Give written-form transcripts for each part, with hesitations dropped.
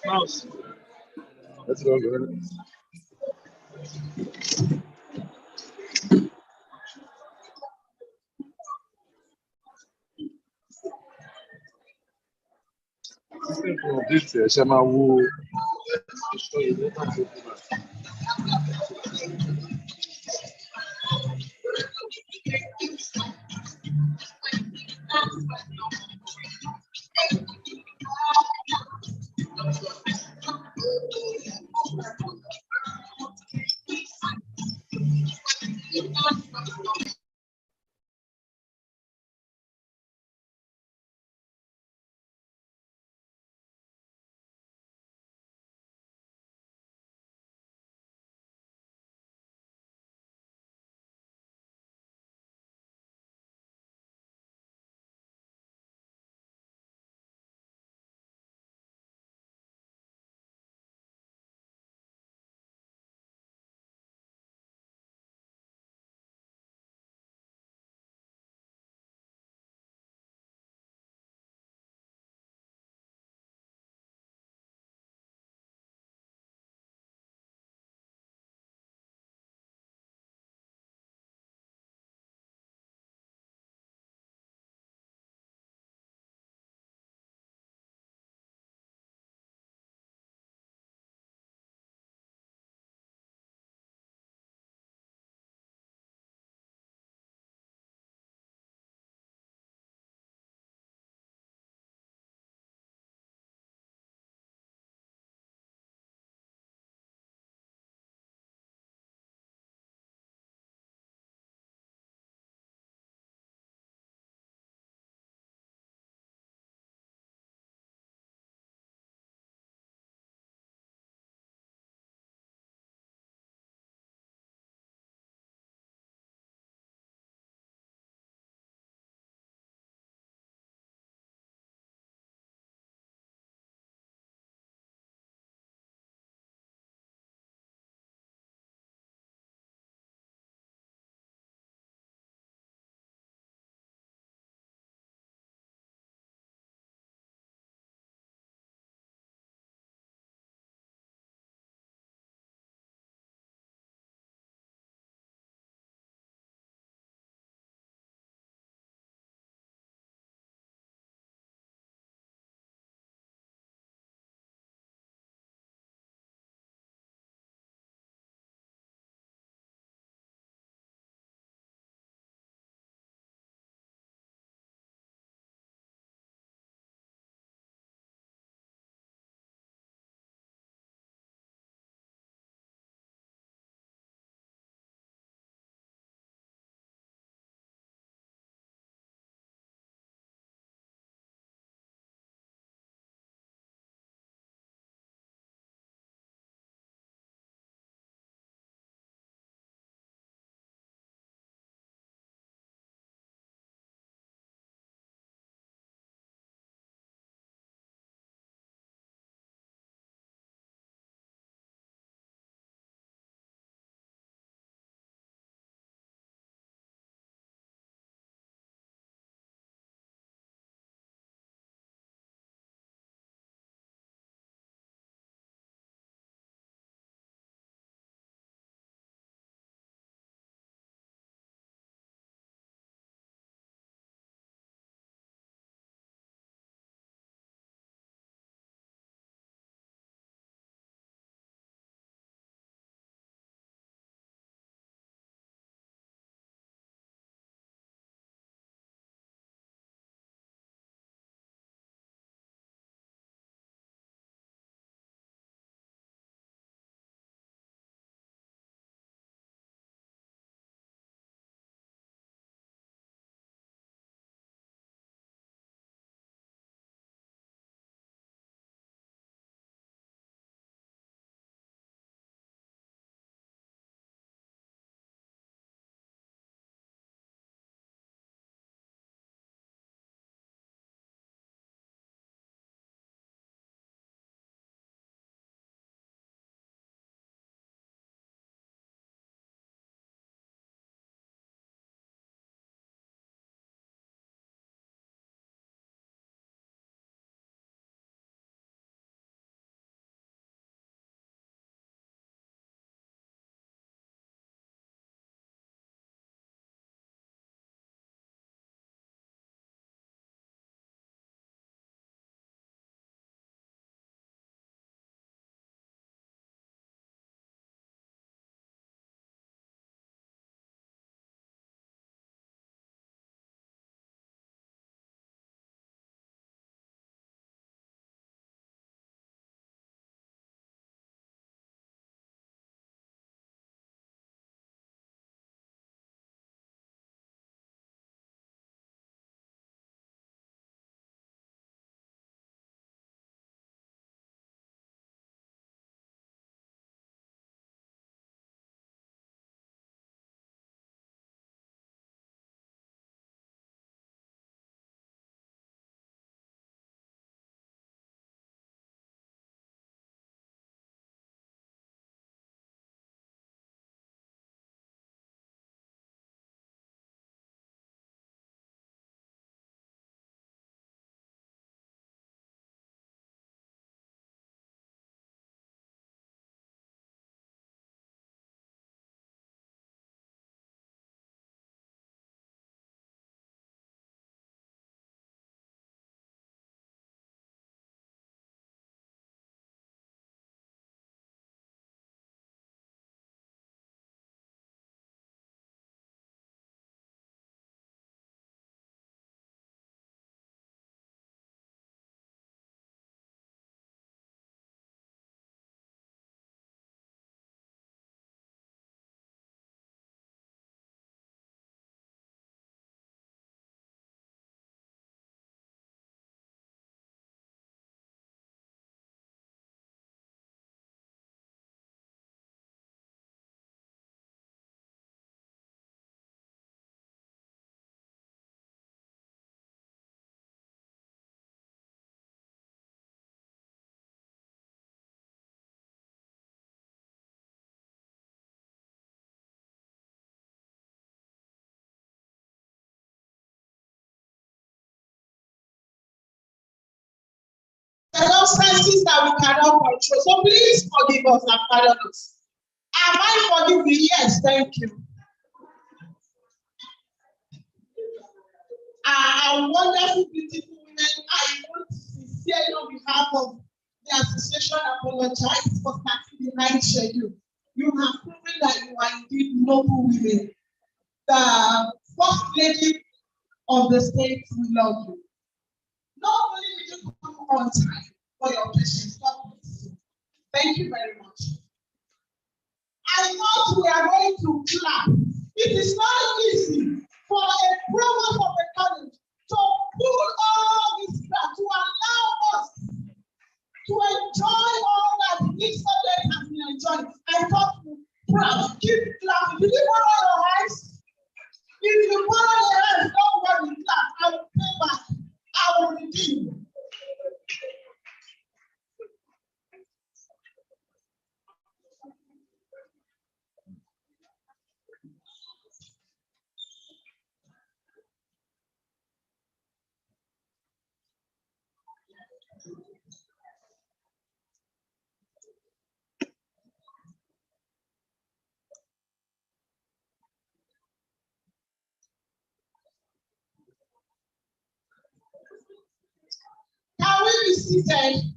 Mouse. Let's go. Chama o circumstances that we cannot control. So please forgive us and pardon us. Am I forgiven? Yes, thank you. Our wonderful, beautiful women, I want to sincerely on behalf of the association apologize for starting behind schedule. You have proven that you are indeed noble women. The first lady of the state will love you. Not only will you come on time for your patience, God bless you. Thank you very much. I thought we are going to clap. It is not easy for a provost of the college to pull all this crap, to allow us to enjoy all that this subject has been enjoying. I thought, proud, keep clapping. Did you borrow your hands? If you borrow your hands, don't worry, clap. I will pay back. I will redeem. Can we be seated?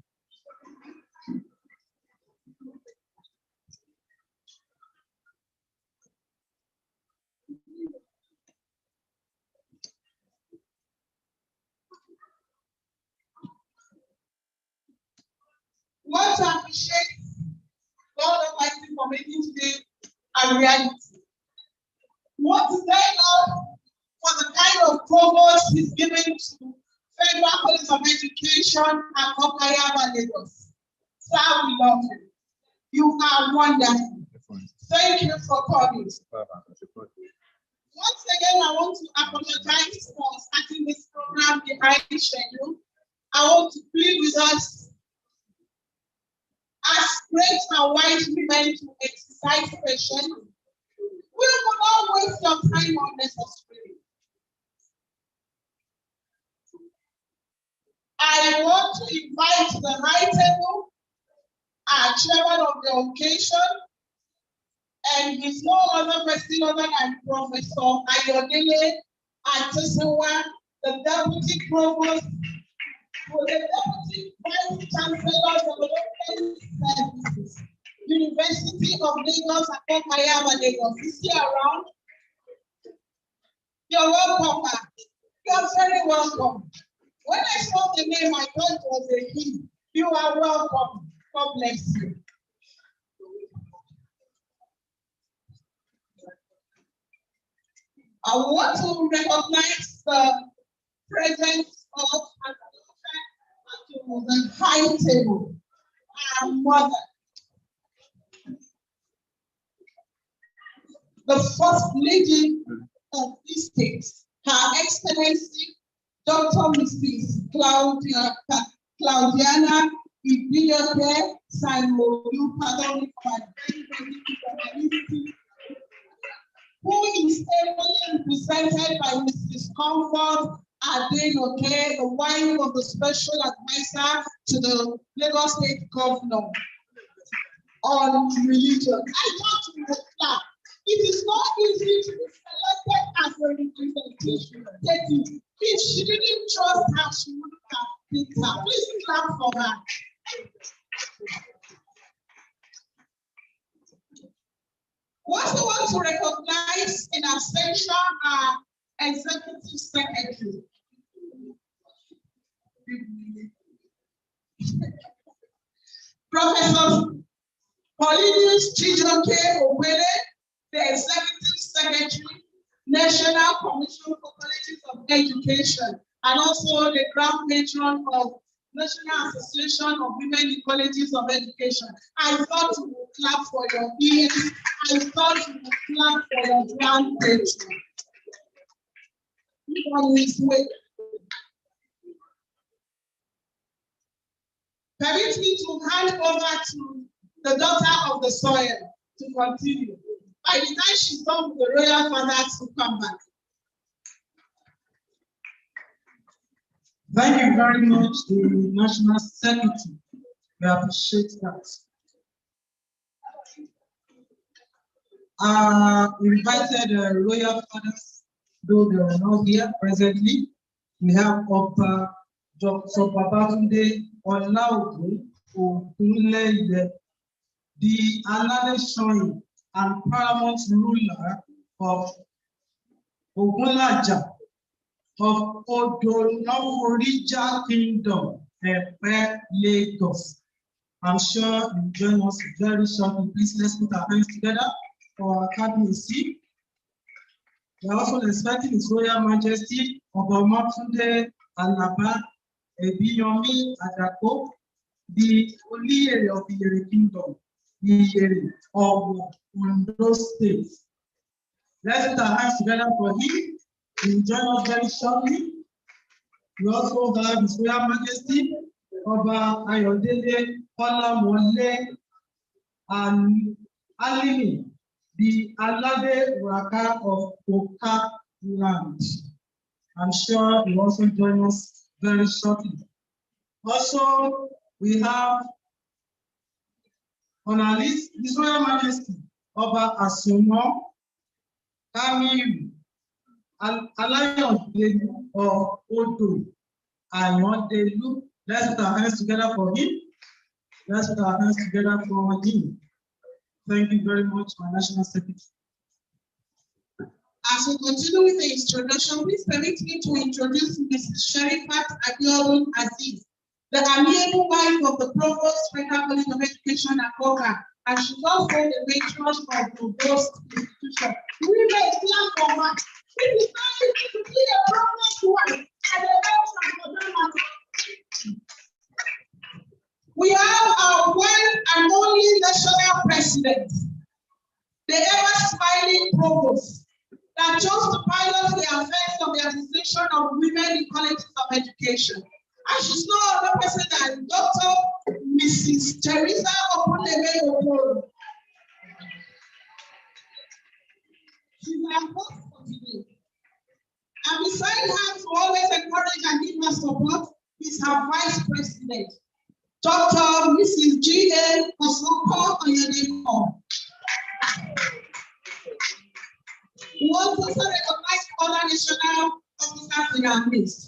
We want to appreciate God Almighty for making today a reality. We want to thank God for the kind of provost He's given to Federal College of Education and Okayama, Lagos. Sir, we love you. You are wonderful. Thank you for coming. Once again, I want to apologize for starting this program behind schedule. I want to plead with us as great and wise women to exercise patience. We will not waste your time unnecessarily. I want to invite the high table, our chairman of the occasion, and he's no other person other than Professor Ayodele Atesewa, the Deputy Provost, the Deputy Vice Chancellor of the Local Services, University of Lagos, Akokayama, Lagos. Is he around? You're welcome back. You're very welcome. When I saw the name, I thought it was a he. You are welcome. God bless you. I want to recognize the presence of the high table, our mother, the first lady of this state, Her Excellency Dr. Mrs. Claudiana Ibiyoke Sanwo-Olu, pardon me for my who is ably represented by Mrs. Comfort Adeyoke, the wife of the special advisor to the Lagos State Governor on religion. I thought we would clap. It is not easy to be selected as a representation. If she didn't trust her, she wouldn't have picked her. Please clap for her. We also want to recognize in absentia our executive secretary. Professor Paulinus Chijoke Owele, the executive secretary, National Commission for Colleges of Education, and also the grand patron of National Association of Women in Colleges of Education. I thought you would clap for your ears. I thought you would clap for your grand patron. On his way. Permit me to hand over to the daughter of the soil to continue. By the time she's done with the royal fathers to come back. Thank you very much to the National Secretary. We appreciate that. We invited royal fathers, though they are not here presently. We have Dr. Babatunde Olaogun Ogunleye, the Aladesoyin and paramount ruler of Ogunlaja of Odolorija Kingdom, Epe, Lagos. I'm sure you join us very shortly. Please let's put our hands together for our cabinet. We are also expecting His Royal Majesty Obamotunde Alaba Ebiyomi Adako, the Oluyere of the Iyere Kingdom, the Iyere of Ondo State. Let's put our hands together for him. He will join us very shortly. We also have His Royal Majesty Oba Ayodele Olamole and Alimi, the Alade Raka of Oka land. I'm sure he will also join us very shortly. Also, we have on our list His Royal Majesty Oba Asumo Kamiru Alayodele of Odo Ayodelu. Let's put our hands together for him. Let's put our hands together for him. Thank you very much, my National Secretary. As we continue with the introduction, please permit me to introduce Mrs. Sherifat Abiodun Aziz, the amiable wife of the Provost Federal College of Education at Koka, and she's also the matron of the Ghost Institution. We may stand for her. It is not easy to be a provost wife and a matron. We have our one and only national president, the ever-smiling provost, that chose to pilot the affairs of the Association of Women in Colleges of Education. And she's no other person than Dr. Mrs. Teresa Opunleme Okoro. She's our host for today. And beside her to always encourage and give her support is her vice president, Dr. Mrs. G.A. Osoko Oyedeko. We want to also recognize other national officers in our midst.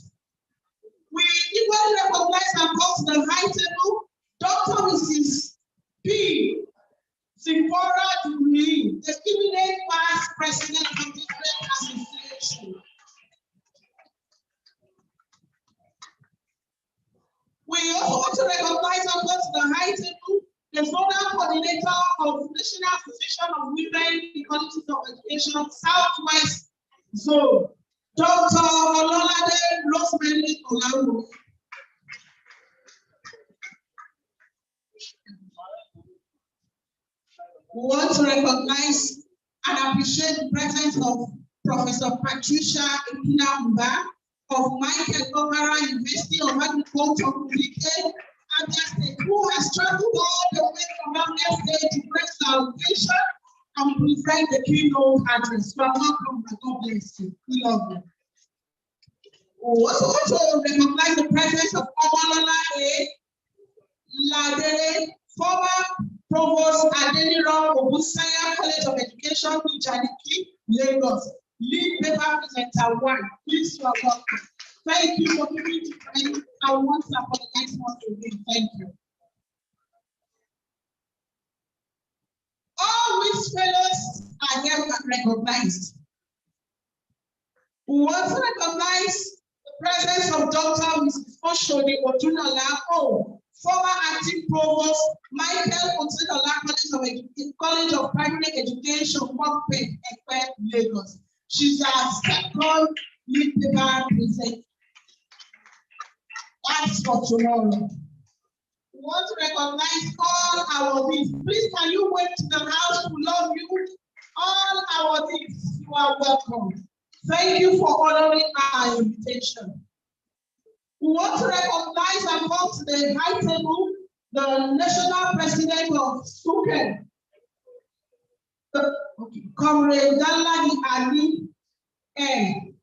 We equally recognize and call to the high table Dr. Mrs. P. Zipporah Duri, the eminent past president of the Great Association. We also want to recognize and call to the high table the zonal coordinator of National Association of Women in Colleges of Education Southwest Zone, Dr. Ololade Rosemary Olawo. We want to recognize and appreciate the presence of Professor Patricia Ipina of Michael Gomara University of Agriculture, who has traveled all the way from Abia State to grace our occasion and present the keynote address. You are welcome, God bless you. We love you. We also want to recognize the presence of Omolola A. Ladere, former Provost Adeniro Obusanya College of Education, Ijaniki, Lagos. Lead paper presenter 1. Please, you are welcome. Thank you for giving to me. I want to apologize once again. Thank you. All WICE fellows are here recognized. We want to recognize the presence of Dr. Mrs. Oshodi Odunola, former acting provost, Michael Odunola College of Primary Education, Workplace, Epe, Lagos. She's our second lead paper presenter. That's for tomorrow. We want to recognize all our leads. Please, can you wave to the house who love you? All our leads, you are welcome. Thank you for honoring our invitation. We want to recognize and come to the high table the national president of SUKEN, Comrade Dalani Ali N.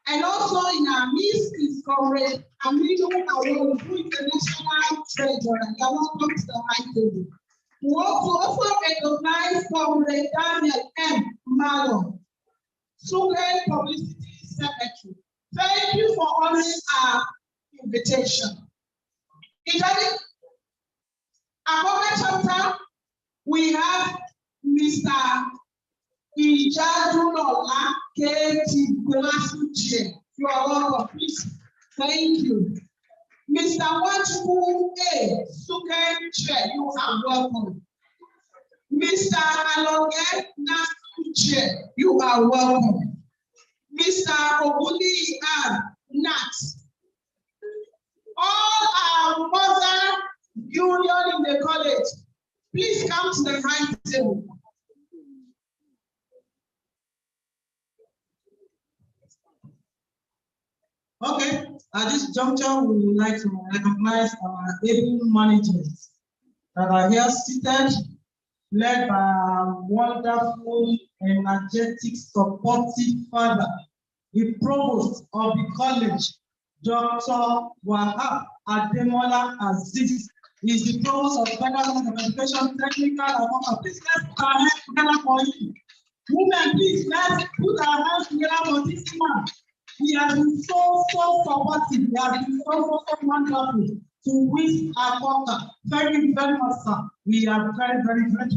And also in our midst is Comrade Aminu Awolu, who is the National Treasurer. You are welcome to the high table. We want to also recognize Comrade Daniel M. Malo, Sugar Publicity Secretary. Thank you for honoring our invitation. In our chapter, we have Mr. Ijadunola K.T. Golasuche. You are welcome, please. Thank you. Mr. Wachukwu A. Sukenche, you are welcome. Mr. Aloge Nasuche, you are welcome. Mr. Obuli Ann Nat. All our mother union in the college, please come to the high table. Okay, at this juncture, we would like to recognize our able managers that are here seated, led by our wonderful, energetic, supportive father, the provost of the college, Dr. Wahab Ademola Aziz. He is the provost of Federal College of Education, Technical and Please let's put our hands together for him. Women, please let's put our hands together for this man. He has been so supportive. He has been so wonderful to WICE our partner. Thank you very much, sir. We are very grateful.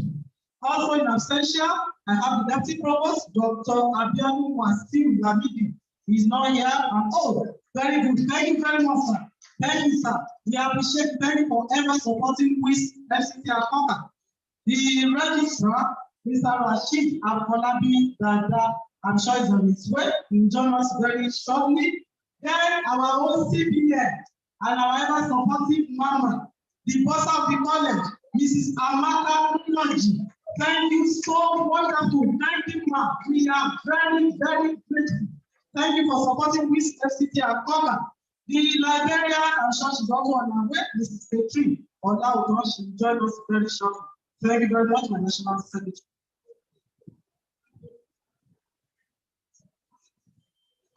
Also in absentia, I have the deputy provost, Dr. Abianu Wasim Lamidi. He's not here at all. Very good. Thank you very much, sir. Thank you, sir. We appreciate very for ever supporting WICE FCT Akota. The registrar, Mr. Rashid Abolabi Dada, I'm sure he's on his way. He'll join us very shortly. Then our own CPN and our ever supportive mama, the boss of the college, Mrs. Amaka Munaji. Thank you so wonderful. Thank you, ma'am. We are very grateful. Thank you for supporting WICE FCT Akota. The librarian, I'm sure she's also on her way, Mrs. Petri. Ola Udon, she'll join us very shortly. Thank you very much, my national secretary.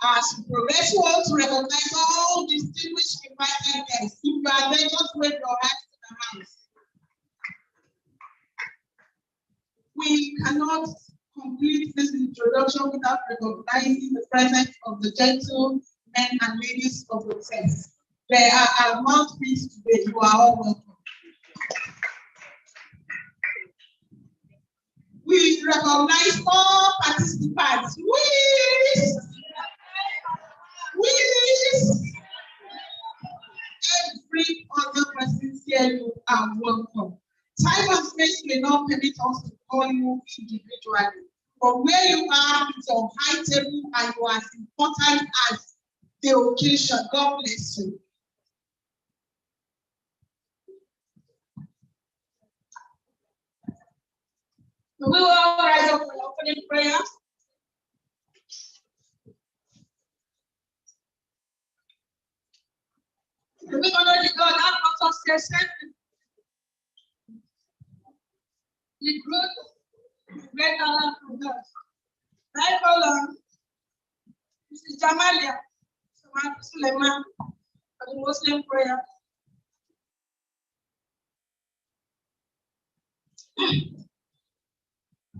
As we progress, we want to recognize all distinguished invited guests. If you are there, just wave your hands to the house. We cannot complete this introduction without recognizing the presence of the gentlemen and ladies of the sex. They are our mouthpiece today. You are all welcome. We recognize all participants. Every other person here, you are welcome. Time and space may not permit us to call you individually, but where you are, it's on high table and you are as important as the occasion. God bless you. We will all rise up for opening prayer. We honor the God that brought us here safely. The great Allah from us. I call on Mrs. Jamalia Suleiman for the Muslim prayer.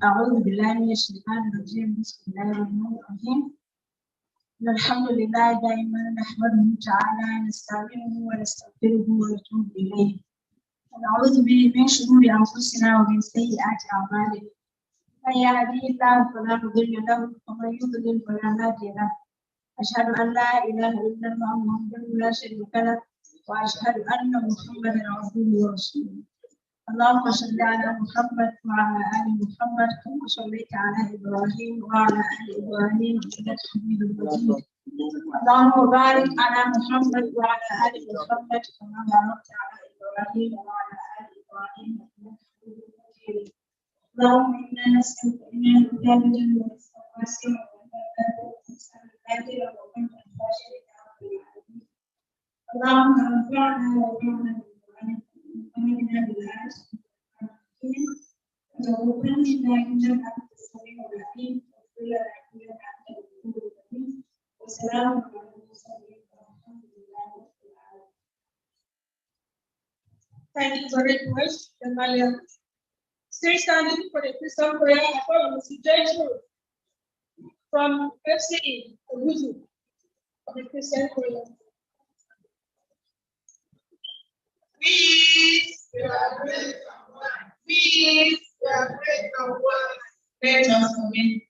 أعوذ بالله من الشيطان الرجيم بسم الله الرحمن الرحيم الحمد لله دائما نحمده تعالى نستعينه ونستغفره ونتوب إليه ونعوذ به من شرور أنفسنا ومن سيئات أعمالنا من يهده الله فلا مضل له ومن يضلل فلا هادي له أشهد أن لا إله إلا الله وحده لا شريك له وأشهد أن محمدا عبده ورسوله اللهم صل على محمد وعلى آل محمد كما صليت على إبراهيم وعلى آل إبراهيم إنك حميد مجيد اللهم بارك على محمد وعلى آل محمد كما باركت على إبراهيم وعلى آل إبراهيم إنك حميد مجيد اللهم إنا نسألك إيمانا كاملا واسعا اللهم انفعنا وارحمنا ومنا بالعكس وتوفنا إنك أنت السميع العليم وكل أنك أنت الغفور الرحيم والسلام على المرسلين والحمد لله رب العالمين. Thank you very much, Emalia. Stay standing for the Christian prayer. I follow Mr. J. from FCE, Obuzu, of the Christian prayer. Peace, we are great and one. Peace, we are great and one. Let us commit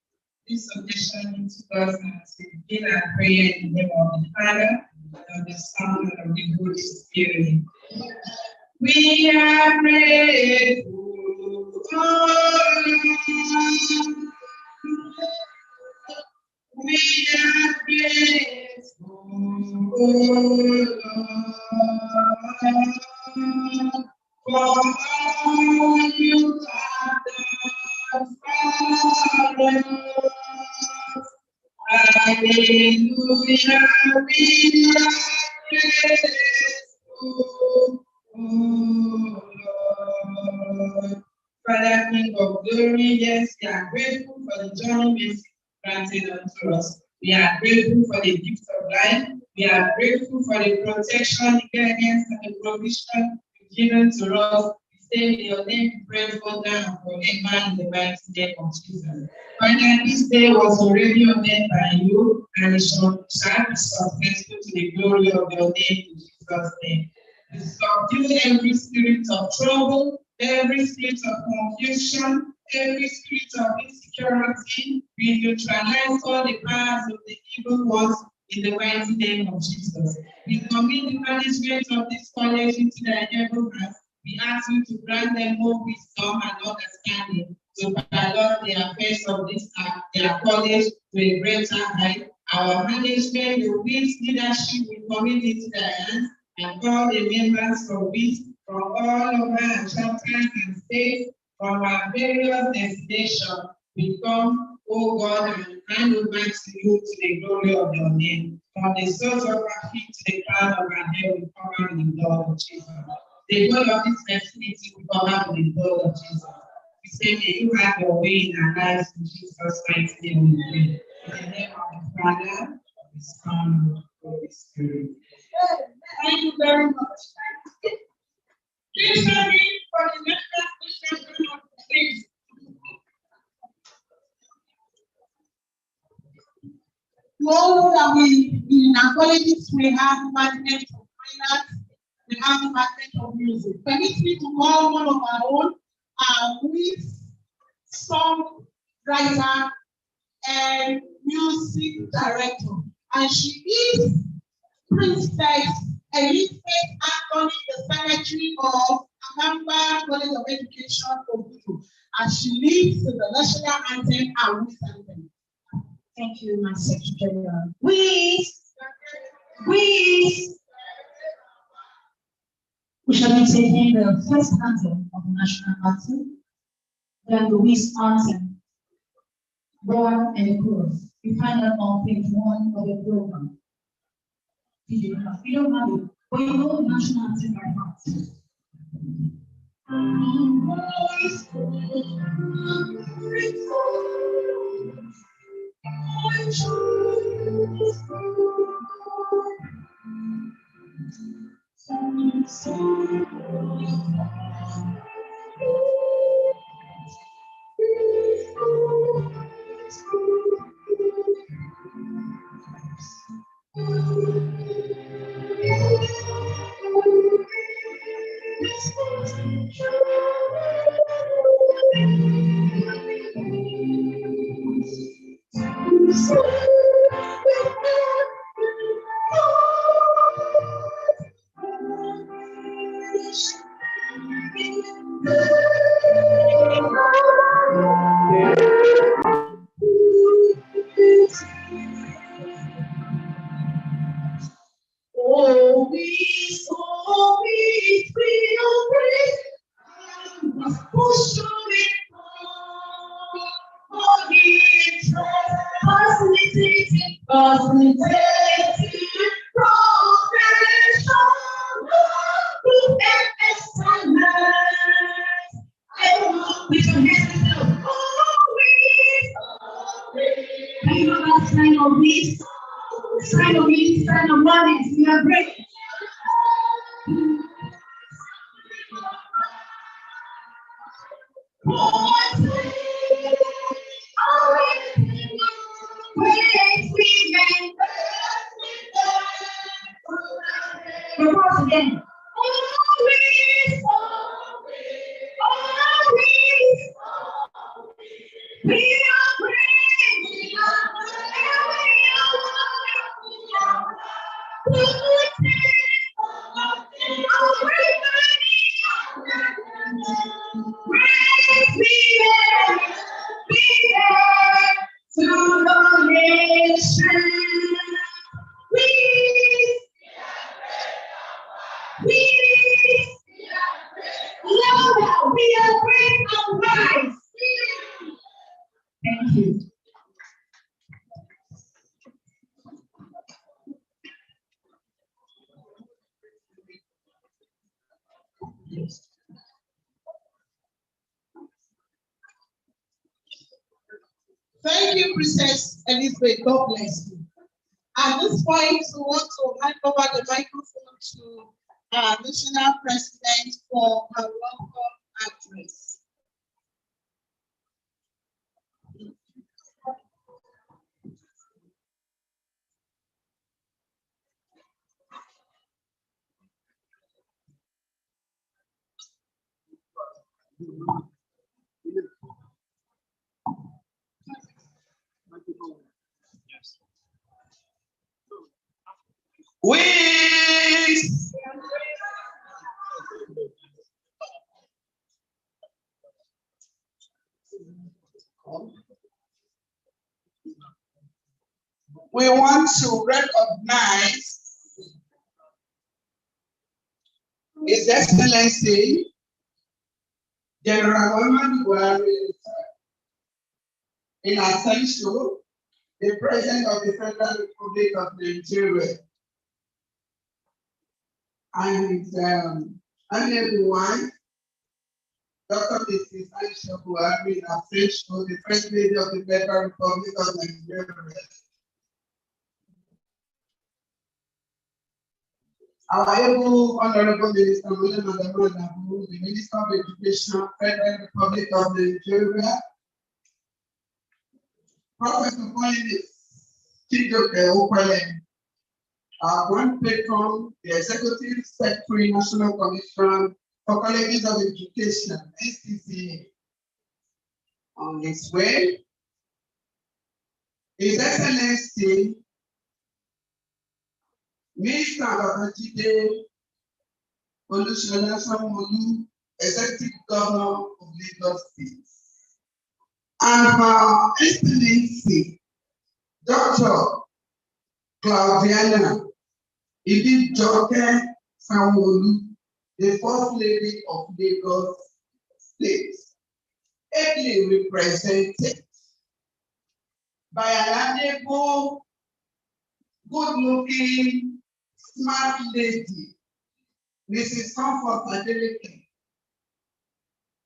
this occasion into God's hands. We begin our prayer in the name of the Father, and of the Son, and of the Holy Spirit. We are grateful, we are grateful, for all you have done for us. Hallelujah, we are grateful, oh Lord. Father, King of glory, yes, we are grateful for the journey mercy granted unto us. We are grateful for the gift of life. We are grateful for the protection, the guidance, and the provision given to us. We say, may your name be praised both now and forever in the mighty name of Jesus. Father, this day was already ordained by you, and it shall be successful to the glory of your name in Jesus' name. We subdue every spirit of trouble, every spirit of confusion, every spirit of insecurity. We neutralize all the powers of the evil ones in the mighty name of Jesus. We commit the management of this college into their able hands. We ask you to grant them more wisdom and understanding to pilot the affairs of this their college to a greater height. Our management, the WICE leadership, we commit into their hands, and all the members of WICE from all over our chapters and states, from our various destinations, we come, O God, and hand over to you to the glory of your name. From the soles of our feet to the crown of our head, we cover in the blood of Jesus. The blood of this festivity, we cover in the blood of Jesus. We say, may you have your way in our lives in Jesus' mighty name we pray. In the name of the Father, of the Son, and of the Holy Spirit. Thank you very much. Please stand in for the next transmission of the stage. You all know that in our colleges we have department of finance, we have department of music. Permit me to call one of our own, with song writer and music director, and she is Princess Elizabeth Anthony, the secretary of Akamba College of Education for People, as she leads the national anthem and WICE anthem. Thank you, my secretary. WICE. We shall be taking the first anthem of the national anthem, then the WICE anthem, one and the chorus. You find that on page 1 of the program. You don't have it, but you know the national anthem by heart. Oh, we will praise, push on it for His facilitating, progression, through endless timelines. Everyone, with your hands up, always, we will not sign on this. and the mornings. We are grateful. Again. Thank you. Thank you, Princess Elizabeth. God bless you. At this point, we want to hand over the microphone to our national president for her welcome address. WICE! We want to recognize His Excellency General Muhammadu Buhari in Ascension, the President of the Federal Republic of Nigeria, and his honorable wife, Dr. Mrs. Aisha Buhari in Ascension, the First Lady of the Federal Republic of Nigeria. Our able Honorable Minister William Adamu, the Minister of Education, Federal Republic of Nigeria, Professor Poinis Chijoke Okwele, our Grand Patron, the Executive Secretary, National Commission for Colleges of Education, NCCA, on his way. His Excellency, Minister Babajide Olusola Sanwo-Olu, Executive Governor of Lagos State, and Her Excellency Dr. Claudiana Ibijoke Sanwo-Olu, the First Lady of Lagos State, ably represented by an able, good-looking, smart lady, Mrs. Comfort Adeleke,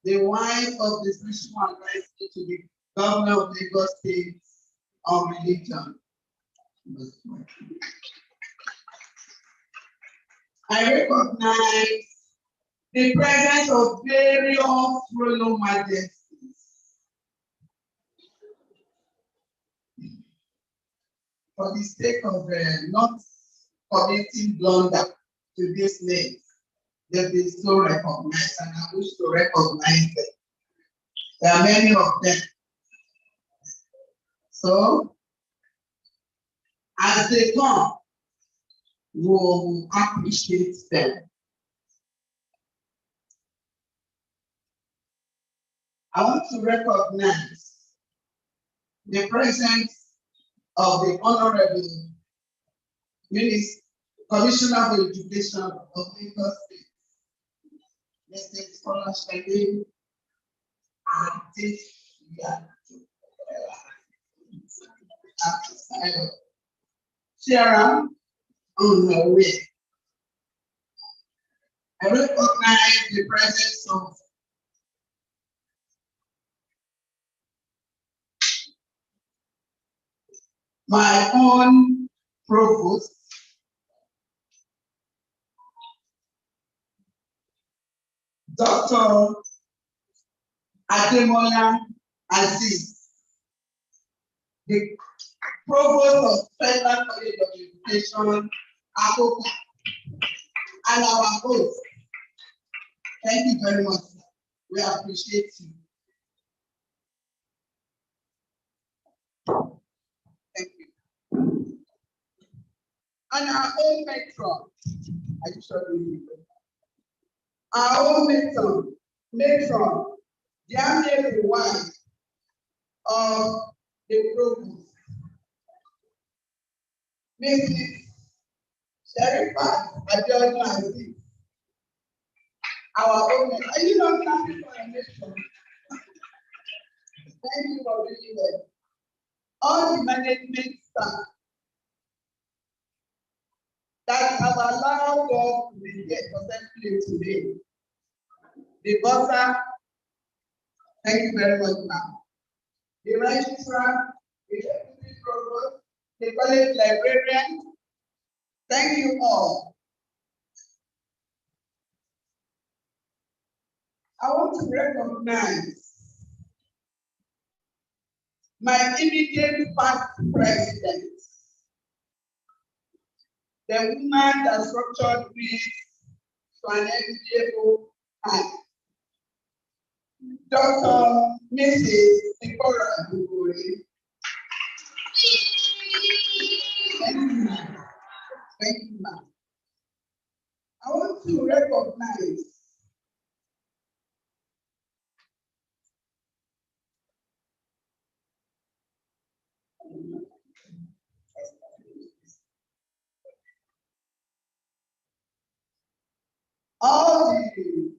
the wife of the Special Advisor to the Governor of Lagos State on Religion. I recognize the presence of various royal majesties for the sake of not committing blunder to this name. They've been so recognized, and I wish to recognize them. There are many of them. So, as they come, we will appreciate them. I want to recognize the presence of the Honorable Minister, Commissioner of Education of Lagos State, Mr. Scholar Shade and Sharon on her way. I recognize the presence of my own provost, Dr. Ademola Aziz, the Provost of Federal College of Education, Akoka, and our host. Thank you very much. We appreciate you. Thank you. And our own matron. Are you sure you know? Our own matron, the honorable wife of the program, Mrs. Sherifa Adeola Aziz. Our own matron. Are you not clapping for a matron? Thank you for being there. All the management staff that have allowed us to be here successfully today. The bossa, thank you very much, ma'am. The registrar, the deputy provost, the college librarian, thank you all. I want to recognize my immediate past president, the woman that structured peace to an enviable hand, Dr. Mrs. Deborah Duguri. Thank you, ma'am. Thank you, ma'am. I want to recognize all the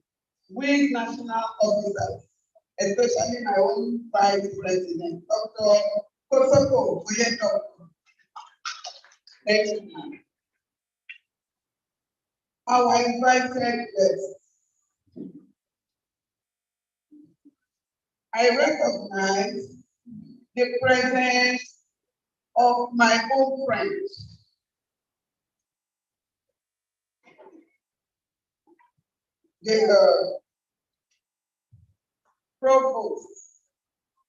WICE national officers, especially my own vice president, Dr. Kosoko Oyedo. Thank you, ma'am. Our invited guests. I recognize the presence of my own friends. The provost,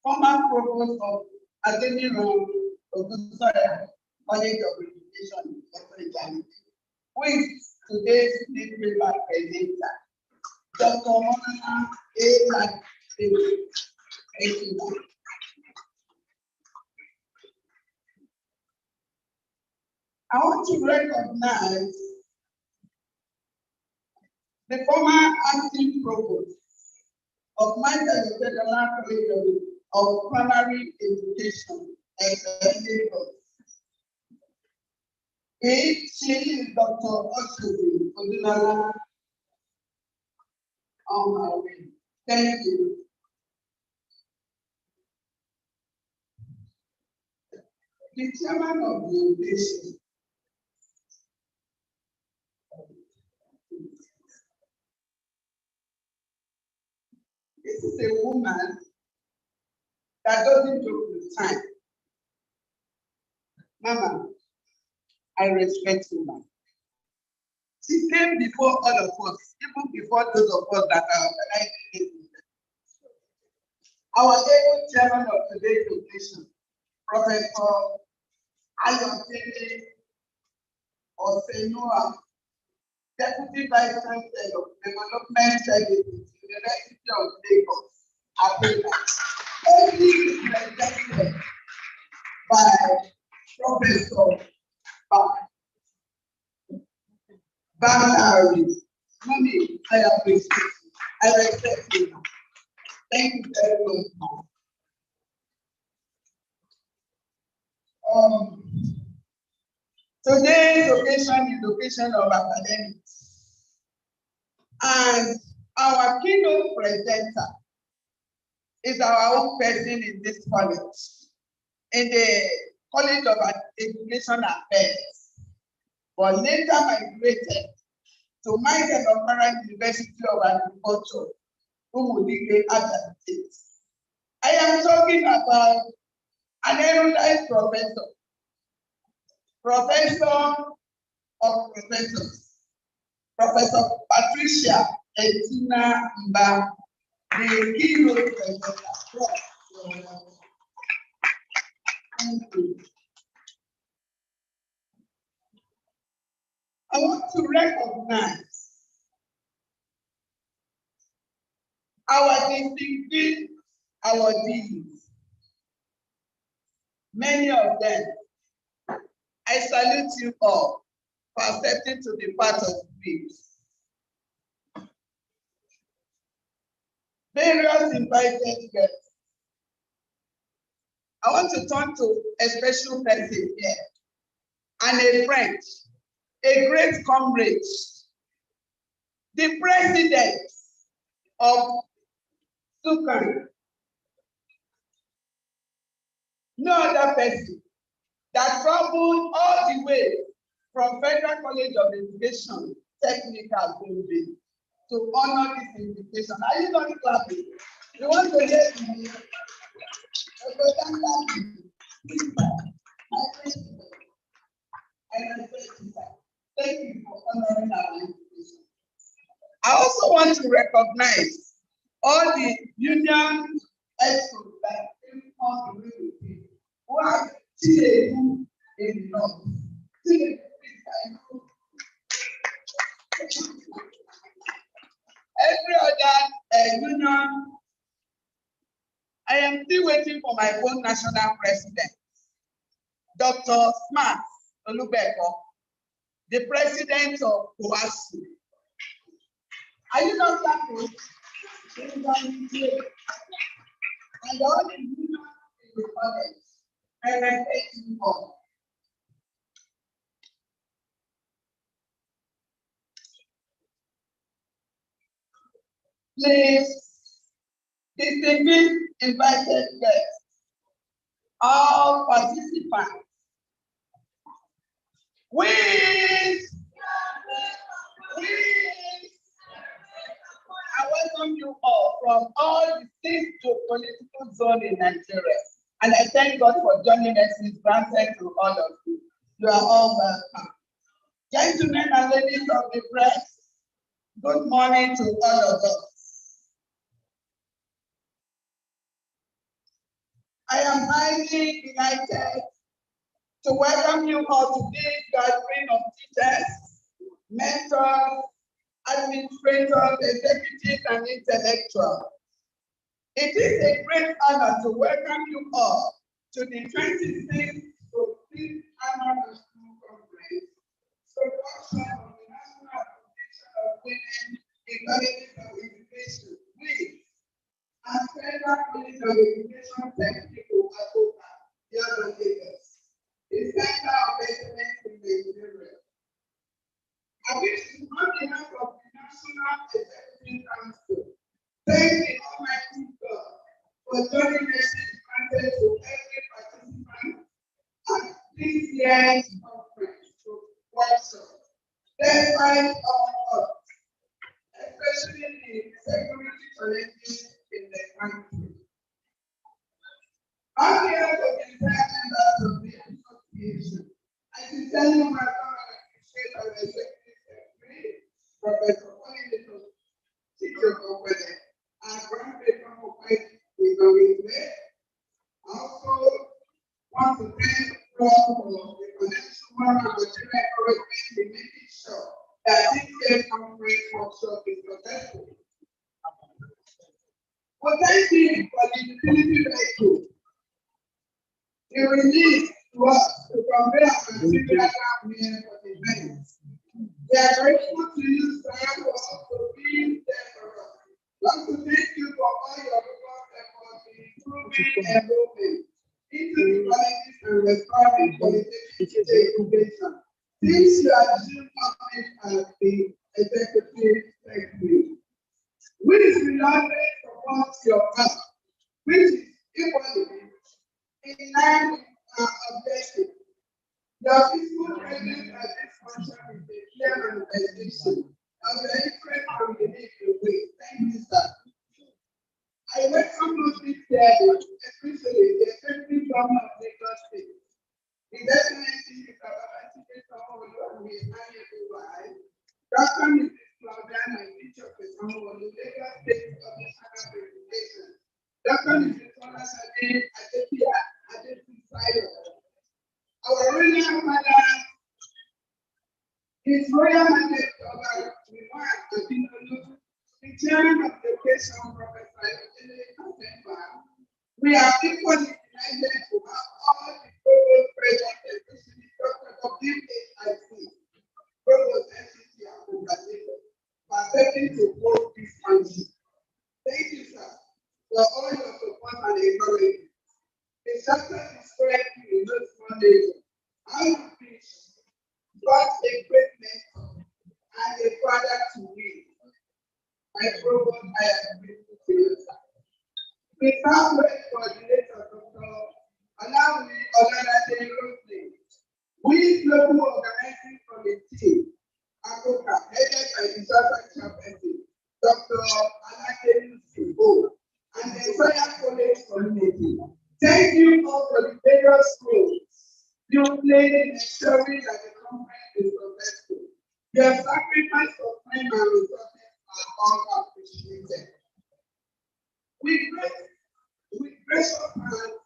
former provost of Adeniran Ogunsanya College of Education, who is today's newspaper presenter, Dr. Monana A. Thank you. I want to recognize the former acting provost of Michael Federal College of Primary Education, Lagos. She is Dr. Oshobi Odunala on her way. Thank you. The chairman of the occasion, this is a woman that doesn't joke with time. Mama, I respect you, ma'am. She came before all of us, even before those of us that are organizing. Our able chairman of today's occasion, Professor Ayotele Osenoa, Deputy Vice Chancellor of Development Services, University of Lagos, Africa. Only represented by Professor Bangari. Mommy, I appreciate you. I respect you. Thank you very much. Today's occasion is the occasion of academics. And our keynote presenter is our own person in this college, in the College of Education Affairs, but later migrated to Michael Okpara University of Agriculture, Umudike, Abia State. I am talking about an erudite professor, professor of professors, Professor Patricia Etina Mba, the keynote presenter. Thank you. I want to recognize our distinguished awardees. Many of them, I salute you all for accepting to be part of WICE. Various invited guests. I want to turn to a special person here and a friend, a great comrade, the president of Sukan. No other person that traveled all the way from Federal College of Education, Technical Building, to honor this invitation. Are you not clapping? You want to hear me? Thank you for honoring our invitation. I also want to recognize all the union experts that came on the way with me, who are still in North. Every other union, I am still waiting for my own national president, Dr. Smart Olubeko, the president of WICE. Are you not happy? And all the unions in the college, and I thank you all. Please, distinguished invited guests, all participants, I welcome you all from all the 6 geopolitical zones in Nigeria. And I thank God for joining us in granted to all of you. You are all welcome. Gentlemen and ladies of the press, good morning to all of us. I am highly delighted to welcome you all to this gathering of teachers, mentors, administrators, executives, and intellectuals. It is a great honor to welcome you all to the 26th Annual National Conference, Production of the National Association of Women in Colleges of Education, WICE, and Federal College of Education Technical Abuja, Yaba Lagos, the Center of Excellence in Nigeria. I wish to, on behalf of the National Executive Council, thank the Almighty God for joining us granted to every participant at this year's conference workshop, despite all odds, especially the security challenges in the country. On behalf of the entire members of the association, I sincerely welcome and appreciate our executive secretary, Professor Oliniso Chijokokwede, and Grand Patron of WICE in Norway. I also want to thank Rob for the connection and material encouragement in making sure that this year's conference workshop is successful. Well, thank you for the utility vehicle. You released to us to convey our material here for the event. We are grateful to you, sir, for also being there for us. We want to thank you for all your efforts in improving enrollment into the colleges and restoring qualitative education. Since you are due office as the executive secretary, which will always support your work, which is equally in line with our objective. Your peaceful presence at this function is a clear manifestation of the interest and belief in WICE. Thank you, sir. I welcome those people, especially the Executive Governor of Lagos State, His Excellency Mr. Babachide Sanwo-Olu and His Majesty Dr. Mrs. Claudian and teacher of the Lagos State Public Education. Dr. Nicola Sade Adepisayo. Our royal mother, His Royal Majesty the chairman of the occasion, Professor we are equally delighted to have all the provost present, especially Dr. WICE, Provost FCC and Congratulations, for accepting to hold this council. Thank you, sir, for all your support and encouragement. The success is correctly in those small days. I will preach God a great mentor and a father to me. My provost, I am grateful to you, sir. The Southwest coordinator, Dr. Allow me, Olalade Rosely. We global organizing committee, Africa, headed by the Southern Chaplain, Dr. Alade Lucibo, and the entire college community. Thank you all for the various roles you played in ensuring that the conference is successful. Your sacrifice of time and resources are all appreciated. With gracious hands,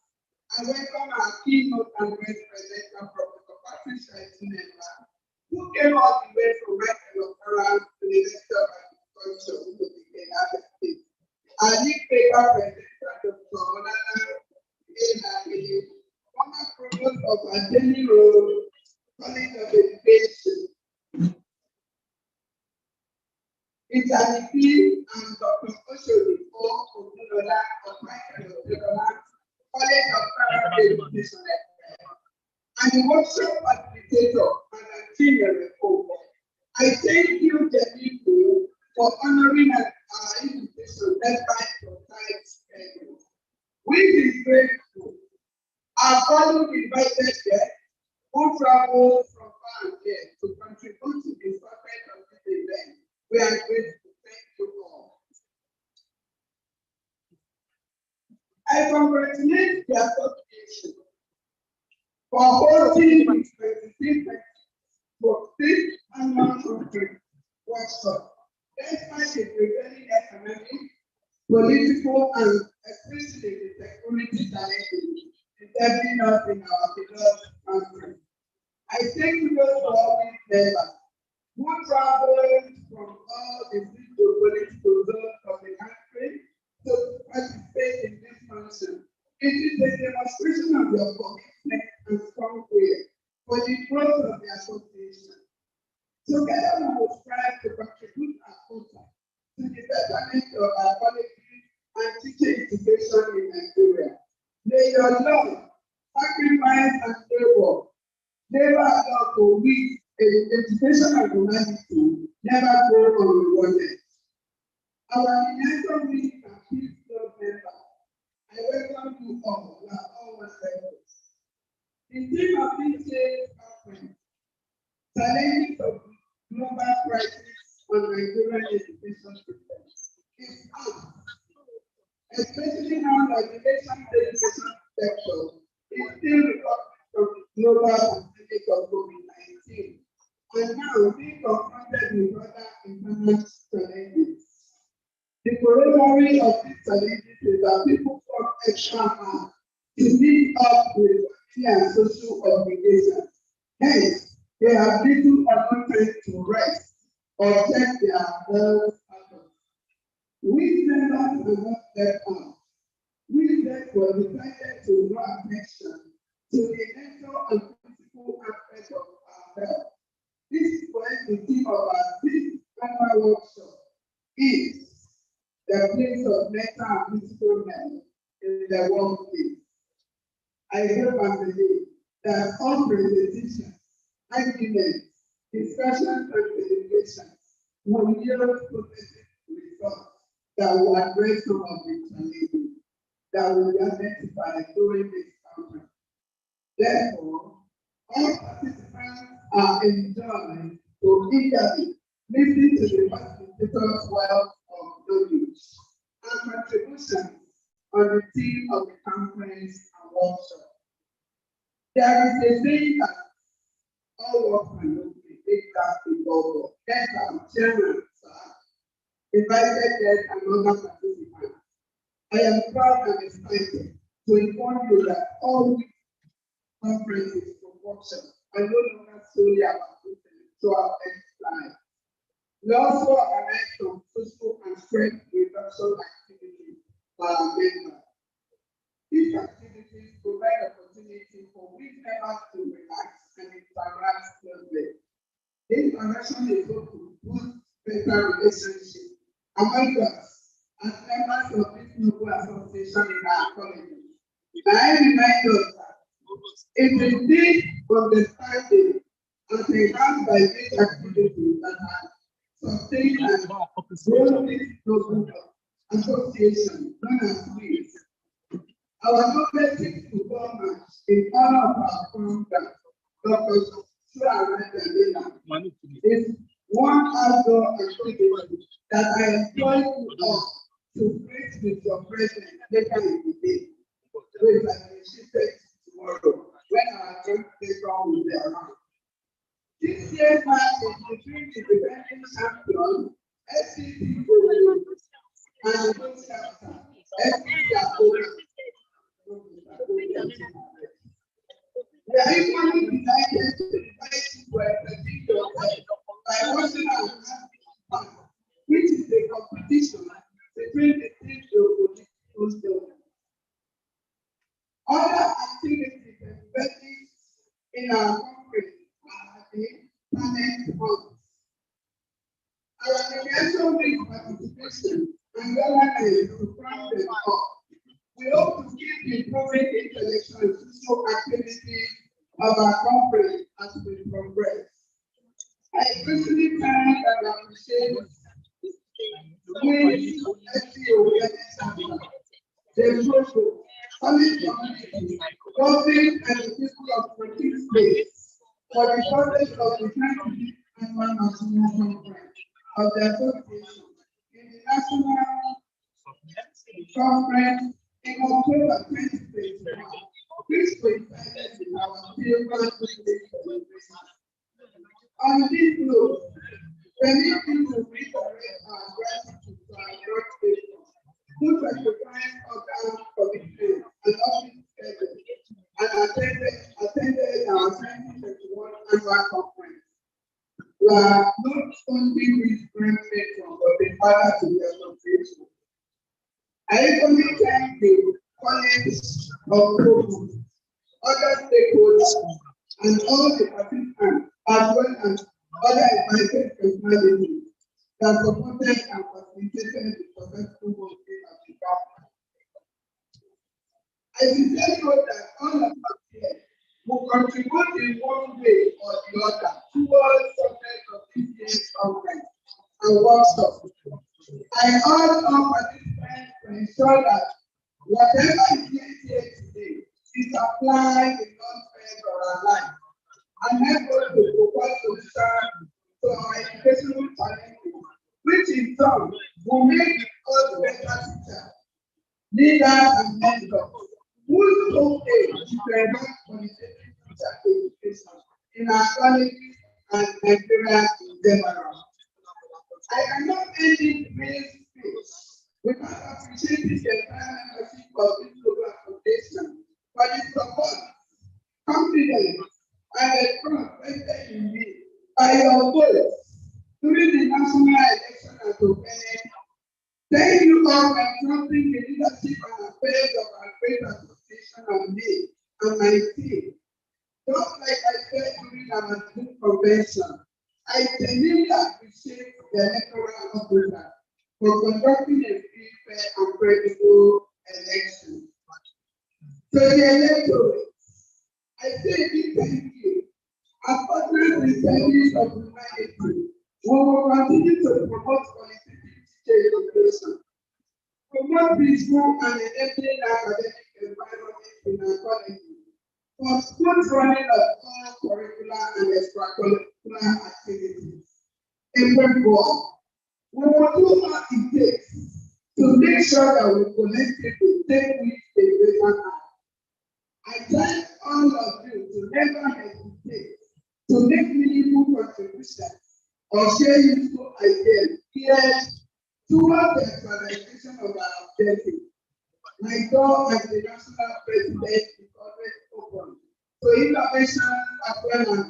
I welcome our keynote and guest presenter, Professor Patricia Itunema, who came all the way from Michael Okara to the University of Agriculture in the United States. Our newspaper presenter, Dr. Olana Elakele, former provost of Adeni Road College of Education. Italipi and Dr. Oshodi Ogunola of Michael Okara College of Primary Education, and the workshop facilitator and Antonio Repo. I thank you, Jenifu, for honoring our invitation despite your tight schedule. We is grateful. Our colleagues invited guests who traveled from far and near to contribute to the success of this event. We are grateful. Thank you all. I congratulate the association for hosting its 26th annual conference workshop. Despite the prevailing economic, political, and especially the security challenges disturbing us in our beloved country. I thank you those for all these members who traveled from all the political zones of the country to participate in this function. It is a demonstration of your commitment and strong will for the growth of the association. Together we will strive to contribute our quota to the betterment of our colleges and teacher education in Nigeria. May your love, sacrifice, and labor never allow to weak education and humanity never go unrewarded. Our United Week and Peace Club members, I welcome you all. You are all welcome. The theme of this year's conference, challenges of global crisis on Nigerian education system, is out, especially now that the nation's education sector is still recovering from the global pandemic of COVID-19, and now being confronted with other international challenges. The corollary of these challenges is that people work extra hard to meet up with family and social obligations. Hence, they have little or no time to rest or check their health status. We members will not step out. We therefore decided to draw attention to the mental and physical aspects of our health. This is why the theme of our 6th annual workshop is the place of mental and physical health in the workplace. I hope and believe that all presentations, arguments, discussions, and deliberations will yield positive results that will address some of the challenges that will be identified during this conference. Therefore, all participants are enjoined to eagerly listen to the facilitator's wealth of knowledge and contributions on the theme of the conference and workshop. There is a saying that all work and no play, make that the goal. Yes, I'm chairman, sir. invited guests, and other participants. I am proud and excited to inform you that all conferences and workshops are no longer solely about intellectual exercise. We also organize some social and stress reduction activities for our members. These activities provide opportunity for weak members to relax and interact closely. This interaction is able to boost better relationships among us as members of this noble association in our college. I remind us that it is this understanding and enhanced by these activities that have sustained and grown this noble association known as WICE. Our knowledge is to come in honor of our founder, Dr. is one outdoor activity that I employ you all to create with your presence later in the day. Which I will shift tomorrow when our joint program will be around. This year's match is between the defending champion, FCC and the host captain, FCC. We are equally delighted to invite you to represent yourself by watching our match, which is a competition between the three geopolitical. Other activities and events in our country are the talent funds. Our mediation with participation and governance to crown them up. We hope to keep improving intellectual and social activities of our conference as we progress. I especially thank and appreciate the social, solid community, government, and the people of the space for the purpose of the 20th annual national conference of the association in the national conference in October 2021, which coincided with our silver celebration. On this note, permit me to reiterate our gratitude to our Lord people who sacrificed organ commitment and office schedule and attended our 2021 annual conference. We are not only with grand patrons, but the father to the association. I equally thank the College of Provost, other stakeholders, and all the participants, as well as other invited personalities that supported and facilitated the successful hosting of the conference. I sincerely hope that all of us here will contribute in one way or the other towards success of this year's conference and workshop. I urge all participants to ensure that whatever is here today is applied in non-fair of our life and help us to provide solutions to our educational challenges, which in turn will make us better teachers, leaders, and mentors whose whole aim is to enhance qualitative teacher education in our colleges and Nigeria in general. I cannot end this brief speech without appreciating the entire membership of this global foundation for the support, confidence, and the trust vested in me by your votes during the national election at Opening. Thank you all for trusting the leadership and affairs of our great association and me and my team. Just like I said during our convention, I genuinely appreciate the electoral officer for conducting a free, fair, and credible election. To the electorate, I say big thank you. As partners in service of humanity, we will continue to promote qualitative teacher education, promote peaceful and enabling academic environment in our colleges, for smooth running of all curricular and extracurricular activities. Everyone, we will do what it takes to make sure that we collectively take with the greater hand. I thank all of you to never hesitate to make meaningful contributions or share useful ideas here towards the actualization of our objective. My goal as the national president is always open to innovation as well as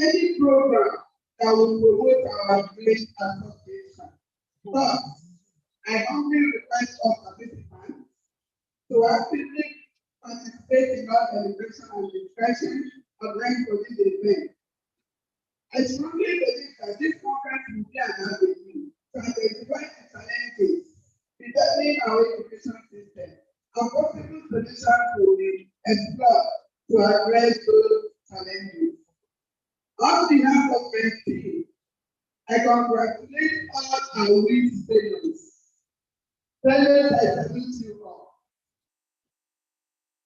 any program that will promote our great association. Thus, I humbly request all participants to actively participate in our celebration and discussion organized for this event. I strongly believe that this conference will be an avenue to identify the challenges determining our education system and possible solutions will be explored to address those challenges. On behalf of my team, I congratulate all our WICE fellows. Fellows, I salute you all.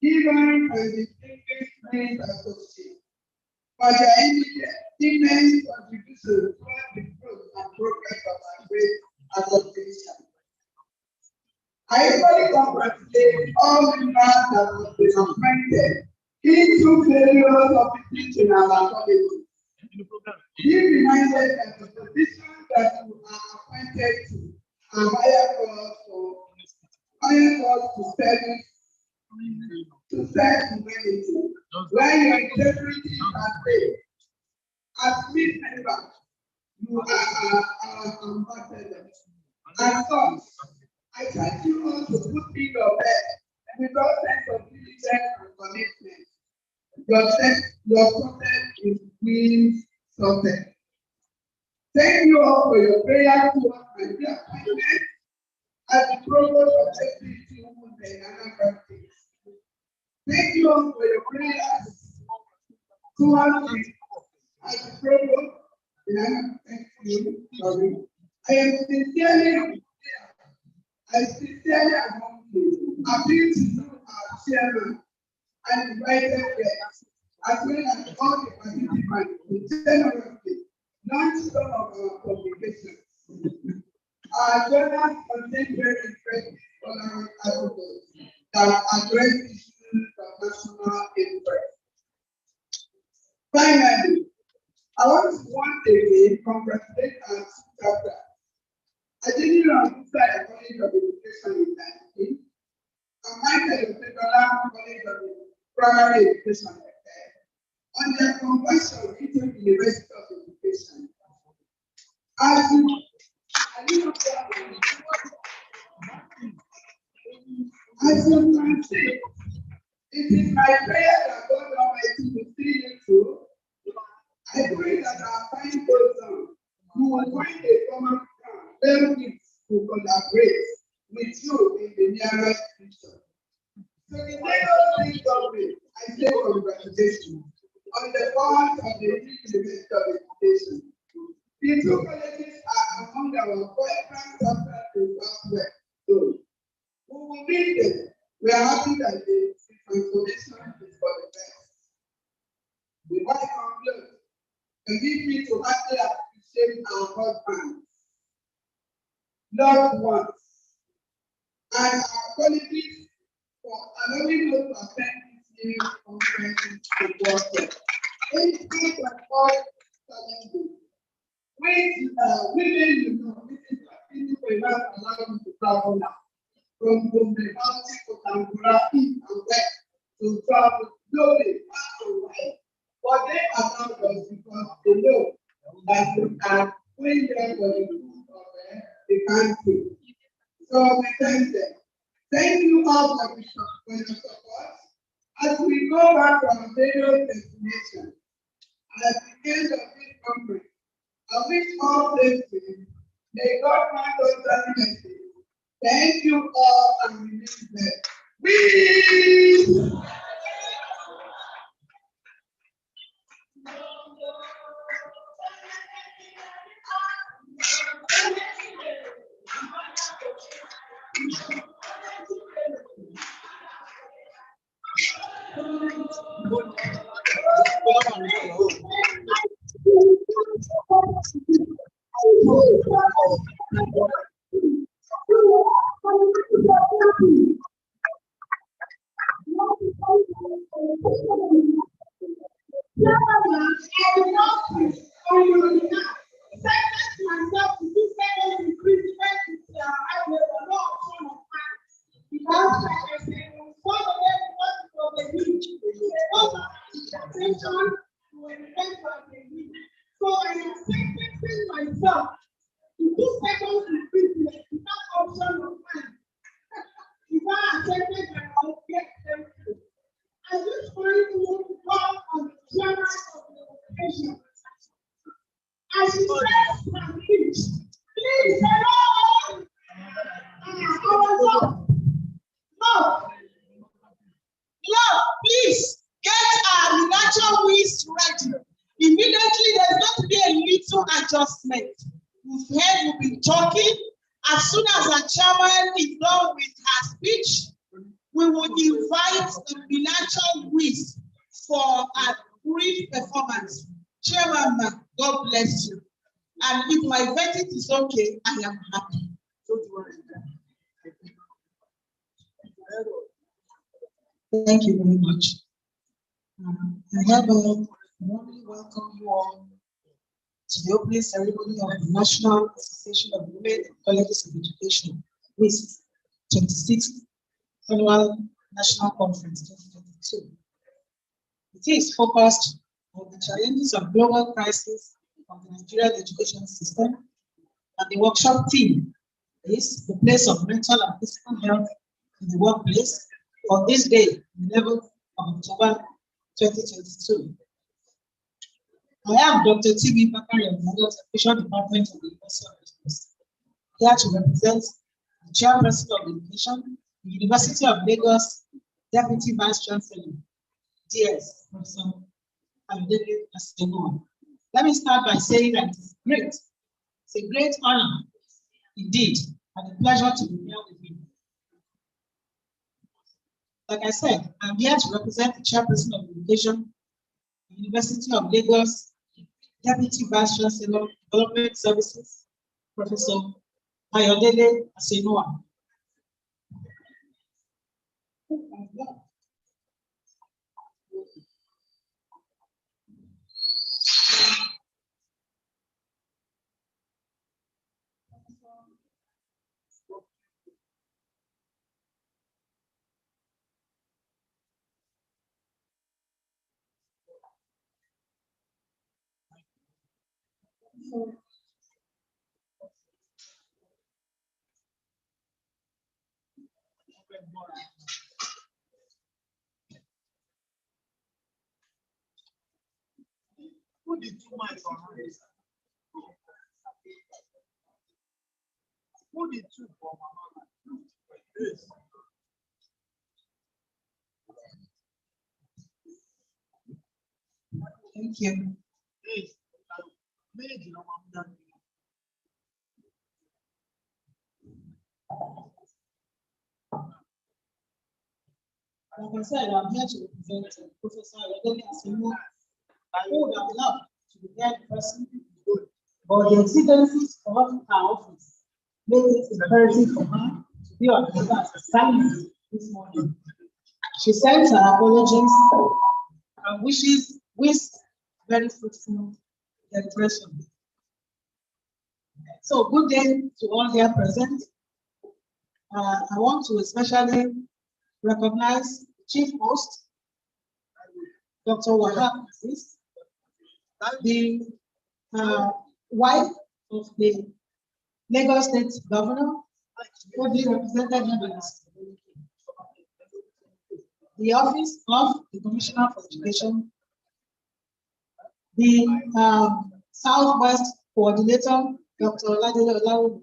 Given and distinguished friends associates for their immense contribution towards the growth and progress of our great association. I equally congratulate all members that have been appointed into various offices in our college. Be reminded that the position that you are appointed to are higher calls to serve humanity, where your integrity is faith. As Smith member, you are our ambassador. As such, I thank you all to put in your best with all sense of diligence and commitment. Your success is being success. Thank you all for your prayers towards my dear appointment as the provost of SPC Women in Anambra State. Thank you all for your prayers towards me as the provost in Anambra State. I am sincerely appeal to you, our chairman and invited guests, as well as all the participants to generously launch some of our publications. Our journals contain very interesting scholarly articles that address issues of national interest. Finally, I want to once again congratulate our two chapters. I didn't know inside the College of Education in 19, and Michael College of Primary Education on their conversion into the University of Education. As you can see, it is my prayer that God Almighty will see you through. I pray that our time goes on. You will find a common ground where we will collaborate with you in the nearest future. So the Lagos government, I say congratulations on the part of the University of Education. The two colleges are among our vibrant chapters in Southwest. So we will meet them. We are happy that the transformation is for the best. The white conclude permit me to heartily appreciate our husbands, loved ones, and our colleagues for allowing us to attend this year's conference together. In spite of all challenges, women, you know, this is continue to not allow me to travel now. From the county to Tambura, east and west, to travel slowly, far and wide. But they allowed us because they know that we are doing there for the good of the country. So we thank them. Thank you all for your support. As we go back to our various destinations, at the end of this conference, I wish all blessings. May God grant us that blessing. Thank you all and remain blessed. We because of the attention to event for the week. So I am sentencing myself to 2 seconds of business without option of mine. If I attended, I will get everything. At this point, we will call on the chairman of the occasion. As he says, please, hello. No, please get our natural WICE ready. Immediately, there's going to be a little adjustment. His head will be talking. As soon as our chairman is done with her speech, we will invite the Bilateral WICE for a brief performance. Chairman, God bless you. And if my verdict is okay, I am happy. Don't worry. Thank you very much. I hereby warmly welcome you all to the opening ceremony of the National Association of Women in Colleges of Education, WICE 26th Annual National Conference 2022. It is focused on the challenges of global crisis of the Nigerian education system, and the workshop theme is the place of mental and physical health in the workplace on this day, 11th of October 2022. I am Dr. T.B. Bakari of the Education Department of the University of Lagos, here to represent the Chairperson of Education, the University of Lagos, Deputy Vice Chancellor, DS, Professor Ayodele Asemoah. Let me start by saying that it's great. It's a great honor, indeed, and a pleasure to be here with you. Like I said, I'm here to represent the Chairperson of Education, the University of Lagos, Deputy Vice Chancellor, Development Services, Professor Ayodele Asemoah. Put the 2 mics on this. Put the 2 for Mama. This. Thank you. This. Like I said, I'm here to represent Professor Ayodele Asemoah. I would have loved to be there in person, but the exigencies of our office made it imperative for her to be on the assignment this morning. She sends her apologies and wishes WICE very fruitful celebration. So, good day to all here present. I want to especially recognize the chief host, Dr. Wahab Aziz, the wife of the Lagos State Governor, who represented him in the office of the Commissioner for Education, the Southwest Coordinator, Dr. Oladele Olawobi,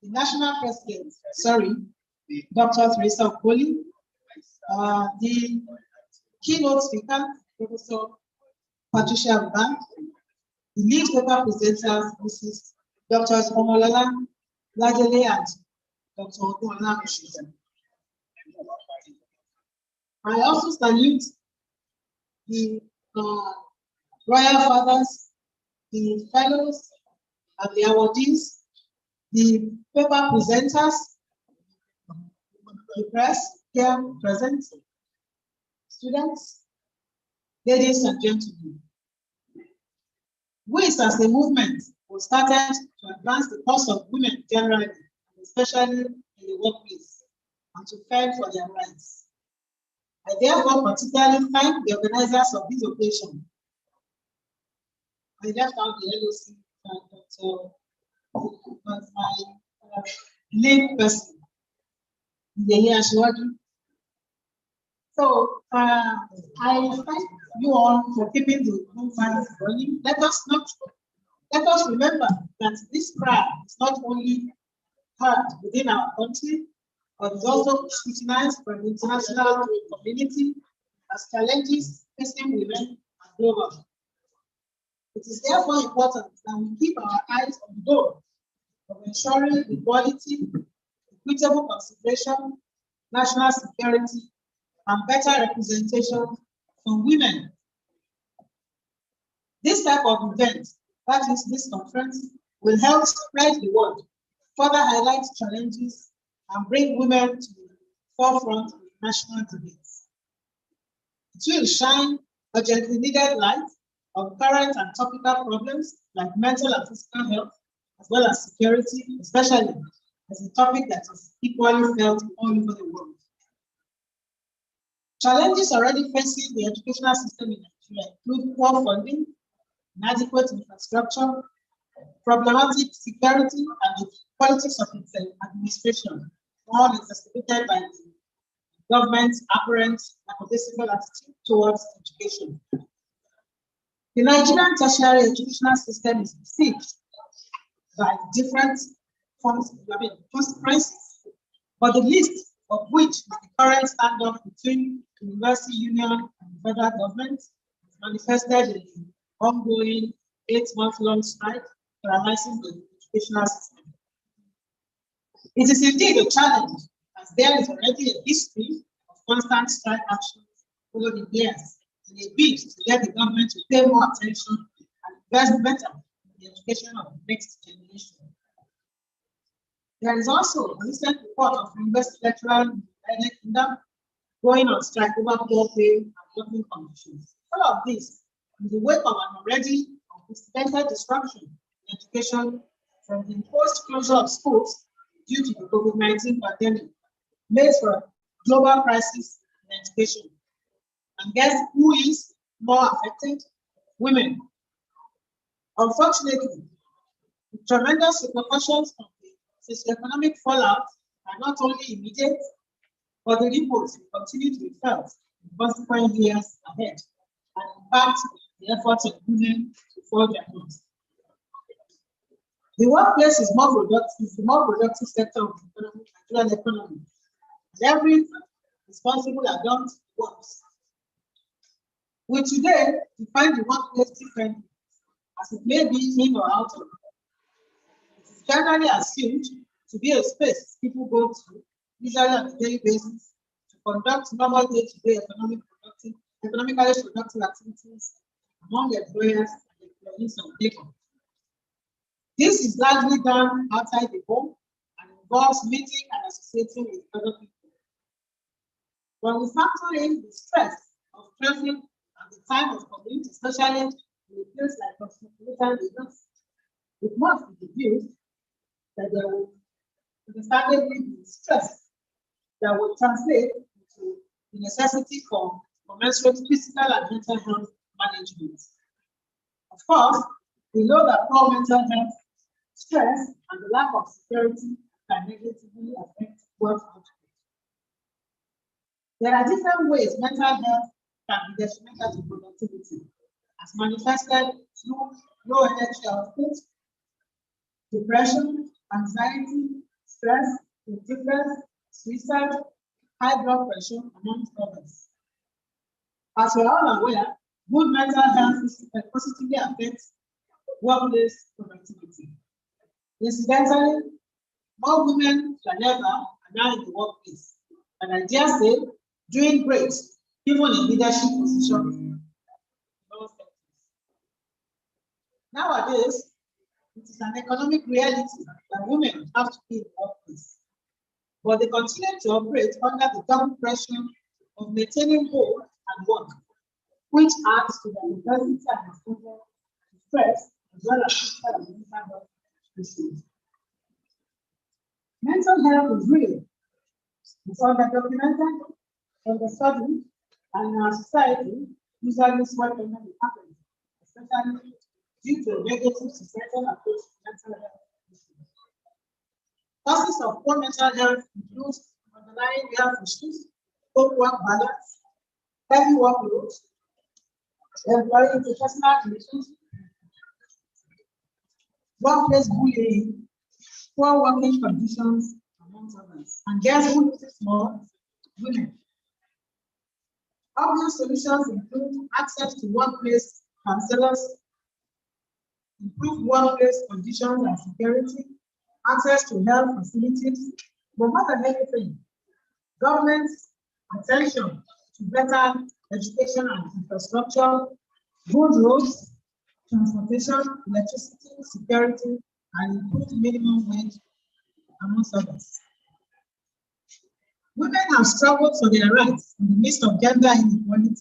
the National President, Dr. Teresa Okoli, the keynote speaker, Professor Patricia Bank, the newspaper presenters, Mrs. Dr. Omolola Ladele and Dr. Odunola Oshita. I also salute the Royal Fathers, the fellows, and the awardees, the paper presenters, the press here present, students, ladies and gentlemen. WICE as a movement was started to advance the cause of women generally, and especially in the workplace, and to fight for their rights. I therefore particularly thank the organizers of this occasion. I left out the LOC, but my lead person, Yeye Ashwadu. So I thank you all for keeping the funds running. Let us remember that this cry is not only heard within our country, but is also scrutinized by the international community as challenges facing women and global. It is therefore important that we keep our eyes on the goal of ensuring equality, equitable consideration, national security, and better representation for women. This type of event, that is this conference, will help spread the word, further highlight challenges, and bring women to the forefront of national debates. It will shine urgently needed light on current and topical problems like mental and physical health, as well as security, especially as a topic that is equally felt all over the world. Challenges already facing the educational system in Nigeria include poor funding, inadequate infrastructure, problematic security, and the politics of its administration, all exacerbated by the government's apparent lackadaisical attitude towards education. The Nigerian tertiary educational system is besieged by different consequences, but the least of which is the current standoff between the university union and the federal government, is manifested in the ongoing 8-month-long strike paralyzing the educational system. It is indeed a challenge, as there is already a history of constant strike actions over the years in a bid to get the government to pay more attention and invest better in the education of the next generation. There is also a recent report of university lecturers in the United Kingdom going on strike over poor pay and working conditions. All of this in the wake of an already unprecedented disruption in education from the imposed closure of schools due to the COVID-19 pandemic, made for a global crisis in education. And guess who is more affected? Women. Unfortunately, the tremendous repercussions of the socioeconomic fallout are not only immediate, but the ripples will continue to be felt in subsequent years ahead and impact the efforts of women to forge their ones. The workplace is the more productive sector of the Nigerian economy. And every responsible adult works. We today define the workplace differently, as it may be in or out of it. It is generally assumed to be a space people go to, usually on a daily basis, to conduct normal day-to-day economically productive activities among employers and employees of labor. This is largely done outside the home and involves meeting and associating with other people. When we factor in the stress of traffic and the time of commute, especially in a place like Cosmopolitan Lagos, it must be deduced that there will understandably be stress that will translate into the necessity for commensurate physical and mental health management. Of course, we know that poor mental health, stress, and the lack of security can negatively affect work output. There are different ways mental health can be detrimental to productivity, as manifested through low energy output, depression, anxiety, stress, indifference, suicide, high blood pressure, among others. As we are all aware, good mental health positively affects workplace productivity. Incidentally, more women than ever are now in the workplace, and I dare say, doing great, even in leadership positions in all sectors. Nowadays, it is an economic reality that women have to be in the workplace, but they continue to operate under the double pressure of maintaining home and work, which adds to the intensity and exposure to stress as well as physical and mental health issues. Mental health is real. It's underdocumented, understudied, And in our society, usually this what happens, especially due to a negative societal approach to mental health issues. Causes of poor mental health include underlying health issues, poor work balance, heavy workload, employee interpersonal relations, workplace bullying, poor working conditions, among others. And guess who uses more? Women. Obvious solutions include access to workplace counselors, improved workplace conditions and security, access to health facilities, but more than anything, government attention to better education and infrastructure, good roads, transportation, electricity, security, and improved minimum wage, amongst others. Women have struggled for their rights in the midst of gender inequality,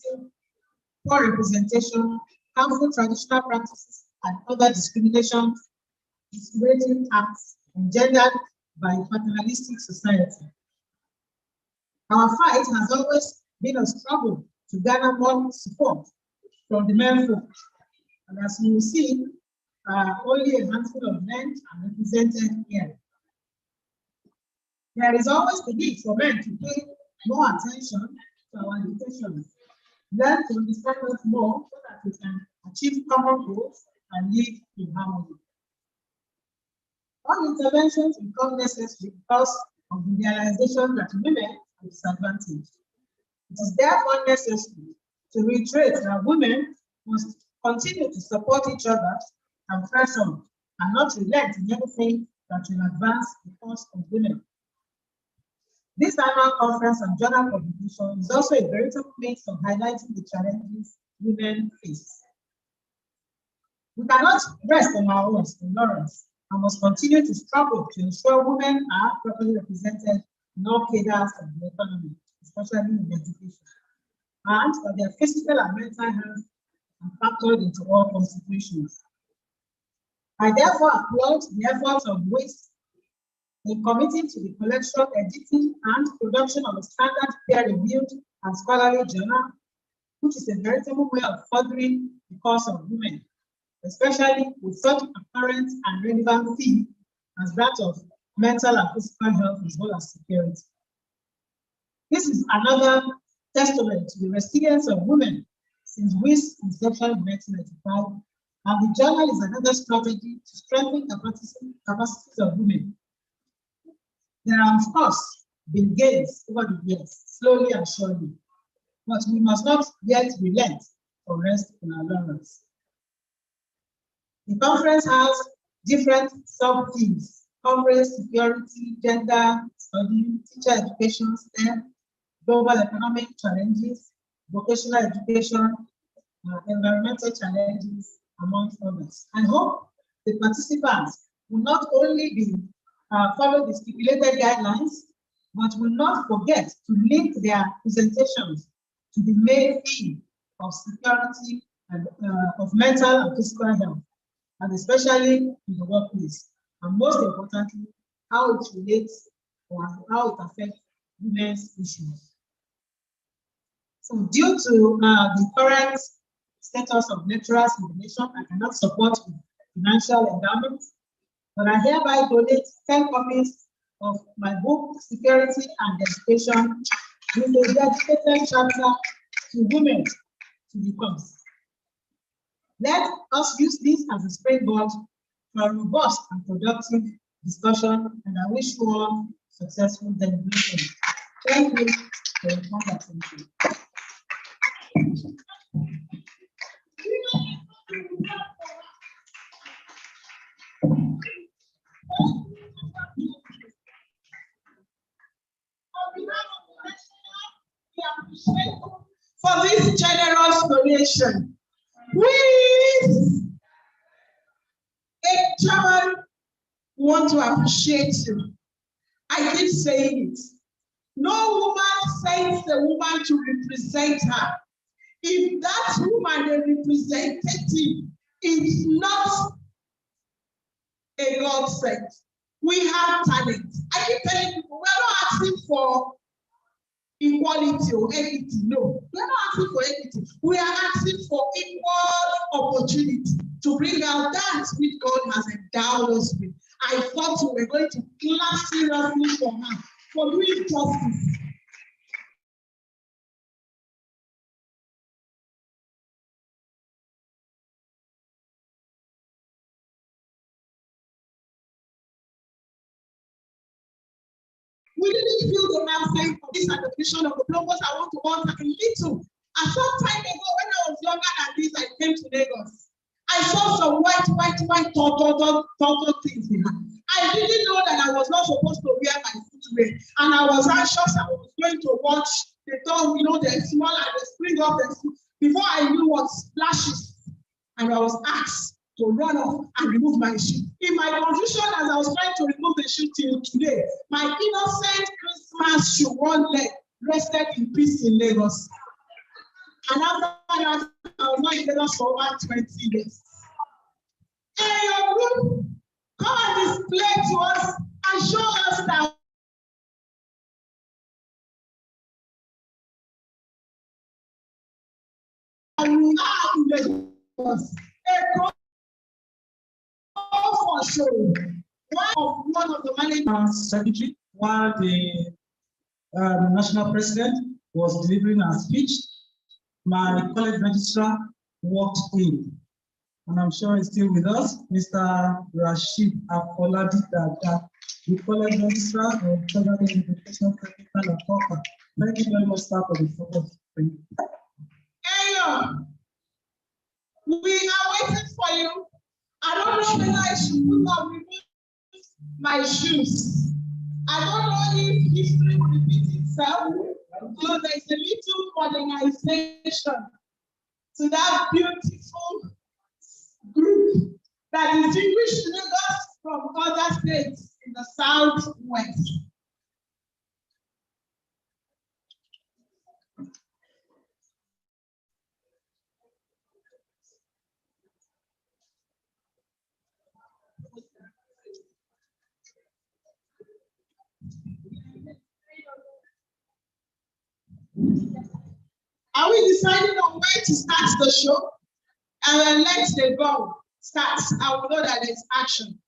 poor representation, harmful traditional practices, and other discrimination, discriminating acts engendered by a paternalistic society. Our fight has always been a struggle to garner more support from the men folk. And as you will see, only a handful of men are represented here. There is always the need for men to pay more attention to our education, learn to understand us more so that we can achieve common goals and live in harmony. All interventions become necessary because of the realization that women are disadvantaged. It is therefore necessary to reiterate that women must continue to support each other and press on, and not relent in anything that will advance the cause of women. This annual conference on journal publication is also a veritable means of highlighting the challenges women face. We cannot rest on our laurels and must continue to struggle to ensure women are properly represented in all cadres of the economy, especially in education, and that their physical and mental health are factored into all considerations. I therefore applaud the efforts of WICE in committing to the collection, editing, and production of a standard peer-reviewed and scholarly journal, which is a veritable way of furthering the cause of women, especially with such apparent and relevant theme as that of mental and physical health as well as security. This is another testament to the resilience of women since WICE's inception in 1995, and the journal is another strategy to strengthen capacities of women. There have, of course, been gains over the years, slowly and surely, but we must not yet relent or rest on our laurels. The conference has different sub-themes: corporate security, gender study, teacher education, STEM, global economic challenges, vocational education, environmental challenges, amongst others. I hope the participants will not only follow the stipulated guidelines, but will not forget to link their presentations to the main theme of security and of mental and physical health, and especially in the workplace, and most importantly, how it relates or how it affects women's issues. So due to the current status of lecturers in the nation, I cannot support financial endowment, but I hereby donate 10 copies of my book, Security and Education, with a dedicated chapter to women to the cause. Let us use this as a springboard for a robust and productive discussion, and I wish you all successful deliberation. Thank you for your kind attention. For this generous donation, we, a German, want to appreciate you. I keep saying it. No woman sends a woman to represent her. If that woman, a representative, is not a God sent, we have talent. I keep telling people, we're not asking for equality or equity. No, we are not asking for equity. We are asking for equal opportunity to bring out that which God has endowed us with. I thought we were going to clap seriously for her for doing justice. We didn't feel the absence of this adaptation of the bloggers. I want to answer a little. A short time ago, when I was younger than this, I came to Lagos. I saw some white turtle things here. I didn't know that I was not supposed to wear my footwear, and I was anxious. I was going to watch the dog, the small and the spring up before I knew what splashes, and I was asked to run off and remove my shoe. In my confusion, as I was trying to remove the shoe till today, my innocent Christmas shoe, one leg, rested in peace in Lagos. And after that, I was not in Lagos for over 20 years. And your group, come and display to us and show us that we are in Lagos. For sure. One of the management secretary, while the national president was delivering a speech, my college registrar walked in, and I'm sure he's still with us, Mr. Rashid Afolabi Dada, the college registrar of Federal Education Technical and Corporate. Thank you very much, sir, for the focus. Hey, we are waiting for you. I don't know whether I should put up remove my shoes. I don't know if history will repeat itself. So there's a little modernization to that beautiful group that distinguishes Lagos from other states in the southwest. Are we deciding on where to start the show? And then let the go start. I will know that there's action.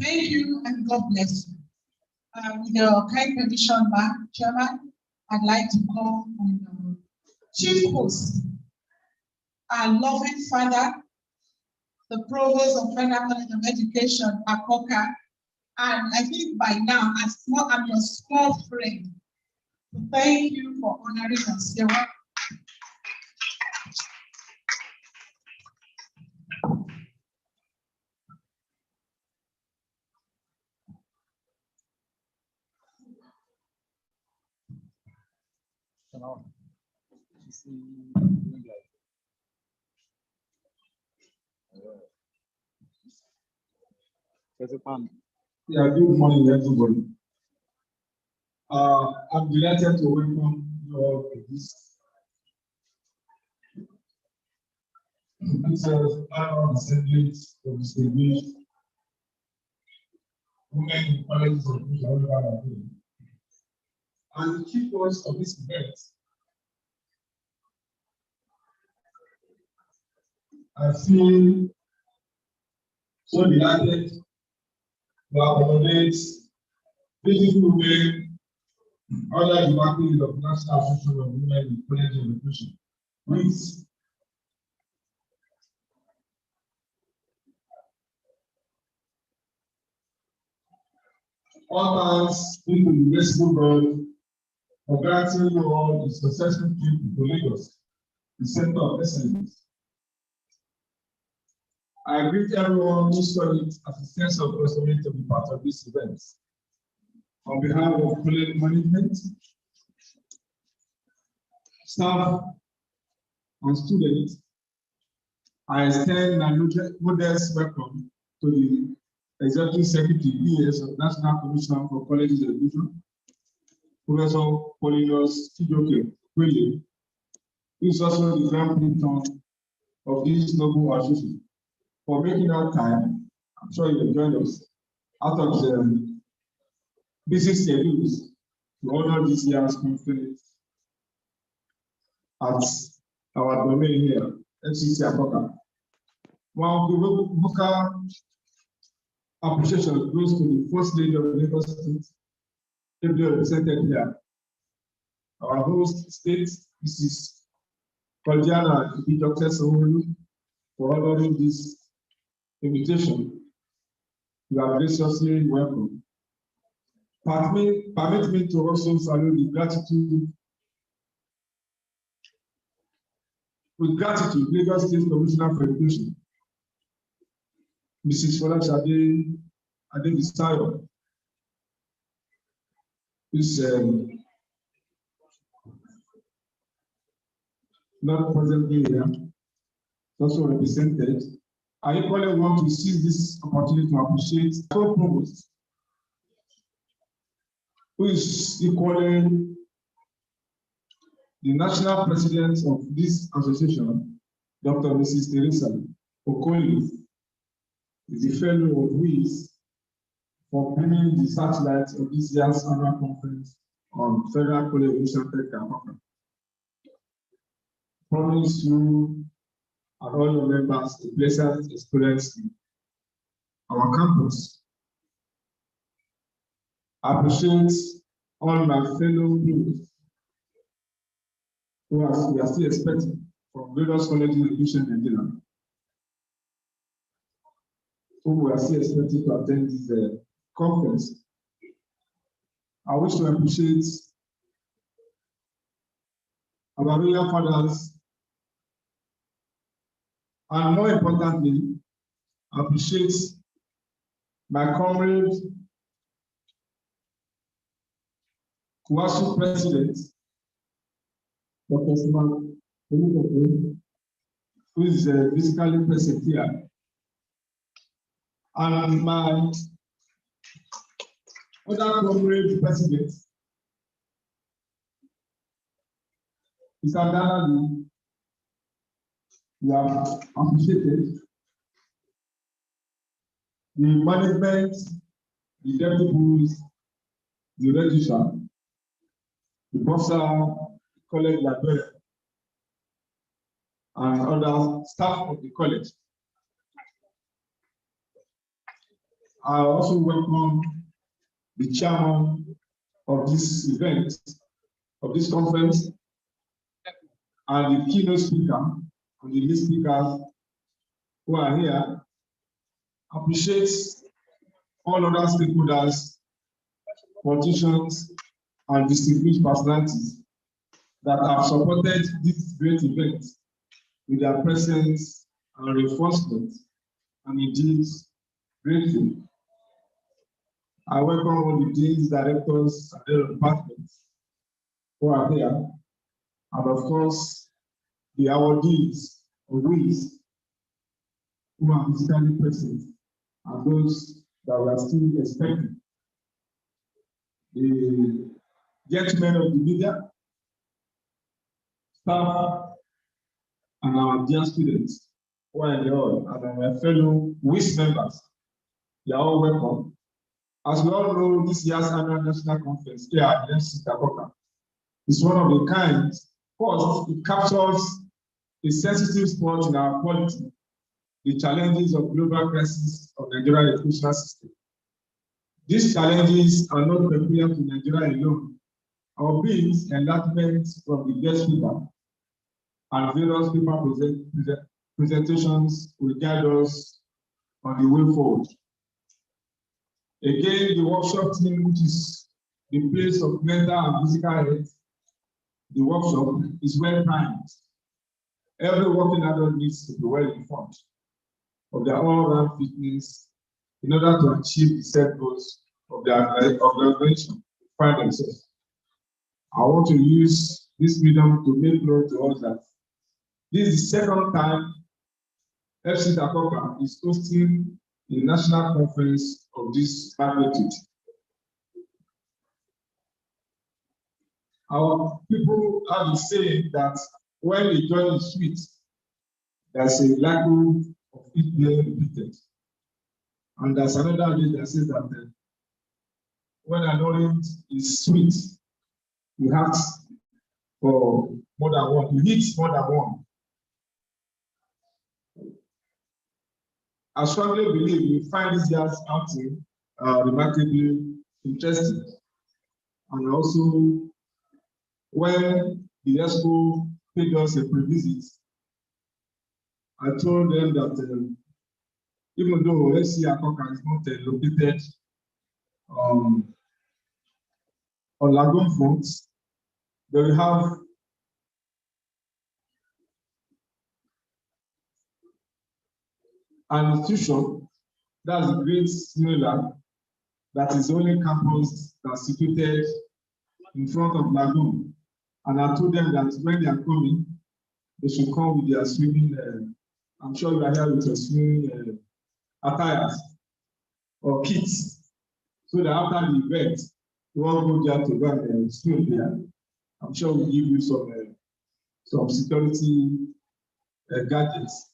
Thank you and God bless you. With your kind permission, Chairman, I'd like to call on Chief Host, our loving father, the Provost of Federal College of Education, Akoka, and I think by now I'm your small friend. Thank you for honoring us. You're welcome. Yeah, good morning, everybody. I'm delighted to welcome you all to this annual assembly of distinguished women in colleges of education all over Nigeria. And the key points of this event, I feel so delighted to accommodate beautiful women under the working of National Association of Women in College Education, WICE. All thanks to the municipal God for granting you all the successful trip to Lagos, the center of excellence. I greet everyone who saw it as a sense of responsibility to be part of this event. On behalf of college management, staff, and students, I extend my modest welcome to the Executive Secretary BS of National Commission for Colleges Education, Professor Paulinus Chijoke Kwele, who is also the Grand Patron of this noble association, for making out time. I'm sure you will join us out of the busy schedules to honor this year's conference at our domain here, FCC Akoka. One vocal appreciation goes to the First Lady of Lagos State, represented here. Our host state, Mrs. Cordiana Dr. Sowolu, for honoring this invitation. You are graciously welcome. Permit me to also salute the gratitude. With gratitude, Lagos State Commissioner for Education, Mrs. Folashade Adebisayo, is not presently here, also represented. I equally want to seize this opportunity to appreciate the provost, who is equally the national president of this association, Dr. Mrs. Teresa Okoli, is the fellow of WICE for bringing the satellite of this year's annual conference on Federal College of Education. Promise you and all your members a pleasant experience in our campus I appreciate all my fellow youth we are still expecting from various colleges and institutions in Nigeria, who we are still expecting to attend this conference. I wish to appreciate our royal fathers, and more importantly, appreciate my comrade, WASU President, Dr. Simon, who is physically present here, and my other comrade president, Mr. Danadi. We have appreciated the management, the deputy police, the registrar, the professor, college librarian, and other staff of the college. I also welcome the chairman of this event, of this conference, and the keynote speaker, and the lead speakers who are here. Appreciate all other stakeholders, politicians, and distinguished personalities that have supported this great event with their presence and reinforcement, and indeed grateful. I welcome all the deans, directors, and their departments who are here, and of course, the awardees of WICE who are physically present, and those that we are still expecting. The gentlemen of the media, staff, and our dear students who are in the hall, and our fellow WICE members, they are all welcome. As we all know, this year's annual national conference here at FC Takoka is one of a kind. First, it captures a sensitive spot in our polity, the challenges of global crisis of Nigerian educational system. These challenges are not peculiar to Nigeria alone, albeit enlargement from the guest speaker and various paper presentations will guide us on the way forward. Again, the workshop team, which is the place of mental and physical health, the workshop is well timed. Every working adult needs to be well informed of their all-round fitness in order to achieve the set goals of the organization find themselves. I want to use this medium to make known to us that this is the second time FC Takoka is hosting a national conference of this magnitude. Our people have been saying that when the joy is sweet, there's a likelihood of it being repeated. And there's another day that says that when an orange is sweet, you have for more than one, you need more than one. I strongly believe we find this year's outing remarkably interesting. And also, when the ESCO paid us a pre-visit, I told them that even though FC Akoka is not located on Lagoon front, they will have an institution that's a great similar that is the only campus that's situated in front of Lagoon. And I told them that when they are coming, they should come with their swimming. I'm sure you are here with your swimming attires or kits, so that after the event, you won't go there to go and swim there. I'm sure we'll give you some security gadgets.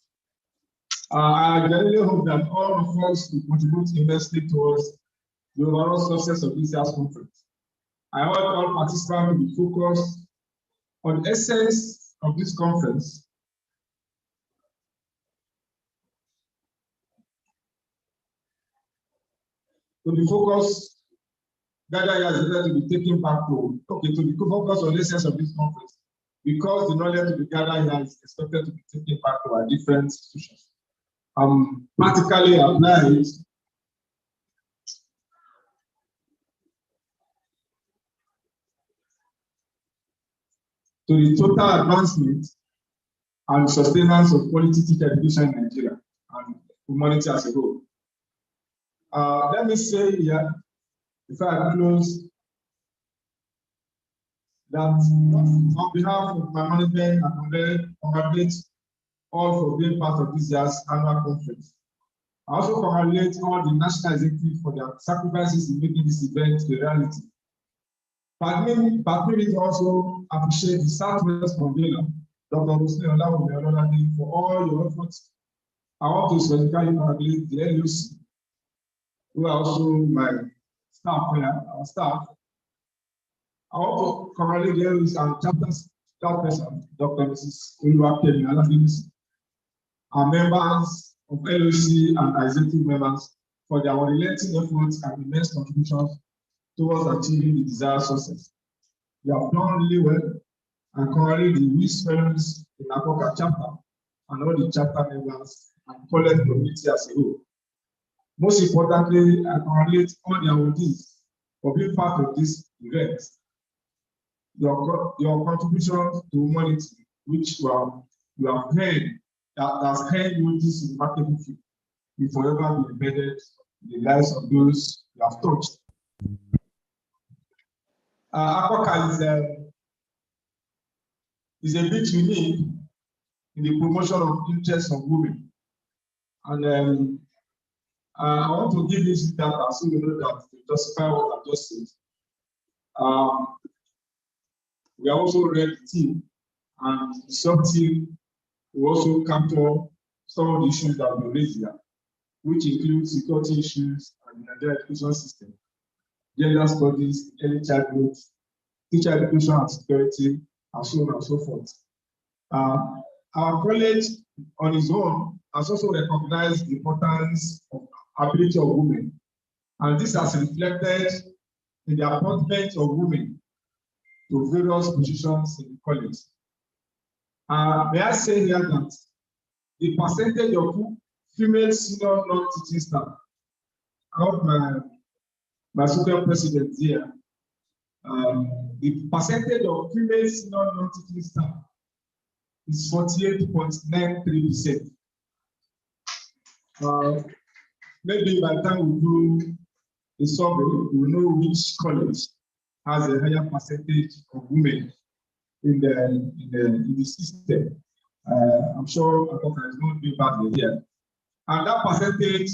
I genuinely hope that all of us will contribute immensely towards the overall success of this year's conference. I want all participants to be focused on the essence of this conference, to be focused gather here is better to be taken back to the focus on the essence of this conference, because the knowledge to be gathered here is expected to be taken back to our different institutions. Practically applied to the total advancement and sustenance of quality teacher education in Nigeria and humanity as a whole. Let me say here, before I close, that on behalf of my management, I congratulate all for being part of this year's annual conference. I also congratulate all the national executives for their sacrifices in making this event a reality. Partly also appreciate the Southwest convener, Dr. Hussein Olawumi, for all your efforts. I want to specifically congratulate the LUC, who are also my staff here, our staff. I want to congratulate the LUC and chapter person, Dr. Mrs. Oluwakemi Alafimisi, our members of LUC and executive members for their unrelenting efforts and immense contributions towards achieving the desired success. You have done really well, and congratulate the WICE fellows in Akoka chapter and all the chapter members and college community as a whole. Most importantly, I congratulate all the awardees for being part of this event. Your contribution to humanity, which you have heard, that has heard you this remarkable feat, will forever be embedded in the lives of those you have touched. Akoka is a bit unique in the promotion of interests of women. And I want to give this data so you know that to justify what I just said. We also read the team, and the sub-team will also capture some of the issues that we raised here, which include security issues and the Nigerian education system, gender studies, early childhood, teacher education and security, and so on and so forth. Our college on its own has also recognized the importance of ability of women, and this has reflected in the appointment of women to various positions in the college. May I say here that the percentage of female senior non-teaching staff, out my super president here, the percentage of female senior non-teaching staff is 48.93%. Maybe by the time we do the survey, we will know which college has a higher percentage of women in the system. I'm sure Akoka is not doing badly here. And that percentage,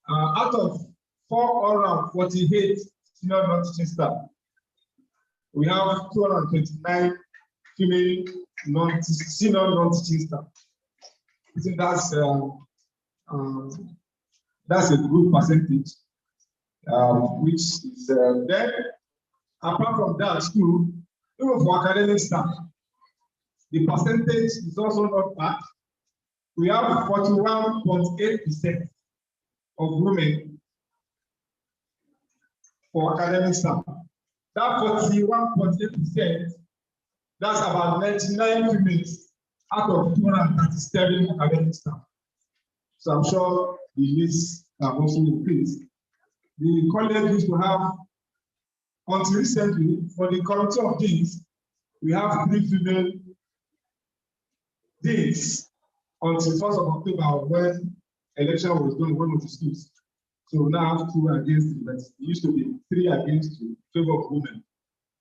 out of 448 senior non-teaching staff, we have 229 female senior non-teaching staff. I think that's a good percentage, which is then, apart from that too, even for academic staff, the percentage is also not bad. We have 41.8% of women for academic staff. That 41.8%, that's about 99 females out of 237 academic staff. So I'm sure the list have also increased. The college used to have, until recently, for the committee of deans, we have 3 female deans until 1st of October when election was done in one of the schools. So we now have 2 against 3, but it used to be 3 against 2 in favor of women.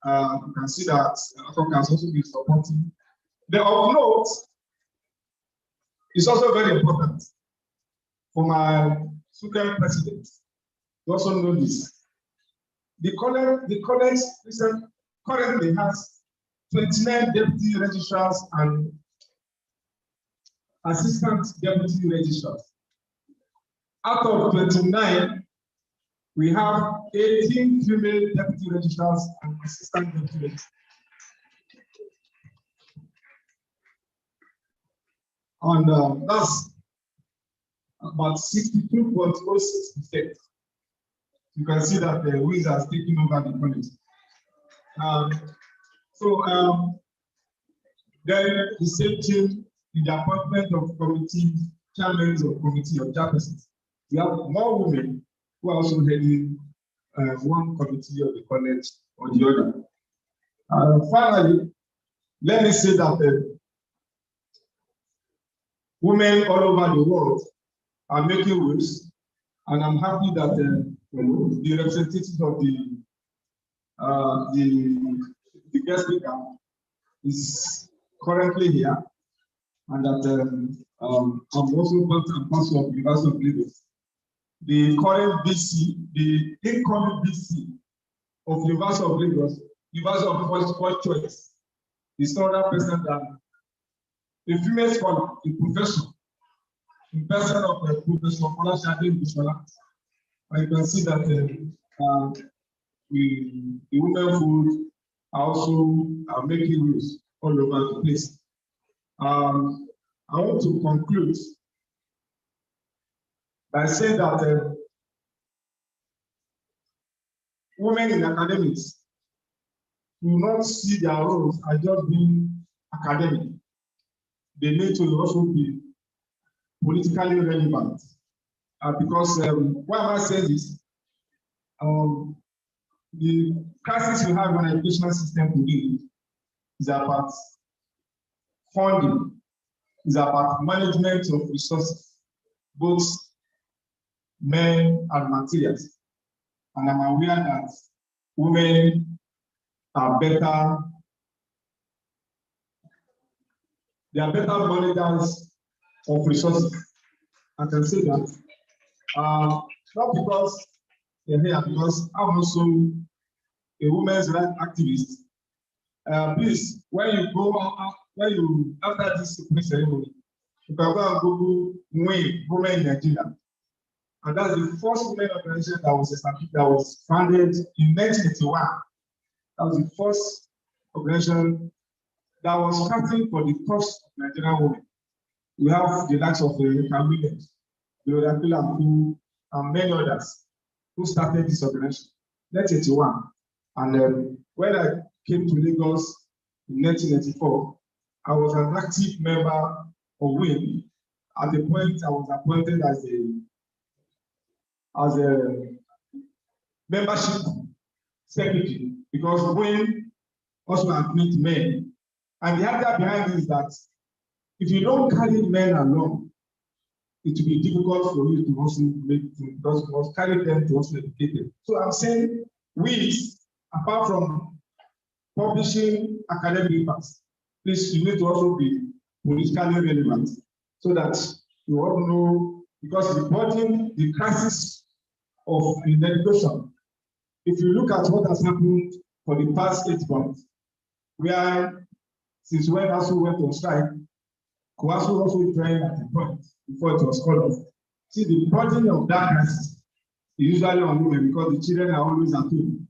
You can see that Akoka has also been supporting. The of note is also very important for my super president to also know this. The college currently has 29 deputy registrars and assistant deputy registrars. Out of 29, we have 18 female deputy registrars and assistant deputy registrars. And that's about 62.06%. You can see that the WICE has taken over the college. Then the same thing in the appointment of committee chairmen of committee of chairpersons. We have more women who are also heading one committee of the college or the other. Finally, let me say that women all over the world are making waves, and I'm happy that the representative of the guest speaker is currently here, and that I'm also part and parcel of the University of Lagos. The current BC, the incoming BC of University of Lagos, University of First Choice, is no other person than a female scholar, a professor, in person of Professor Folashade Busola. And you can see that the women food also are making waves all over the place. I want to conclude by saying that women in academics do not see their roles as just being academic. They need to also be politically relevant. Because why am I saying this? The crisis we have in our educational system today is about funding, is about management of resources, both men and materials. And I'm aware that women are better, they are better managers of resources. I can say that. Not because they're here, because I'm also a women's rights activist. Please, when you go after this ceremony, you can go and Google Women in Nigeria. And that's the first women organization that was established, that was founded in 1981. That was the first organization that was fighting for the cause of Nigerian women. We have the likes of Williams, and many others who started this organization in 1981. And when I came to Lagos in 1994, I was an active member of WIN. At the point, I was appointed as a membership secretary, because WIN also admit men. And the idea behind it is that if you don't carry men along, it will be difficult for you to also because you must carry them to also educate them. So I'm saying apart from publishing academic papers, please, you need to also be politically relevant so that you all know, because the crisis of in education, if you look at what has happened for the past 8 months, where since when ASU went on strike, KOASU also joined at the point before it was called off. See, the burden of that crisis is usually on women because the children are always at home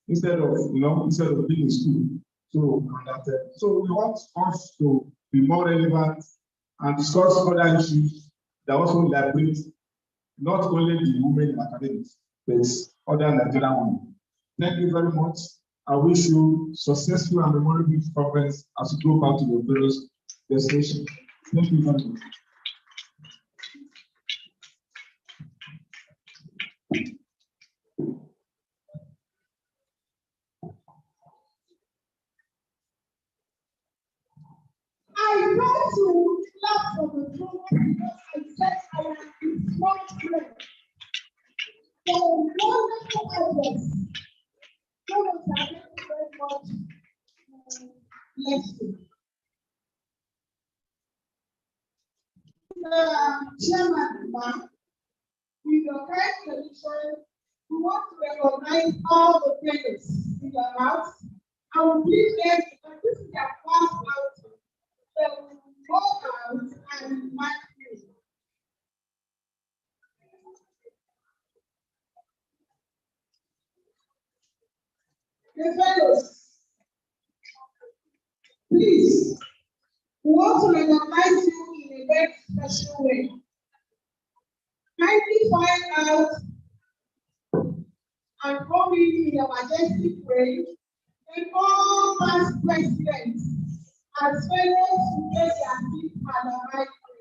instead of being in school. So we want us to be more relevant and discuss other issues that also liberate not only the women in academics, but other Nigerian women. Thank you very much. I wish you successful and memorable conference as you go back to your various destinations. Thank you very much. I want to clap for the group because I said I am in small group. For a wonderful address. Thank you very much. Next week. Chairman, with your kind permission, we want to recognize all the players in the house. I will please them because this is their first outing. They will go out and mark you. The fellows, please, we want to recognize you in a very special way. Kindly find out and probably in a majestic way, and all past presidents as failures to get their feet at the right place.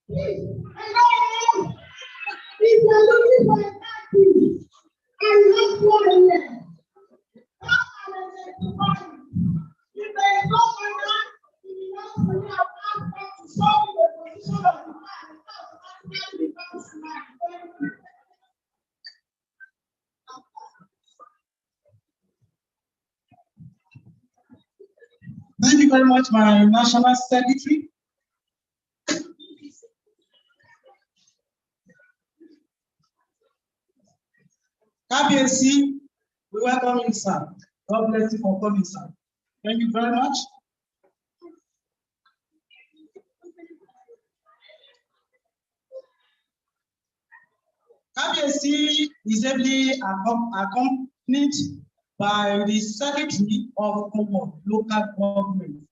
Please, hello. If you're looking for a taxi, I have one here. Come and identify. If there is no one there, you will not have access to show you the position of the man. That's becomes man. Thank you very much, my National Secretary. KBC, we welcome you, sir. God bless you for coming, sir. Thank you very much. KBC is ably accompanied by the Secretary of Common Local Government.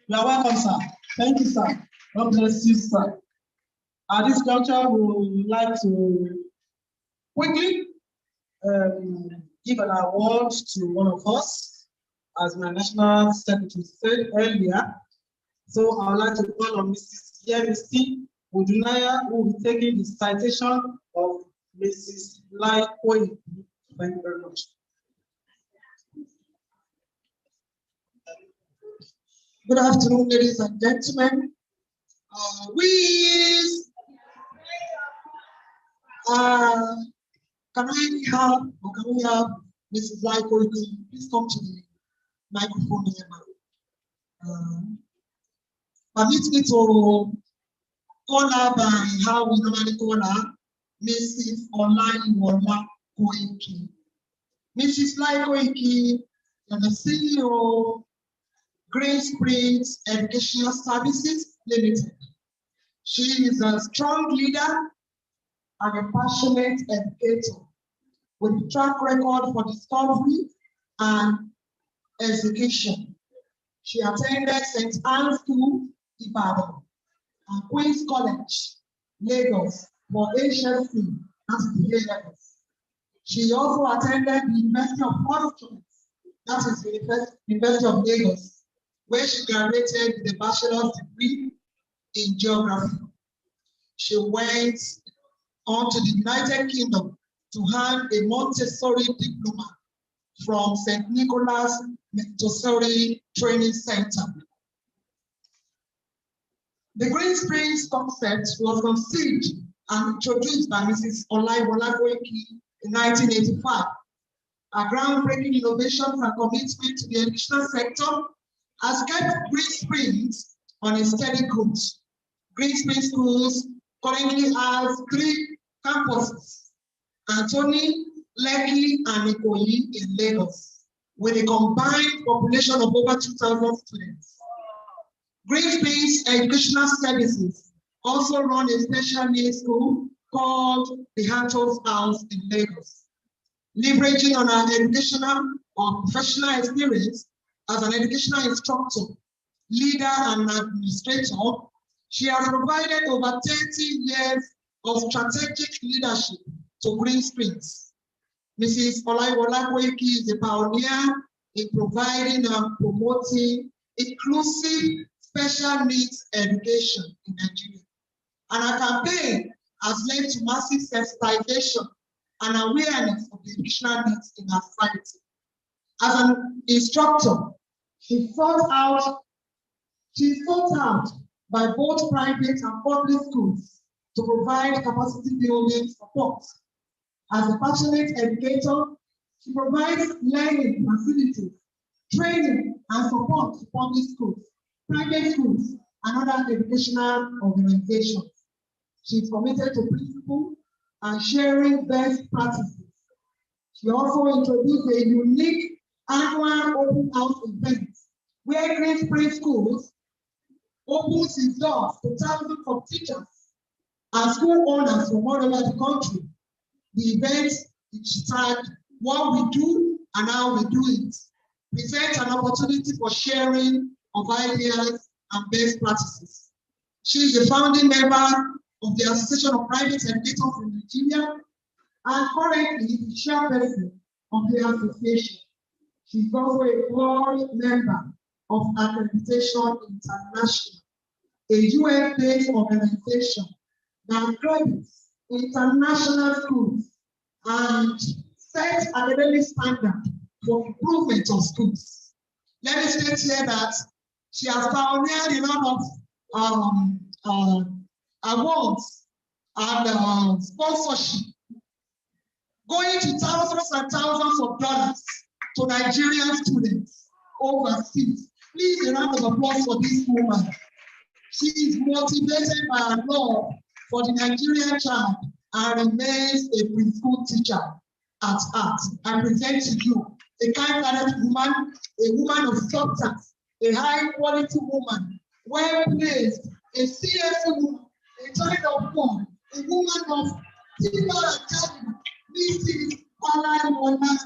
You are welcome, sir. Thank you, sir. God bless you, sir. At this juncture, we would like to quickly give an award to one of us, as my National Secretary said earlier. So I would like to call on Mrs. Yemisi Udunaya, who will be taking the citation of Mrs. Lai Koi. Thank you very much. Good afternoon, ladies and gentlemen. Can I have, or can we have Mrs. Lyko, please come to the microphone here. Permit me to call her by how we normally call her, Mrs. Olaiwola Koiki. Mrs. Lyko, the CEO, Green Springs Educational Services Limited. She is a strong leader and a passionate educator with a track record for discovery and execution. She attended St. Anne's School, Ibadan, and Queen's College, Lagos, for HSC, that is the A-levels. She also attended the University of Boston, that is the University of Lagos, where she graduated with a bachelor's degree in geography. She went on to the United Kingdom to earn a Montessori diploma from St. Nicholas Montessori Training Center. The Green Springs concept was conceived and introduced by Mrs. Olaiwola Koiki in 1985. Her groundbreaking innovations and commitment to the educational sector has kept Green Springs on a steady course. Green Springs Schools currently has 3 campuses, Anthony, Lekki, and Ikoyi in Lagos, with a combined population of over 2,000 students. Green Springs Educational Services also run a special needs school called the Hantos House in Lagos. Leveraging on our educational or professional experience as an educational instructor, leader, and administrator, she has provided over 30 years of strategic leadership to Green Springs. Mrs. Olaiwola Koiki is a pioneer in providing and promoting inclusive special needs education in Nigeria. And her campaign has led to massive sensitization and awareness of the educational needs in our society. As an instructor, she sought out by both private and public schools to provide capacity building support. As a passionate educator, she provides learning facilities, training, and support to public schools, private schools, and other educational organizations. She is committed to principle and sharing best practices. She also introduced a unique annual open house event where Green Springs Schools opens its doors to thousands of teachers and school owners from all over the country. The event is tagged "What We Do and How We Do It," presents an opportunity for sharing of ideas and best practices. She is a founding member of the Association of Private Educators in Nigeria and currently is the chairperson of the association. She is also a board member of Accreditation International. a UN-based organization that credits international schools and sets academic standard for improvement of schools. Let me state here that she has pioneered a lot of awards and sponsorship, going to thousands and thousands of dollars to Nigerian students overseas. Please, a round of applause for this woman. She is motivated by her love for the Nigerian child and remains a preschool teacher at heart. I present to you a kind-hearted woman, a woman of substance, a high-quality woman, well-placed, a serious woman, a child of God, a woman of timber and judgment. This is Olamona.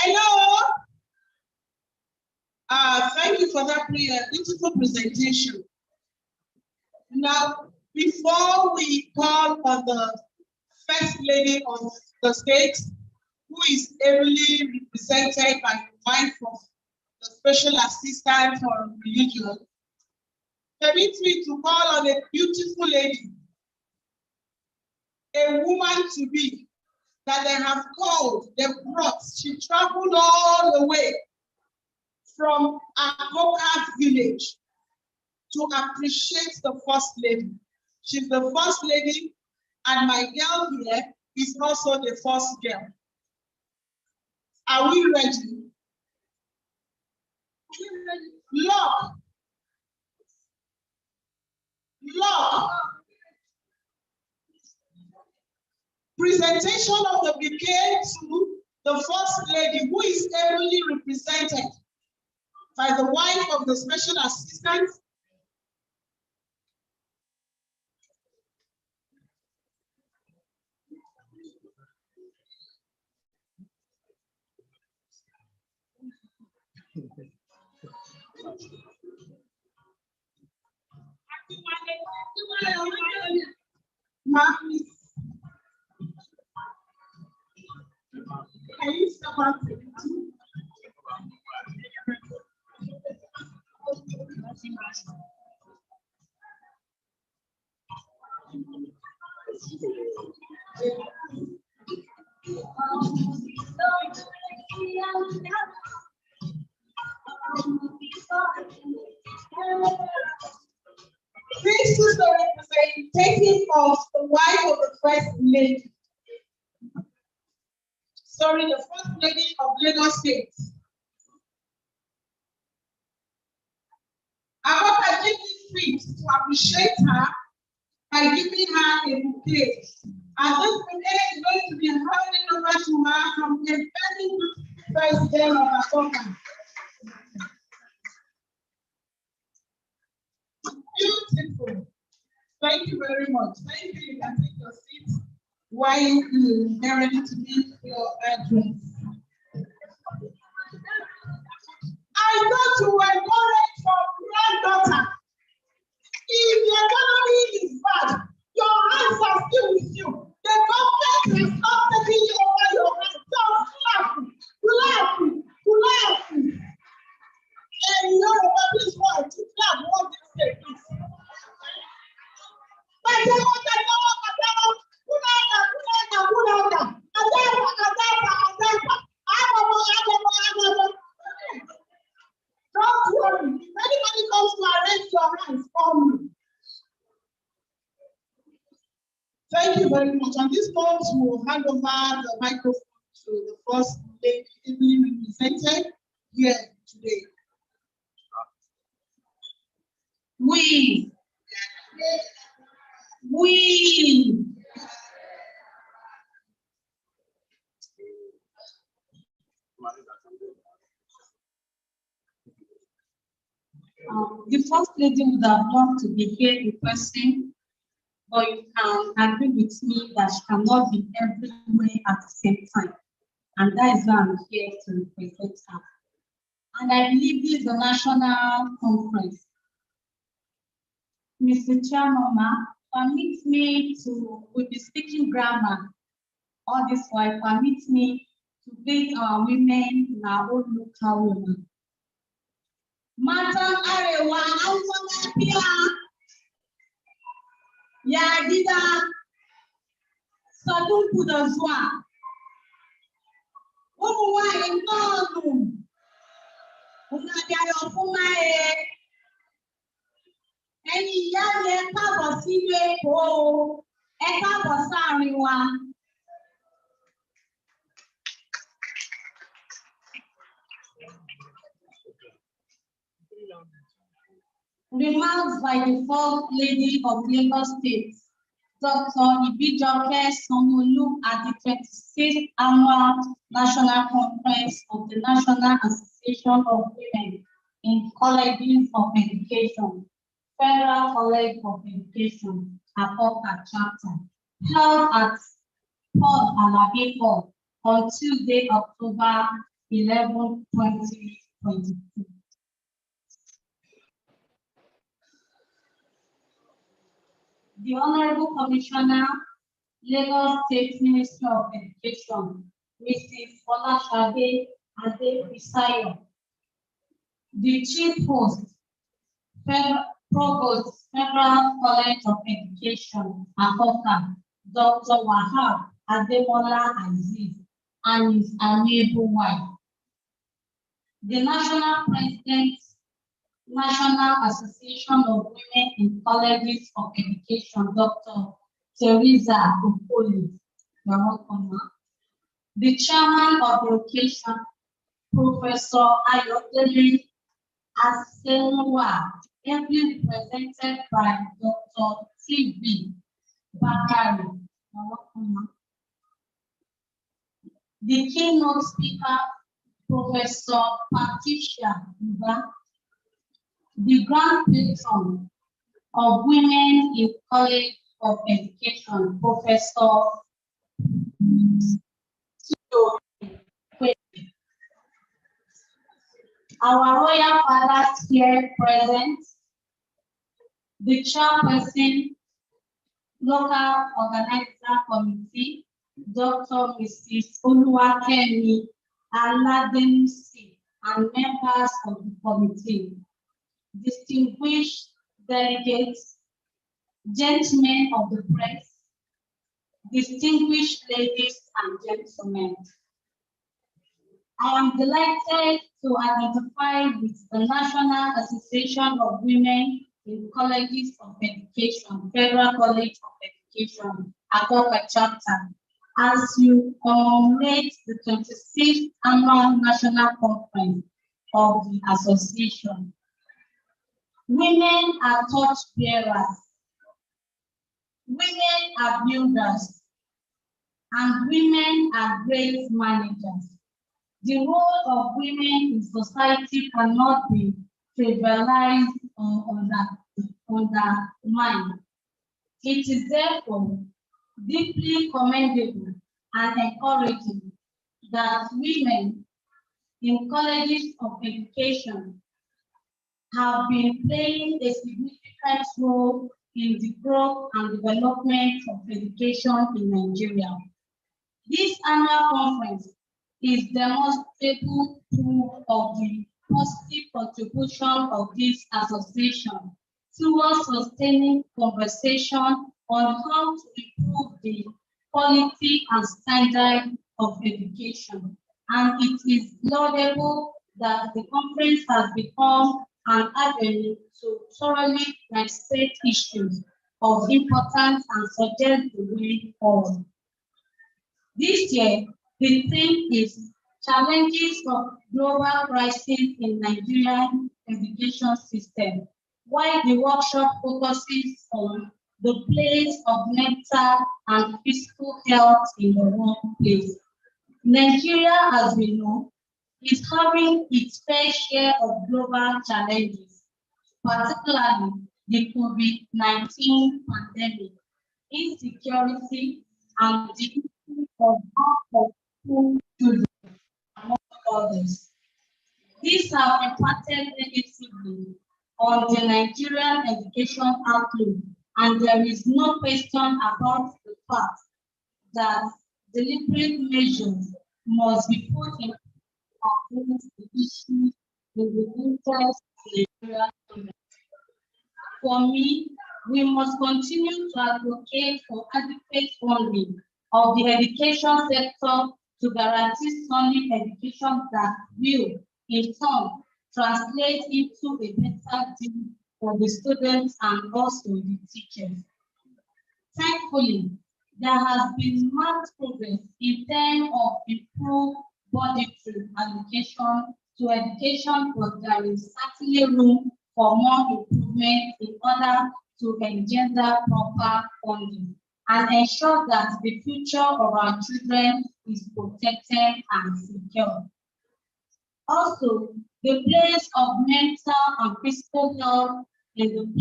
Hello. Thank you for that beautiful presentation. Now, before we call on the First Lady of the state, who is ably represented by the wife of the Special Assistant for Religion, permit me to call on a beautiful lady, a woman to be, that they have called, they brought. She traveled all the way from Akoka village to appreciate the First Lady. She's the First Lady, and my girl here is also the first girl. Are we ready? Lord. Lord. Presentation of the bouquet to the First Lady, who is ably represented by the wife of the Special Assistant. Please. Can you step up? This is the representative of the wife of the first lady. Sorry, the first lady of Lagos State. I want to give this speech to appreciate her by giving her a bouquet. And this bouquet is going to be handed over to her from the very first day of her program. Beautiful. Thank you very much. Thank you. You can take your seat while you get ready to give your address. I thought you were worried for granddaughter. If the economy is bad, your hands are still with you. The government has not taken you over your hands. Just clap. And you know what this word to clap what this say, please. Don't worry. If anybody comes to arrange your hands for me. Thank you very much. On this note, we will hand over the microphone to the first lady ably represented here today. We. The first lady would have loved to be here in person, but you can agree with me that she cannot be everywhere at the same time. And that is why I'm here to represent her. And I believe this is a national conference. Mr. Chairman, permit me to, we'll be speaking grammar. All this while, permit me to greet our women in our own local women. Madam Arewa, Pia, Yadida, Sadun Pudazwa, Umuwa Inonu, Unadiayo Fumae, Eni Yale Kaba Siwe Po, Ekaba Sariwa. Remarks by the fourth lady of Lagos State, Dr. Ibijoke Sanwo-Olu, at the 26th Annual National Conference of the National Association of Women in Colleges of Education, Federal College of Education, Akoka Chapter, held at Paul Alabi Hall on Tuesday, October 11, 2022. The Honorable Commissioner, Lagos State Ministry of Education, Mrs. Folashade Ade-Bisayo. The Chief Host, Provost, Federal College of Education, Akoka, Dr. Wahab Ademola Aziz, and his amiable wife. The National President, National Association of Women in Colleges of Education, Dr. Teresa Okoli. You're welcome, ma'am. The Chairman of the occasion, Professor Ayodele Asenwa, ably represented by Dr. T.B. Bakari. You're welcome, ma'am. The keynote speaker, Professor Patricia Uba, the Grand Patron of Women in College of Education, Professor our royal fathers here present, the chairperson Local Organizer Committee, Dr. Mrs. Oluwakemi Aladenusi, and members of the committee, distinguished delegates, gentlemen of the press, distinguished ladies and gentlemen. I am delighted to identify with the National Association of Women in Colleges of Education, Federal College of Education, Akopa Chapter, as you commemorate the 26th Annual National Conference of the Association. Women are torch bearers, women are builders, and women are great managers. The role of women in society cannot be trivialized or undermined. It is therefore deeply commendable and encouraging that women in colleges of education have been playing a significant role in the growth and development of education in Nigeria. This annual conference is demonstrable proof of the positive contribution of this association towards sustaining conversation on how to improve the quality and standard of education. And it is laudable that the conference has become an avenue to thoroughly dissect issues of importance and suggest the way forward. This year, the theme is Challenges of Global Crisis in Nigerian Education System, while the workshop focuses on the place of mental and physical health in the workplace. Nigeria, as we know, is having its fair share of global challenges, particularly the COVID-19 pandemic, insecurity, and the issue of school children, among others. These have impacted negatively on the Nigerian education outlook, and there is no question about the fact that deliberate measures must be put in against the issues in the interest of Nigerian students. For me, we must continue to advocate for adequate funding of the education sector to guarantee solid education that will, in turn, translate into a better deal for the students and also the teachers. Thankfully, there has been marked progress in terms of improved budgetary allocation to education, but there is certainly room for more improvement in order to engender proper funding and ensure that the future of our children is protected and secure. Also, the place of mental and physical health in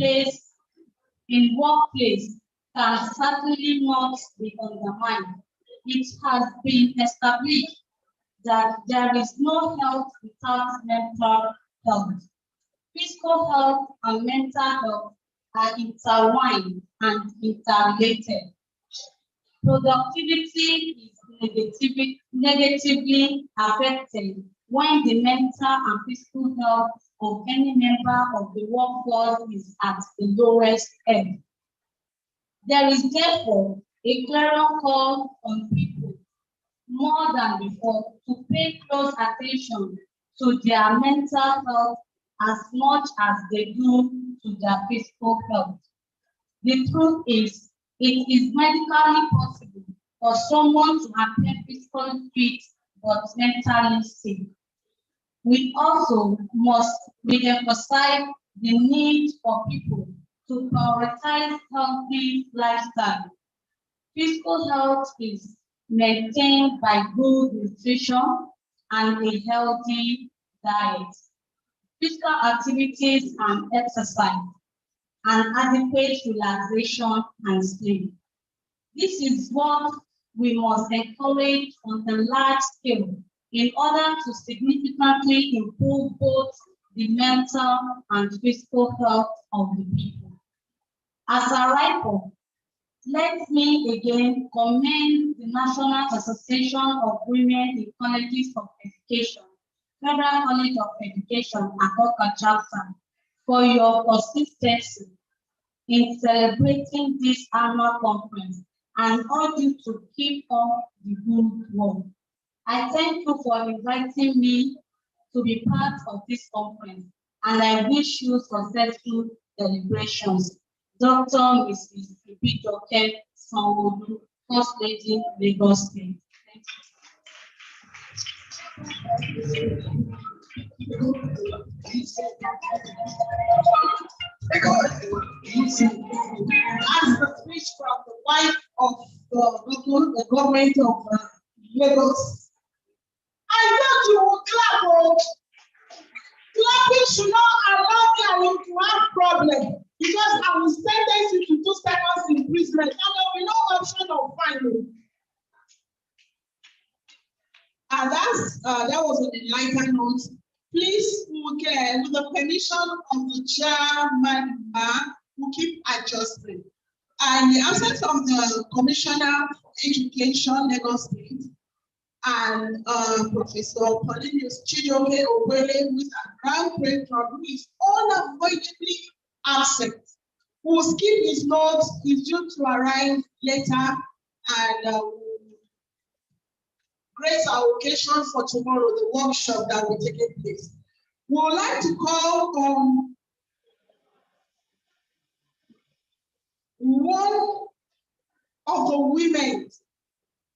workplace can certainly not be undermined. It has been established that there is no health without mental health. Physical health and mental health are intertwined and interrelated. Productivity is negatively affected when the mental and physical health of any member of the workforce is at the lowest end. There is therefore a clear call on people more than before to pay close attention to their mental health as much as they do to their physical health. The truth is, it is medically possible for someone to appear physically fit but mentally sick. We also must re-emphasize the need for people to prioritize healthy lifestyle. Physical health is maintained by good nutrition and a healthy diet, physical activities and exercise, and adequate relaxation and sleep. This is what we must encourage on a large scale in order to significantly improve both the mental and physical health of the people. As a riper, Let me again commend the National Association of Women in Colleges of Education, Federal College of Education, Akoka Chapter, for your consistency in celebrating this annual conference and urge you to keep up the good work. I thank you for inviting me to be part of this conference, and I wish you successful deliberations. Dr. Mrs. Ibijoke Sanwo-Olu, First Lady, Lagos State. Thank As the speech from the wife of the government of Lagos. I thought you would clap. Oh. Clapping should not allow you to have problem because I will sentence you to 2 seconds imprisonment and there will be no option of fining. And that was on a lighter note. Please, with the permission of the chairman, we'll keep adjusting. And the absence of the Commissioner for Education, Lagos State, and Professor Polinius Chidoke Okwele, who is a grand patron, who is unavoidably absent. We will skip his notes, he's due to arrive later, and grace our occasion for tomorrow, the workshop that will take place. We would like to call on one of the women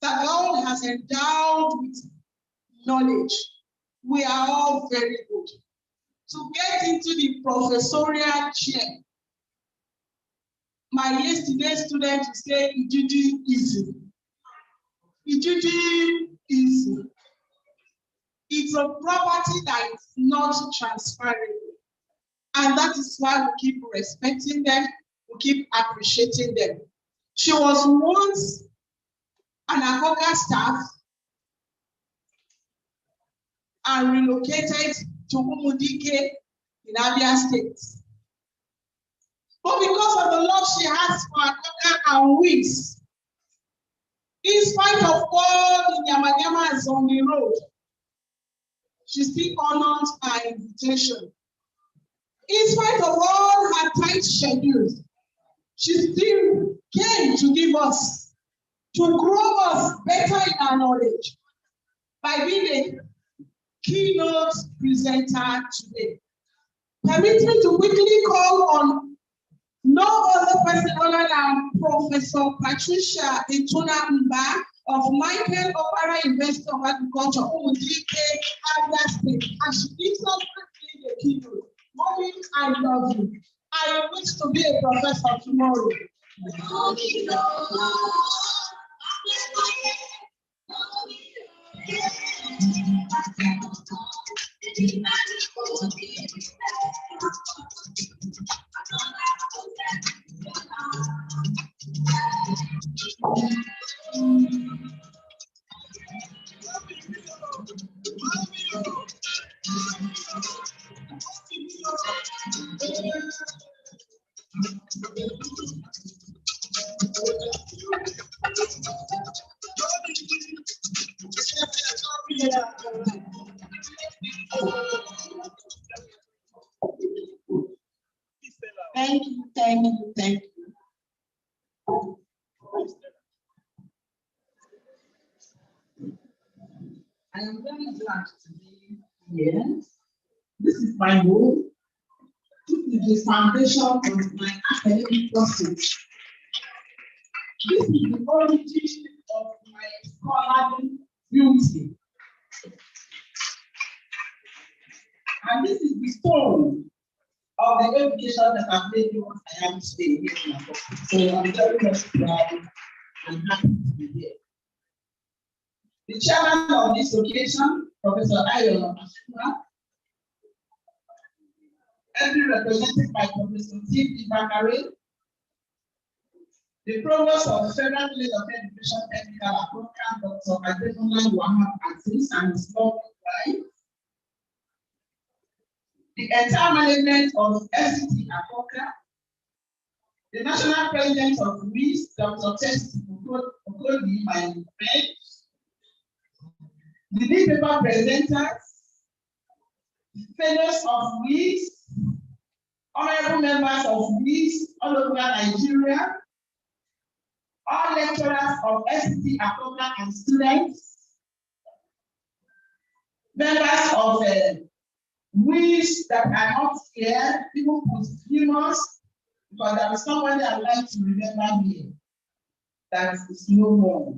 that God has endowed with knowledge. We are all very good. To get into the professorial chair, my yesterday student will say, Ijuji easy. Ijuji easy. It's a property that is not transferable. And that is why we keep respecting them, we keep appreciating them. She was once an Akoka staff and relocated to Umudike in Abia State. But because of the love she has for Akoka and WICE, in spite of all the Yamayamas on the road, she still honored our invitation. In spite of all her tight schedules, she still came to give us, to grow us better in our knowledge by being a keynote presenter today. Permit me to quickly call on no other person other than Professor Patricia Ituna Mba of Michael Opera University of Agriculture, Umudike, Abia State, and she gives us quickly the keynote. Mommy, I love you. I wish to be a professor tomorrow. Thank you, thank you, thank you. I am very glad to be here. This is my home. This is the foundation of my academic process. This is the origin of my scholarly beauty. And this is the story of the education that I've made me what I am today here in my office. So I'm very much proud and happy to be here. The chairman of this occasion, Professor Ayo Mashima, every represented by Professor T. Bakare, the provost of the Federal College of Education Technical Program, Dr. Adekunle Wahab Aziz, and his lovely wife, the entire management of FCT Akoka, The national president of WICE, Dr. Tess Okoli, my friend, the newspaper presenters, fellows of WICE, honorable members of WICE all over Nigeria, all lecturers of FCT Akota and students, members of WICE that are not here, people posthumous, because there is somebody I'd like to remember here that is no more.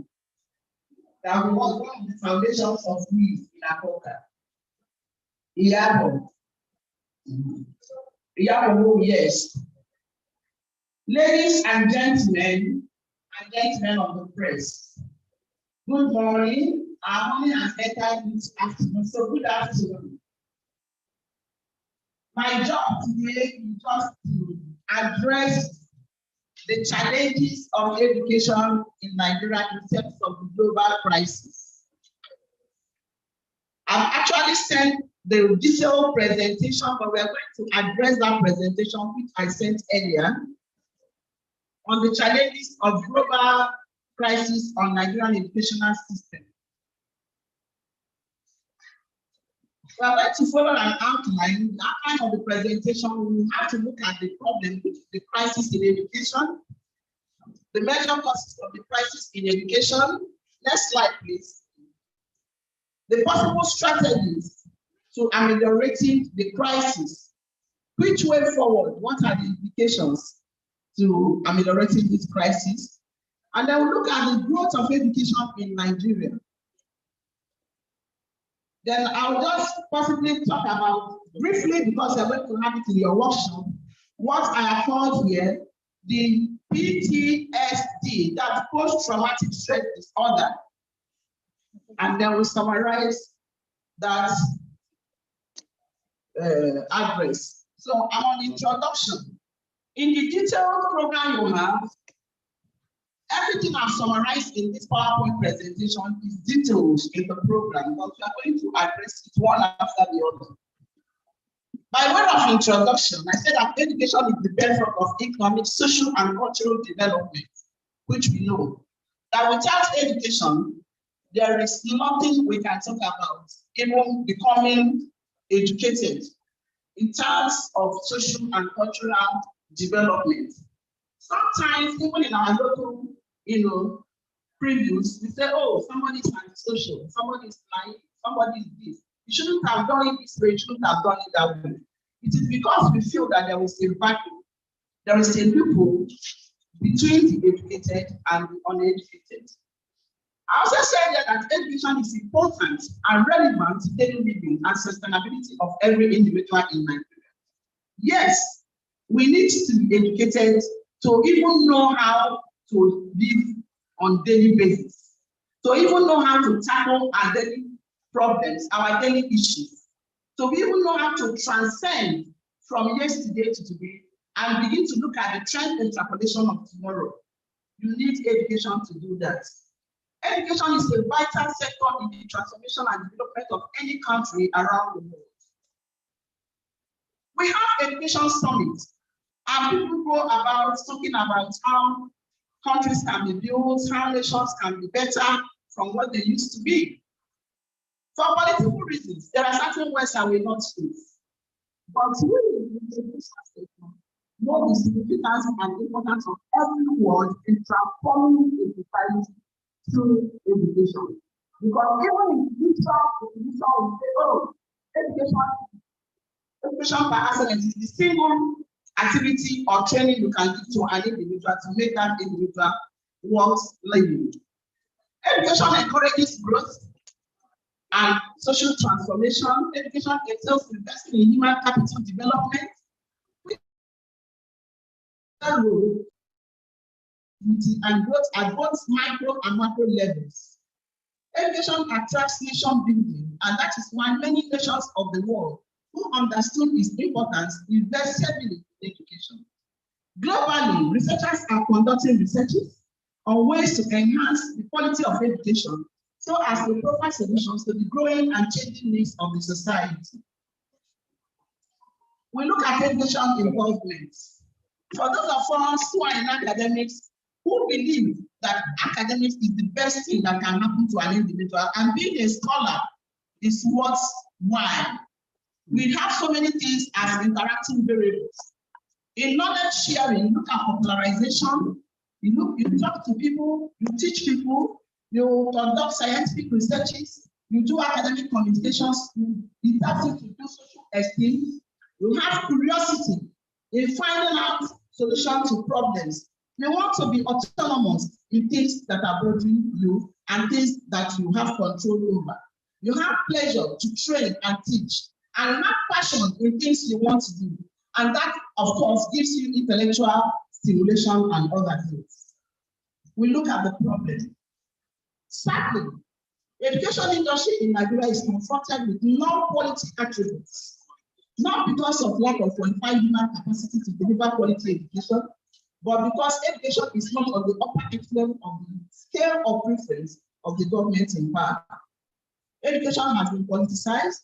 That was one of the foundations of WICE in Akota. Iyabo, yes. Ladies and gentlemen of the press, good morning. Our morning has entered this afternoon, so good afternoon. My job today is just to address the challenges of education in Nigeria in terms of the global crisis. I've actually sent the detailed presentation, but we are going to address that presentation which I sent earlier on the challenges of global crisis on Nigerian educational system. We are going to follow an outline. The outline of the presentation, we have to look at the problem, which is the crisis in education, the major causes of the crisis in education. Next slide, please. The possible strategies to ameliorating the crisis. Which way forward? What are the implications to ameliorating this crisis? And then we'll look at the growth of education in Nigeria. Then I'll just possibly talk about briefly, because you're going to have it in your workshop, what I have called here the PTSD, that's post-traumatic stress disorder. And then we'll summarize that address. So I'm on introduction. In the detailed program you have, everything I've summarized in this PowerPoint presentation is detailed in the program, but we are going to address it one after the other. By way of introduction, I said that education is the bedrock of economic, social, and cultural development, which we know that without education, there is nothing we can talk about, even becoming educated in terms of social and cultural development. Sometimes, even in our local, previews, we say, oh, somebody is antisocial, somebody is lying, somebody is this. You shouldn't have done it this way, you shouldn't have done it that way. It is because we feel that there is a vacuum, there is a loophole between the educated and the uneducated. I also said that education is important and relevant to daily living and sustainability of every individual in Nigeria. Yes, we need to be educated to even know how to live on daily basis, to even know how to tackle our daily problems, our daily issues, to even know how to transcend from yesterday to today and begin to look at the trend interpretation of tomorrow. You need education to do that. Education is a vital sector in the transformation and development of any country around the world. We have education summits, and people go about talking about how countries can be built, how nations can be better from what they used to be. For political reasons, there are certain words that will not speak. But really, in the education sector, know the significance and importance of every word in transforming a society through education. Because even in digital, we say, oh, education by excellence is the single activity or training you can give to an individual to make that individual worth living. Education encourages growth and social transformation. Education entails investing in human capital development, and growth at both micro and macro levels. Education attracts nation building, and that is why many nations of the world who understood its importance invest heavily in education. Globally, researchers are conducting researches on ways to enhance the quality of education so as to provide solutions to the growing and changing needs of the society. We look at education involvement. For those of us who are in academics, who believe that academics is the best thing that can happen to an individual, and being a scholar is worthwhile. We have so many things as interacting variables. In knowledge sharing, look at popularization, you talk to people, you teach people, you conduct scientific researches, you do academic communications, you interpret to do social esteem, you have curiosity in finding out solutions to problems. You want to be autonomous in things that are bothering you and things that you have control over. You have pleasure to train and teach, and you have passion in things you want to do. And that, of course, gives you intellectual stimulation and other things. We look at the problem. Sadly, the education industry in Nigeria is confronted with non-quality attributes, not because of lack of qualified human capacity to deliver quality education, but because education is not on the upper echelon of the scale of preference of the government in power. Education has been politicized.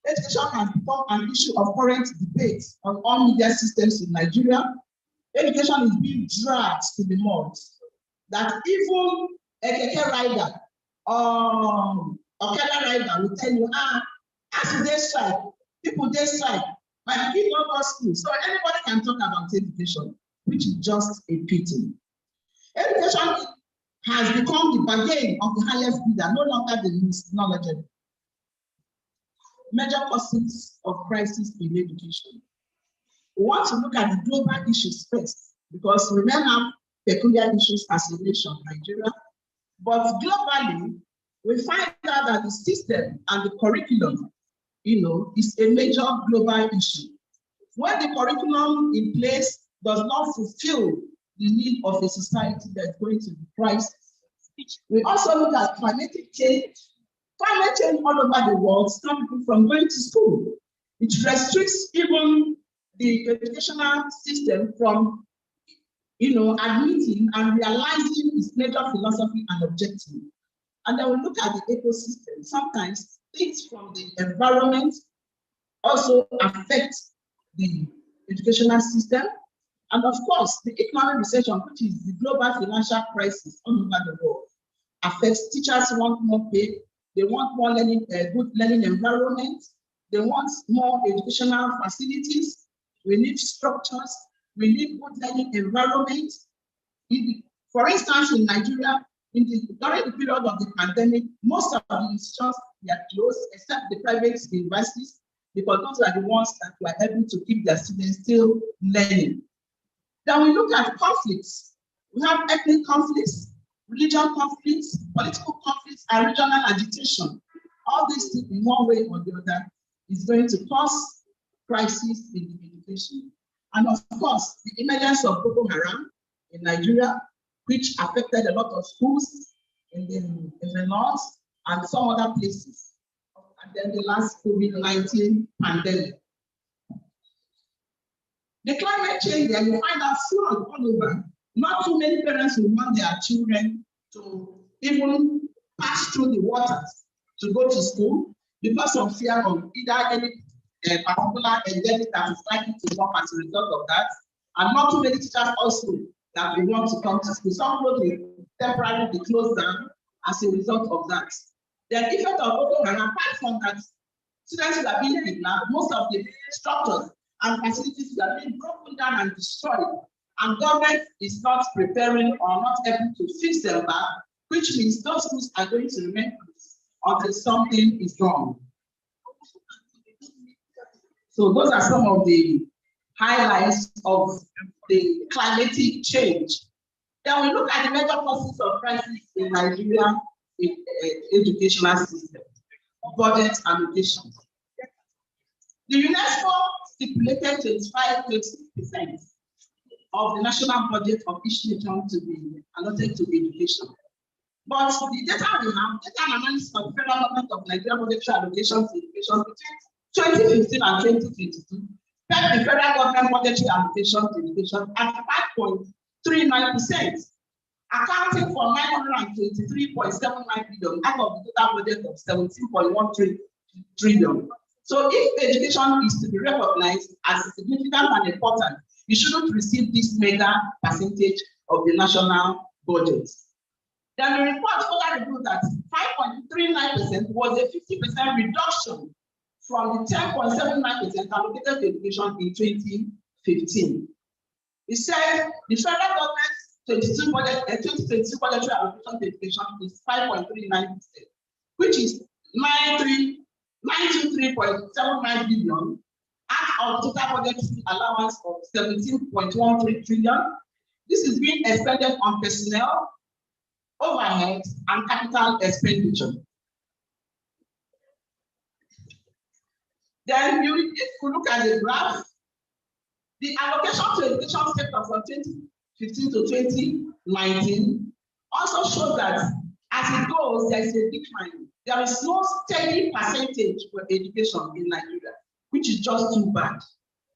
Education has become an issue of current debate on all media systems in Nigeria. Education is being dragged to the mud. That even a keke rider or Okada rider will tell you, as they strike, people they strike, my kids don't go to school. So anybody can talk about education, which is just a pity. Education has become the bargain of the highest bidder, no longer the least knowledgeable. Major causes of crisis in education. We want to look at the global issues first, because we may have peculiar issues as a nation, Nigeria. But globally, we find out that the system and the curriculum, is a major global issue. When the curriculum in place does not fulfill the need of a society that's going to be crisis. We also look at climatic change. Climate change all over the world stops people from going to school. It restricts even the educational system from, admitting and realizing its major philosophy and objective. And then we look at the ecosystem. Sometimes things from the environment also affect the educational system. And of course, the economic recession, which is the global financial crisis all over the world, affects teachers who want more pay. They want more learning, good learning environment. They want more educational facilities. We need structures. We need good learning environment. For instance, in Nigeria, during the period of the pandemic, most of the institutions were closed, except the private universities, because those are the ones that were able to keep their students still learning. Then we look at conflicts. We have ethnic conflicts, religion conflicts, political conflicts, and regional agitation. All these things, in one way or the other, is going to cause crisis in the education. And of course, the emergence of Boko Haram in Nigeria, which affected a lot of schools in the north and some other places. And then the last COVID-19 pandemic. The climate change, there you find out flood all over. Not too many parents will want their children to even pass through the waters to go to school because of fear of either any particular endemic that is likely to come as a result of that. And not too many teachers also that will want to come to school. Some will temporarily be closed down as a result of that. The effect of Boko Haram, apart from that, students who are being kidnapped, most of the structures and facilities are being broken down and destroyed. And government is not preparing or not able to fix them back, which means those schools are going to remain closed until something is wrong. So those are some of the highlights of the climatic change. Then we look at the major causes of crisis in Nigeria educational system, budget allocation. The UNESCO stipulated 25% of the national budget of each nation to be allotted to education. But the data we have, data analysis of the federal government of Nigeria budgetary allocation to education between 2015 and 2022, kept the federal government budgetary allocation to education at 5.39%, accounting for 923.79 billion out of the total budget of 17.13 trillion. So if education is to be recognized as significant and important, you shouldn't receive this mega percentage of the national budget. Then the report further revealed that 5.39% was a 50% reduction from the 10.79% allocated to education in 2015. It said the federal government's 2022 budgetary allocation to education is 5.39%, which is 923.79 billion out of total budgetary allowance of 17.13 trillion. This is being expended on personnel, overhead, and capital expenditure. Then, if you look at the graph, the allocation to education sector from 2015 to 2019 also shows that as it goes, there is a decline. There is no steady percentage for education in Nigeria, which is just too bad.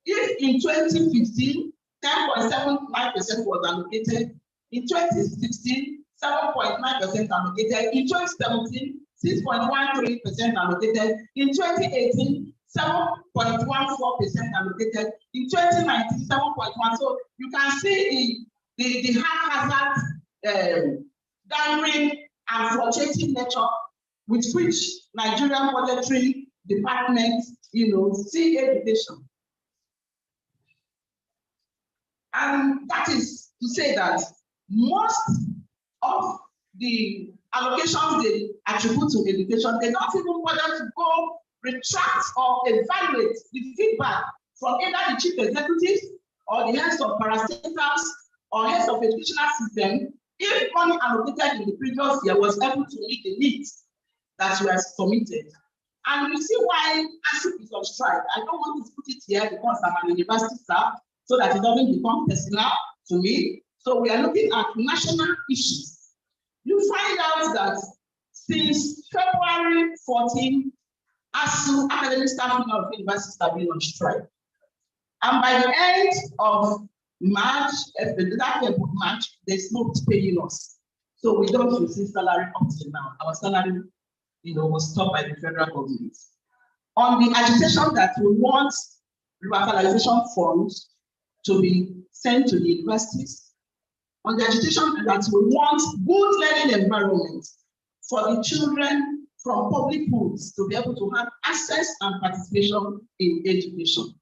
If in 2015, 10.79% was allocated, in 2016, 7.9% allocated, in 2017, 6.13% allocated, in 2018, 7.14% allocated, in 2019, 7.1%. So you can see the haphazard downward and fluctuating nature with which Nigerian budgetary department, see education. And that is to say that most of the allocations they attribute to education, they don't even bother to go retract or evaluate the feedback from either the chief executives or the heads of parastatals or heads of educational system if money allocated in the previous year was able to meet the needs that were submitted. And you see why ASUP is on strike. I don't want to put it here because I'm an university staff, so that it doesn't become personal to me. So we are looking at national issues. You find out that since February 14, ASU, Academic Staff Union of Universities, have been on strike. And by the end of March, they stopped paying us. So we don't receive salary up to now. Our salary, was stopped by the federal government. On the agitation that we want revitalization funds to be sent to the universities, on the agitation that we want good learning environment for the children from public schools to be able to have access and participation in education.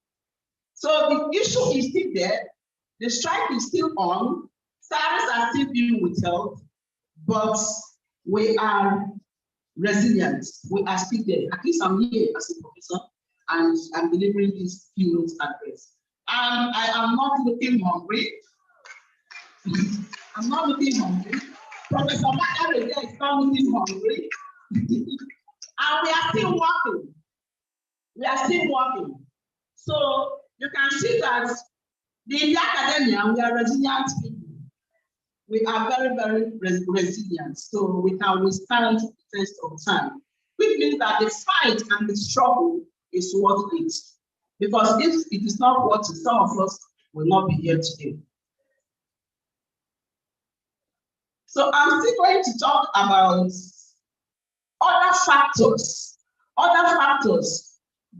So the issue is still there, the strike is still on, salaries are still being withheld, but we are resilient. We are still there. At least I'm here as a professor and I'm delivering this keynote address. And I am not looking hungry. I'm not looking hungry. Professor Makare is not looking hungry. And we are still working. We are still working. So you can see that in the academia, we are resilient people. We are very, very resilient. So we can withstand the test of time, which means that the fight and the struggle is worth it. Because if it is not worth it, some of us will not be here today. So I'm still going to talk about other factors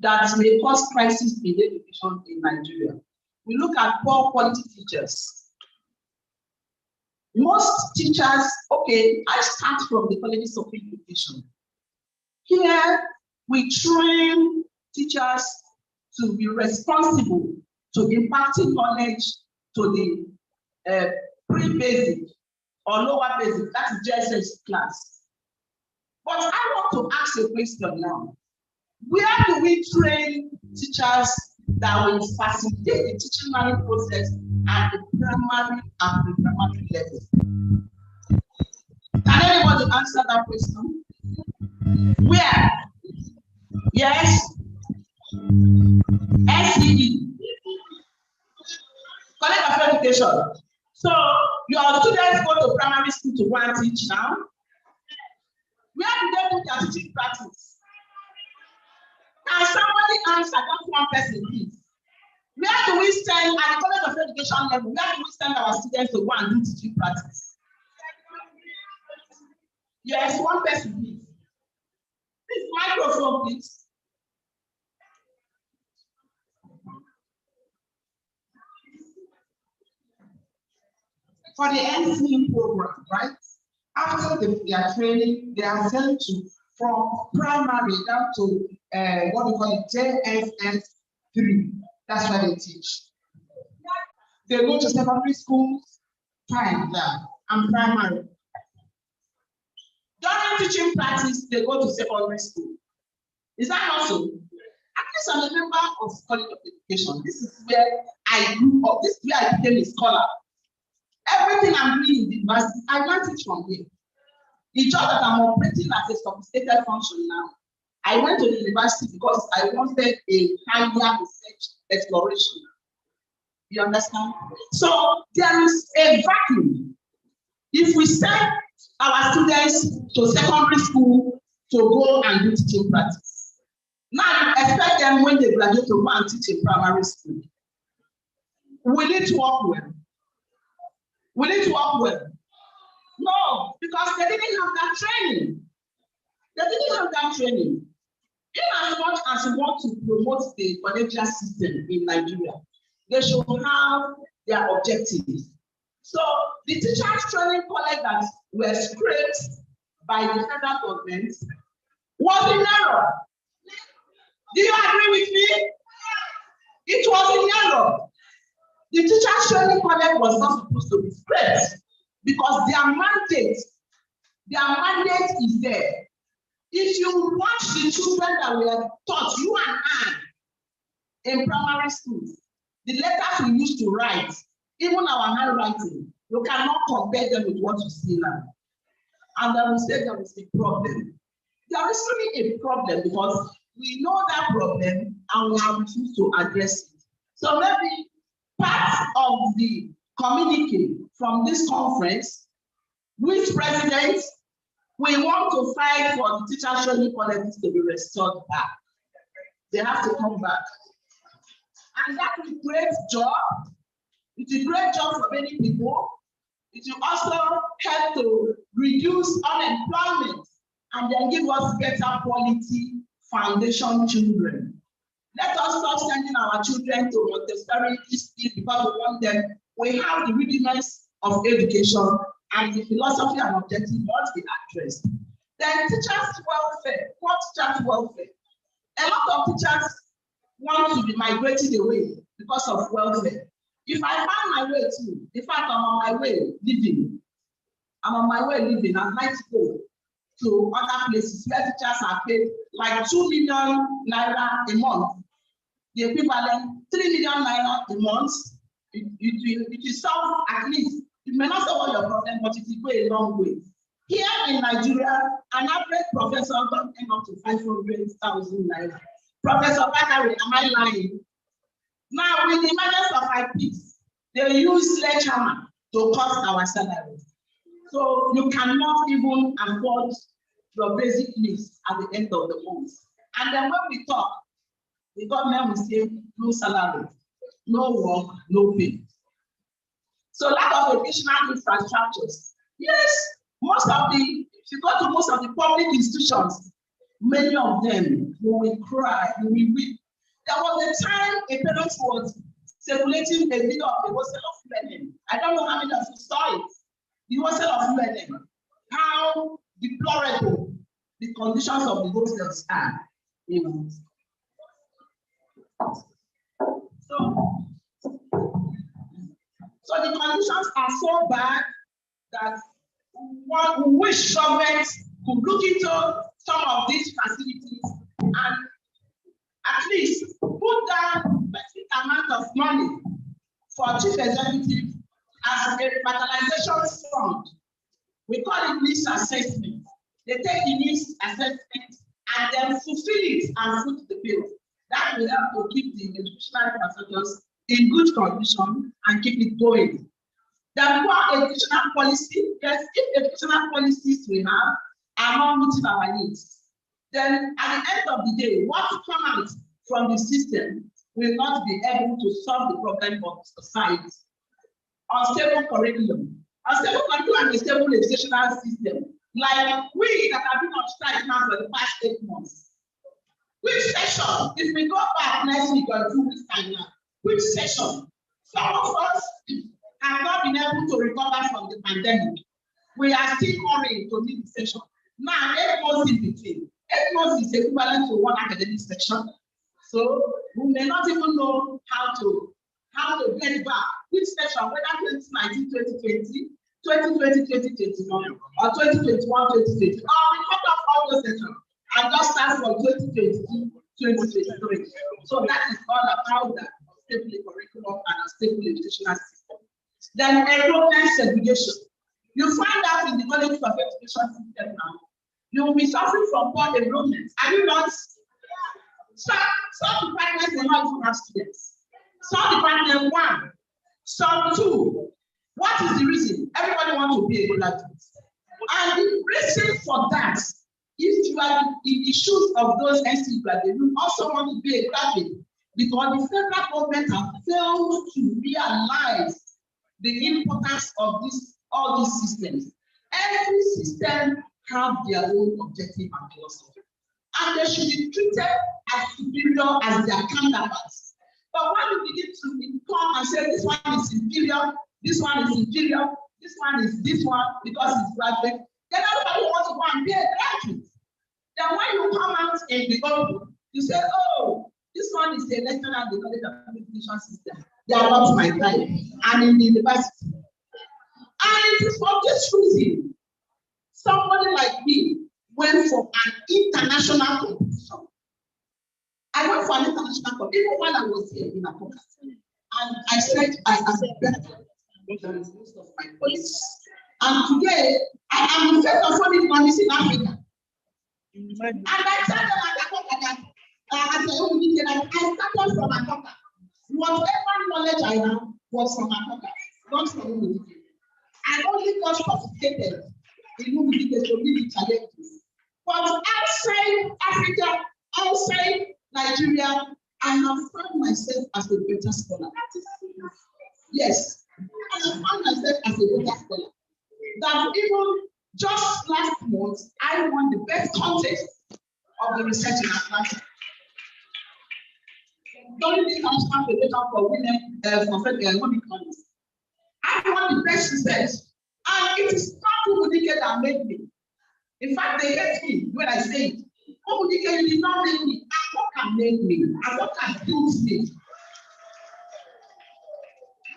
that may cause crisis in education in Nigeria. We look at poor quality teachers. Most teachers, okay, I start from the colleges of education. Here, we train teachers to be responsible to imparting knowledge to the pre-basic or lower basic, that is JSS class. But I want to ask a question now. Where do we train teachers that will facilitate the teaching learning process at the primary and pre-primary level? Can anybody answer that question? Where? Yes? SEE. College of Education. So your students go to primary school to go and teach now. Where do they do their teaching practice? Can somebody answer that one person, please? Where do we send at the College of Education level? Where do we send our students to go and do teaching practice? Yes, one person, please. Please, microphone, please. for the NC program, right? After their training, they are sent to from primary down to what we call it JSS3. That's where they teach. They go to secondary schools, fine, yeah, and primary. During teaching practice, they go to secondary school. Is that not so? At least I'm a member of College of Education. This is where I grew up. This is where I became a scholar. Everything I'm doing in the university, I learned it from here. It's just that I'm operating as a sophisticated function now. I went to the university because I wanted a higher research exploration. You understand? So there is a vacuum. If we send our students to secondary school to go and do teaching practice, now expect them when they graduate to go and teach in primary school. Will it work well? Will it work well? No, because they didn't have that training. They didn't have that training. In as much as we want to promote the collegiate system in Nigeria, they should have their objectives. So the teachers training college that were scraped by the federal government was in error. Do you agree with me? It was in error. The teachers training college was not supposed to be scraped because their mandate is there. If you watch the children that were taught, you and I, in primary schools, the letters we used to write, even our handwriting, you cannot compare them with what you see now. And then we say there is a problem. There is really a problem because we know that problem and we have refused to address it. So maybe part of the communique from this conference, which president we want to fight for the teacher training policies to be restored back. They have to come back. And that will create job. It will create job for many people. It will also help to reduce unemployment and then give us better quality foundation children. Let us stop sending our children to Montessori schools because we want them. We have the readiness of education and the philosophy and objective must be addressed. Then teachers' welfare. What teachers' welfare? A lot of teachers want to be migrated away because of welfare. If I find my way to, in fact, I'm on my way living. I'm on my way living. I'd like to go to other places where teachers are paid like 2 million naira a month. The equivalent 3 million naira a month. It will solve at least. It may not solve all your problem, but it will go a long way. Here in Nigeria, an average professor don't end up to 500,000 naira. Professor Bakari, am I lying? Now, with the emergence of IPs, they use sledgehammer to cut our salaries. So you cannot even afford your basic needs at the end of the month. And then when we talk, the government will say no salary, no work, no pay. So lack of educational infrastructures. Yes, if you go to most of the public institutions, many of them, you will cry, you will weep. There was a time a parent was circulating a video of the hostel of learning. I don't know how many of you saw it. The hostel of learning. How deplorable the conditions of the hostels are. So the conditions are so bad that one wish government could look into some of these facilities and at least put down a specific amount of money for chief executive as a revitalization fund. We call it needs assessment. They take the needs assessment and then fulfill it and foot the bill. That will help to keep the educational infrastructures in good condition and keep it going. Then for educational policy, yes, if educational policies we have are not meeting our needs, then at the end of the day, what comes out from the system will not be able to solve the problem of society. Unstable curriculum. Unstable curriculum is a stable educational system. Like we that have been on strike now for the past 8 months. Which session, if we go back next week or 2 weeks time now, which session? Some of us have not been able to recover from the pandemic. We are still hurrying to meet the session. Now, 8 months in between. 8 months is equivalent to 1 academic section. So we may not even know how to get back which session, whether 2019, 2020, 2020, 2021, or 2021, 2020. We cut off all those sessions and just start from 2022, 2023. So that is all about the stable curriculum and a stable educational system. Then enrollment segregation. You find out in the college of education system now, you will be suffering from poor enrollment. Are you not? Some departments will not even have students. Some departments 1, some 2. What is the reason? Everybody wants to be a graduate. And the reason for that, if you are in the shoes of those NC graduates, you also want to be a graduate because the federal government has failed to realize the importance of all these systems. Every system have their own objective and philosophy, and they should be treated as superior as their counterparts. But when you begin to come and say this one is inferior, this one is inferior, this one is this one because it's graduate, then everybody wants to go and be a graduate. Then when you come out in the open, you say, oh, this one is a lecturer at the College of Education System. They are not my type. And in the university. And it is for this reason, somebody like me went for an international competition. I went for an international competition, even when I was here in Africa. And I said, I am better than most of my colleagues. And today, I am the first of all economists in Africa. And I tell them that I started from Africa. Whatever knowledge I have was from Africa, not from Umudike. I only got sophisticated in Umudike to meet the challenges. But outside Africa, outside Nigeria, I have found myself as a better scholar. Yes, I have found myself as a better scholar. That even just last month, I won the best contest of the research in Atlanta. During the International Federation for Women, Women Economics, I won the best research, and it is not Umudike that made me. In fact, they hate me when I say it. Umudike, you did not make me. Africa made me. Africa built me.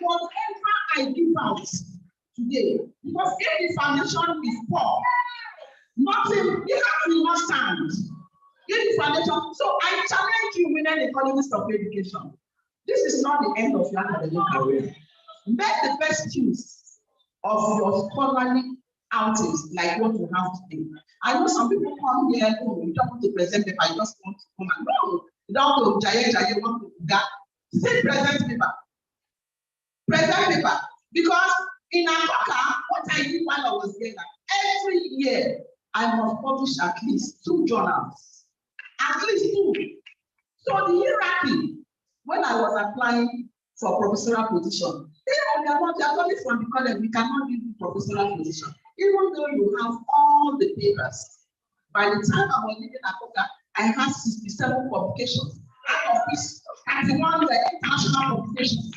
Whatever I give out today, because if the foundation is poor, nothing, the house will not stand. If the foundation, so I challenge you, women economists of education. This is not the end of your academic career. Make the best use of your scholarly outings like what you have today. I know some people come here, oh, you don't want to present paper, you just want to come and no, you don't want to Jaye, want to that. Say present paper. Present paper. Because in Africa, what I did while I was there, every year I must publish at least 2 journals. At least 2. So the hierarchy, when I was applying for professorial position, they are only from the college, we cannot give you professorial position. Even though you have all the papers. By the time I was living in Africa, I had 67 publications. Out of which 31 were international publications.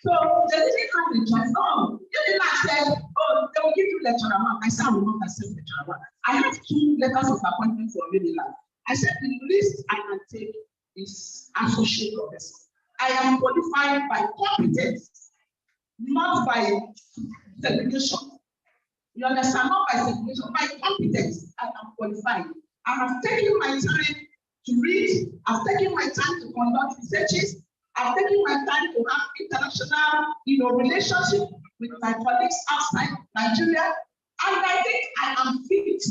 So they didn't have the choice. No, you did not say, oh, they will give you lecturer one. I said, I will not accept lecturer one. I have 2 letters of appointment for Unilag. I said, the least I can take is associate professor. I am qualified by competence, not by segregation. You understand? Not by segregation, by competence. I am qualified. I have taken my time to read. I've taken my time to conduct researches. I've taken my time to have international, relationship with my colleagues outside Nigeria. And I think I am fit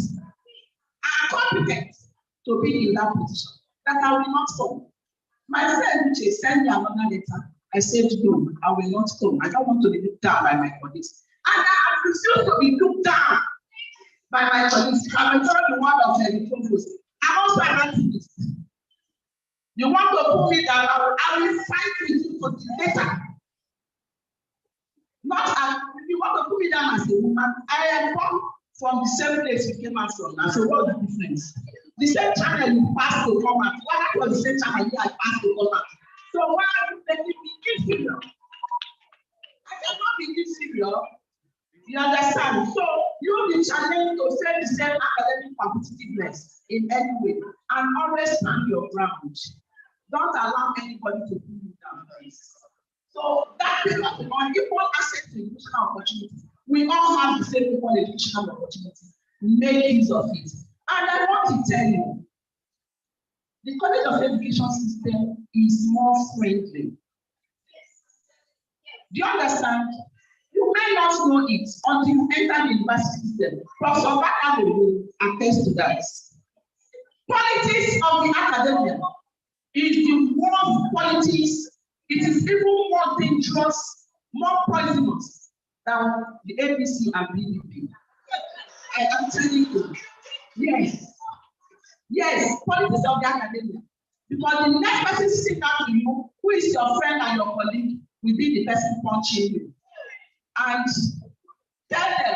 and competent to be in that position. That I will not come. My friend Uche sent me another letter. I said, no, I will not come. I don't want to be looked down by my colleagues. And I refuse to be looked down by my colleagues. I'm a the word of the provost. I'm also an activist. You want to put me down, I will fight with you for the better. Not as, if you want to put me down as a woman, I am come from the same place you came out from. And so what's the difference? The same channel you passed to come out. What was the same channel I passed to come out? So why are you making me inferior? I cannot be taking serious. You understand? So you be challenged to say the same academic competitiveness in any way and always stand your ground. Don't allow anybody to pull you down. So that is on equal access to educational opportunities. We all have the same equal educational opportunities. Make use of it. And I want to tell you, the College of Education system is more friendly. Do you understand? You may not know it until you enter the university system. Professor Baka will attest to that. Politics of the academia is the worst politics. It is even more dangerous, more poisonous than the APC and PDP. I am telling you. Yes. Yes, politics of the academia. Because the next person sitting down to you, who is your friend and your colleague, will be the person punching you. And tell them,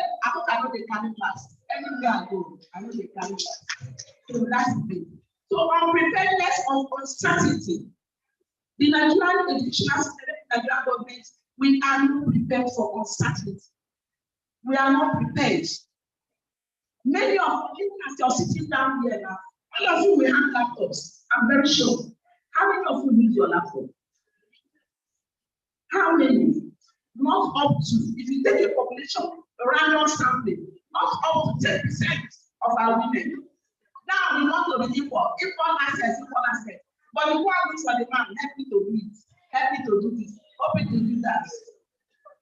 I know they carry class. Anywhere I go, I know they carry class. So that's the thing. So on preparedness of uncertainty, the Nigerian educational system, the Nigerian government, we are not prepared for uncertainty. We are not prepared. Many of you, as you're sitting down here now, all of you will have laptops. I'm very sure. How many of you use your laptop? How many? Not up to, if you take a population, a random sampling, not up to 10% of our women. Now we want to be equal access. But you want this for the man, help me to do it, help me to do this, help me to do that.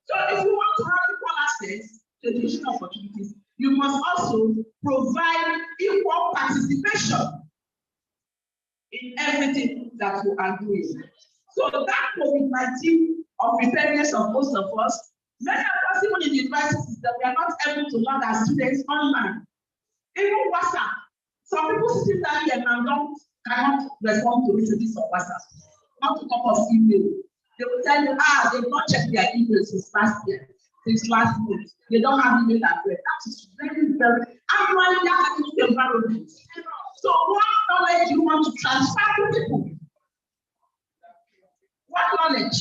So if you want to have equal access to educational opportunities, you must also provide equal participation in everything that you are doing. So that COVID-19 of preparedness of most of us, many of us, even in the universities, that we are not able to learn our students online. Even WhatsApp. Some people sitting down here now cannot respond to messages of WhatsApp, not to talk of email. They will tell you, they've not checked their email since last year, since last month. They don't have email address. That is very, very actually academic environment. So what knowledge you want to transfer to people? What knowledge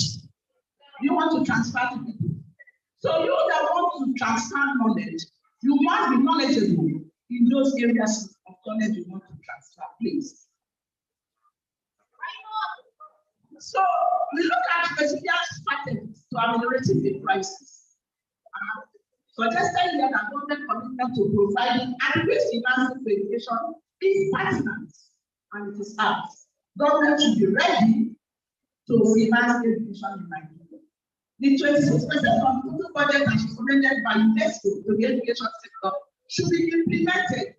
you want to transfer to people? So you that want to transfer knowledge, you must be knowledgeable in those areas of knowledge you want to transfer, please. So we look at resilient strategies to ameliorating the crisis. Suggested here that government commitment to providing adequate financing for education is pertinent and it is apt. Government should be ready to finance education in Nigeria. The 26% of total budget that is recommended by UNESCO to the education sector should be implemented.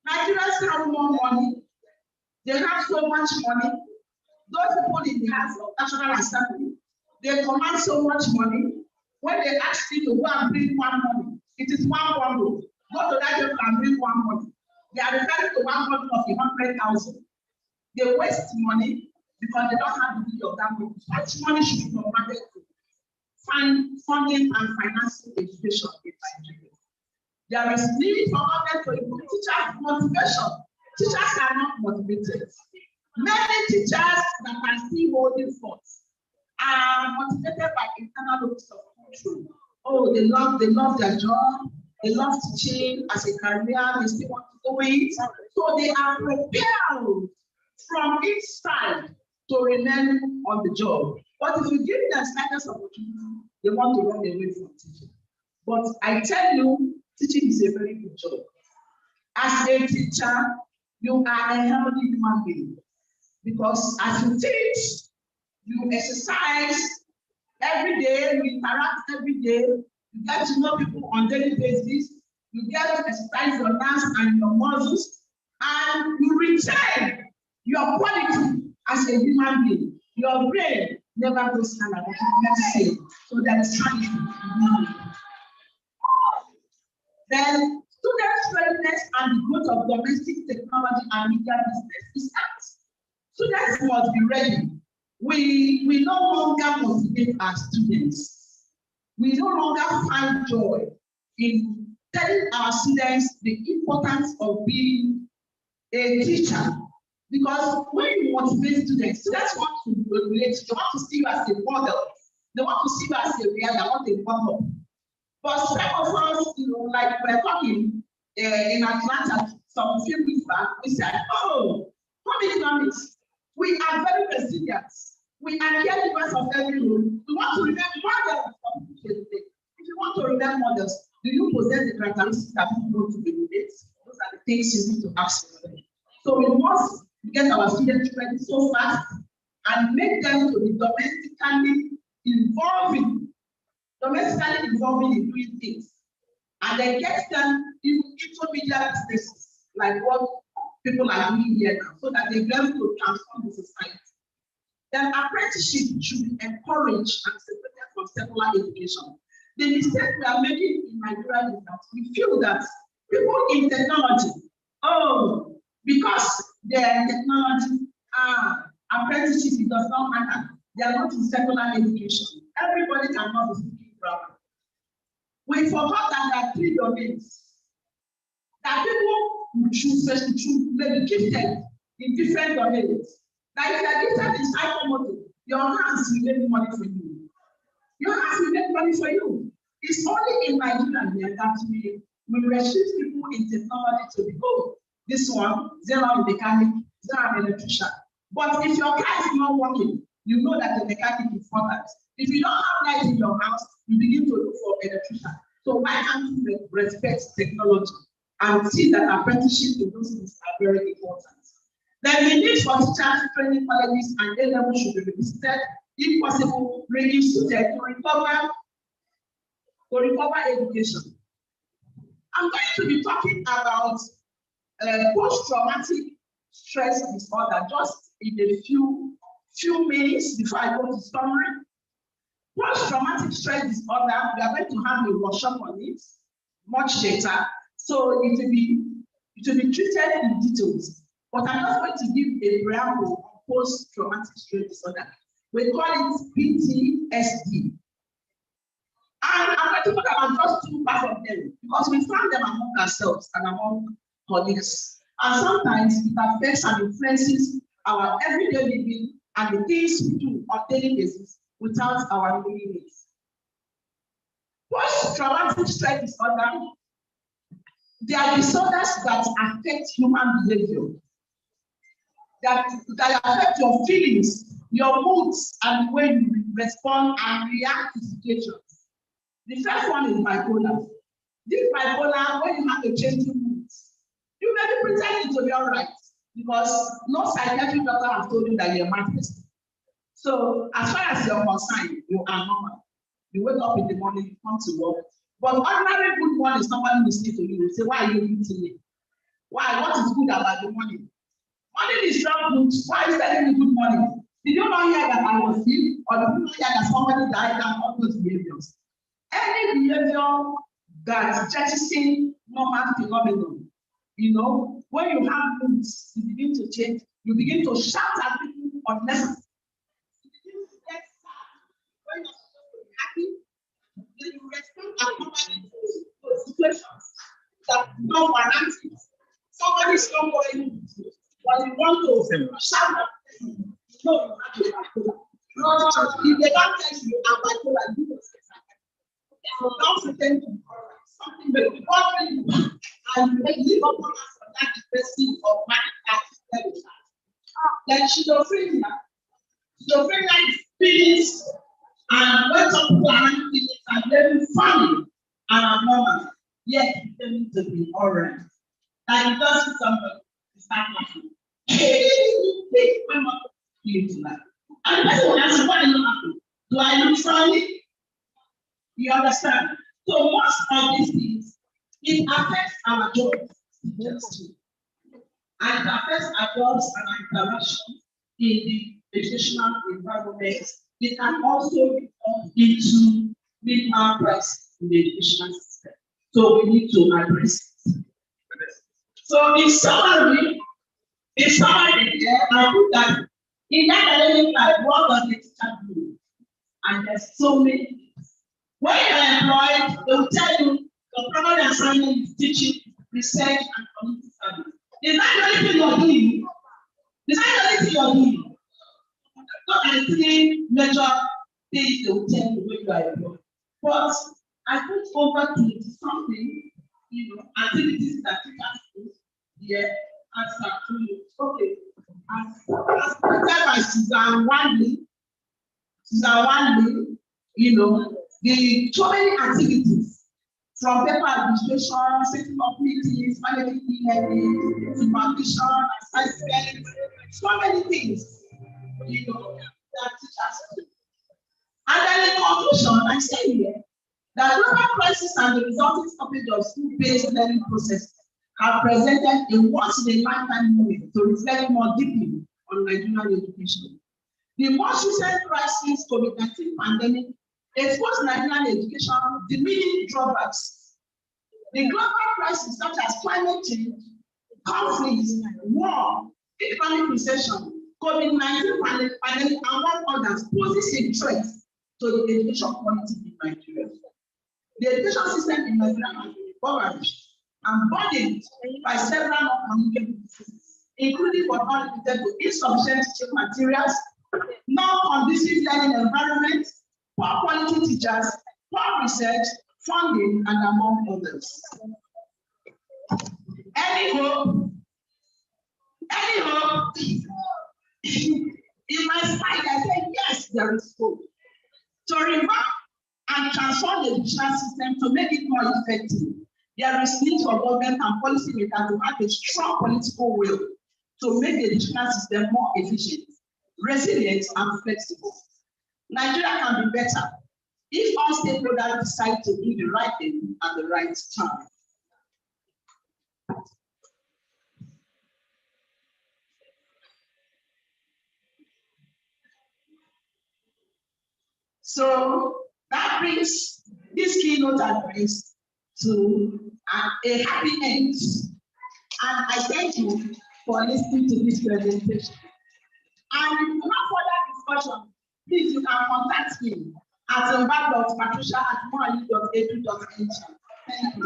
Nigerians have more money. They have so much money. Those people in the hands of National Assembly, they command so much money. When they ask you to go and bring one money, it is one bundle. Go to that table and bring one money. They are referring to one bundle of 100,000. They waste money because they don't have the need of that money. Such money should be converted to funding and financing education in Nigeria. There is need for government to improve teachers' motivation. Teachers are not motivated. Many teachers that are still holding forth are motivated by internal looks of control. Oh, they love their job, they love teaching as a career, they still want to do it. So they are prepared from each side to remain on the job. But if you give them slightest opportunity, they want to run away from teaching. But I tell you, teaching is a very good job. As a teacher, you are a healthy human being. Because as you teach, you exercise every day, you interact every day, you get to know people on a daily basis, you get to exercise your nerves and your muscles, and you retain your quality as a human being. Your brain never goes standard, but you can say. So there is time. Then students' readiness and the growth of domestic technology and media business is act. Students must be ready. We no longer motivate our students. We no longer find joy in telling our students the importance of being a teacher. Because when you motivate students want to relate, they want to see you as a model. They want to see you as a real, they want a bottom. But some of us, like we're talking in Atlanta some few weeks back, we said, oh, home economics, we are very resilient. We are caregivers of every room. We want to remain models of people. If you want to remain models, do you possess the characteristics that people want to emulate? Those are the things you need to ask them. So we must get our students ready so fast and make them to be domestically involving in doing things. And then get them into media businesses, like what people are doing here now, so that they be able to transform the society. Then apprenticeship should be encouraged and separated from secular education. The mistake we are making in Nigeria is that we feel that people in technology, because they are in technology, apprenticeship, it does not matter. They are not in secular education. Everybody cannot be speaking grammar. We forgot that there are 3 domains that people may be gifted in different domains. Like if you are gifted in psychomotor, your hands will make money for you. Your hands will make money for you. It's only in Nigeria here that we restrict people in technology to be, this one, zero mechanic, zero electrician. But if your car is not working, you know that the mechanic is important. If you don't have light in your house, you begin to look for electrician. So why can't we respect technology and see that apprenticeship in those things are very important? Then the need for teachers, training colleges, and A-level should be revisited, if possible, bringing students to recover education. I'm going to be talking about post-traumatic stress disorder just in a few minutes before I go to summary. Post-traumatic stress disorder, we are going to have a workshop on it much later, so it will be treated in details. But I'm just going to give a preamble on post-traumatic stress disorder. We call it PTSD. And I'm going to talk about just 2 parts of them because we found them among ourselves and among colleagues. And sometimes it affects and influences our everyday living and the things we do on a daily basis without our knowing it. Post-traumatic stress disorder, they are disorders that affect human behavior, that affect your feelings, your moods, and the way you respond and react to situations. The first one is bipolar. This bipolar, when you have a changing moods, you may be pretending to be all right because no psychiatric doctor has told you that you're a mad person. So as far as you're concerned, you are normal. You wake up in the morning, you come to work. But ordinary good morning, somebody will say to you, will say, why are you eating me? Why? What is good about the morning? Morning is not good. Why is telling me good morning? Did you not hear that I was sick? Or did you not hear that somebody died and all those behaviors? Any behavior that jettisons normal phenomenon, when you have moods, you begin to change, you begin to shout at people unnecessarily. You begin to get sad. When you're supposed to be happy, then you respond accordingly to situations that don't warrant it. Somebody is not going to, but you want to shout at them. No, you have to be bipolar. No, if they don't tell you I'm bipolar, you don't say so don't pretend to be something may be bothering you, and you may live up on that depressive or manic attitude. Like schizophrenia. Schizophrenia is feelings, and when some people are having feelings and very funny and abnormal, yet they need to be all right. Like you just see somebody start laughing. Hey, when what you to laugh? And the person will ask you, why are you laughing? Do I look funny? You understand? So most of these things, it affects our jobs. And it affects our jobs and our interaction in the educational environment. It can also become into minimal price in the educational system. So we need to address it. So in summary, I put that in academic life, what does the teacher do? And there's so many things. When you're employed, they will tell you the primary assignment is teaching, research, and community service. Is that the only thing you're doing? Is that the only thing you're doing? Look at the 3 major things they will tell you when you are alone. But I put over to something, activities that teachers do, yeah, answer to you. Okay. As presented by Susan Wanley, the so many activities from paper administration, setting up meetings, managing e-learning, supervision, assessment, so many things, that teachers do. And then in conclusion, I say here that global crisis and the resulting stoppage of school-based learning process have presented a once-in-a-lifetime moment to reflect more deeply on Nigerian education. The most recent crisis, COVID-19 pandemic, exposed Nigerian education to many drawbacks. The global crisis such as climate change, conflicts, war, economic recession, COVID-19 pandemic, among others, poses a threat to the education quality in Nigeria. The education system in Nigeria has been impoverished and burdened by several non-communicable diseases, including but not limited to insufficient teaching materials, non-conducive learning environment, poor quality teachers, poor research, funding, and among others. Any hope? In my slide, I said, yes, there is hope. To revamp and transform the education system to make it more effective, there is need for government and policymakers to have a strong political will to make the education system more efficient, resilient, and flexible. Nigeria can be better if all stakeholders decide to do the right thing at the right time. So that brings this keynote address to a happy end. And I thank you for listening to this presentation. And if you have further discussion, please you can contact me at invite.patricia@moali.edu.ng. Thank you.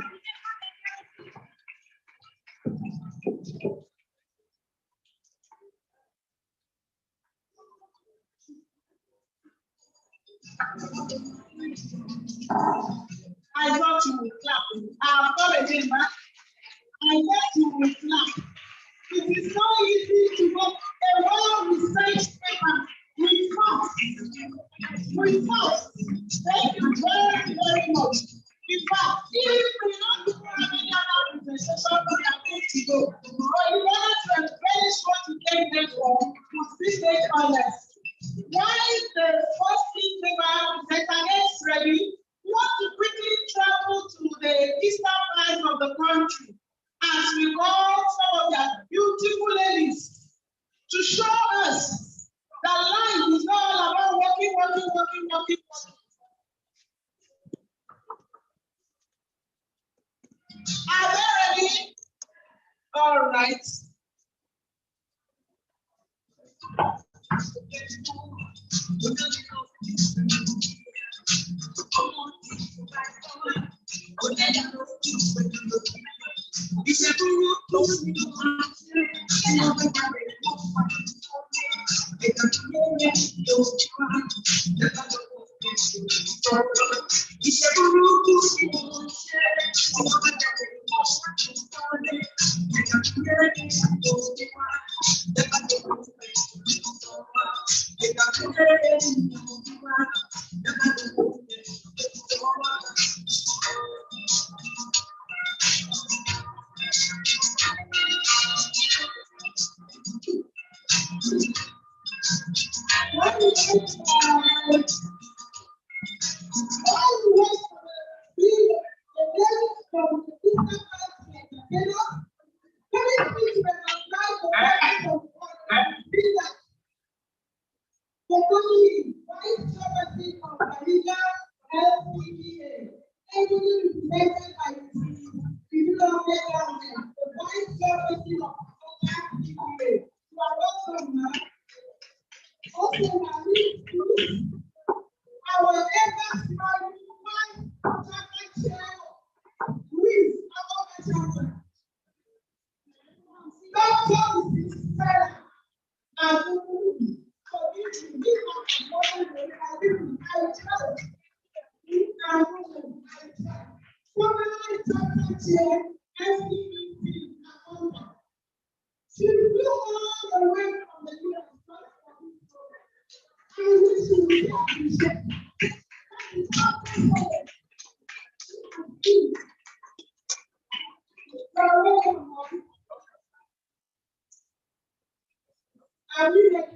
I thought you would clap. I've got a game, man. I thought you would clap. It is so easy to go a well-researched paper with facts. With facts. Thank you very, very much. In fact, if we don't do any other presentation, we are good to go. But in order to embellish what you came there for, you still stay honest. While the first thing paper is against ready, we want to quickly travel to the eastern part of the country as we call some of their beautiful ladies to show us that life is not all about working. Are they ready? All right. chair and she flew all the way from the US. I wish you would appreciate Are you ready?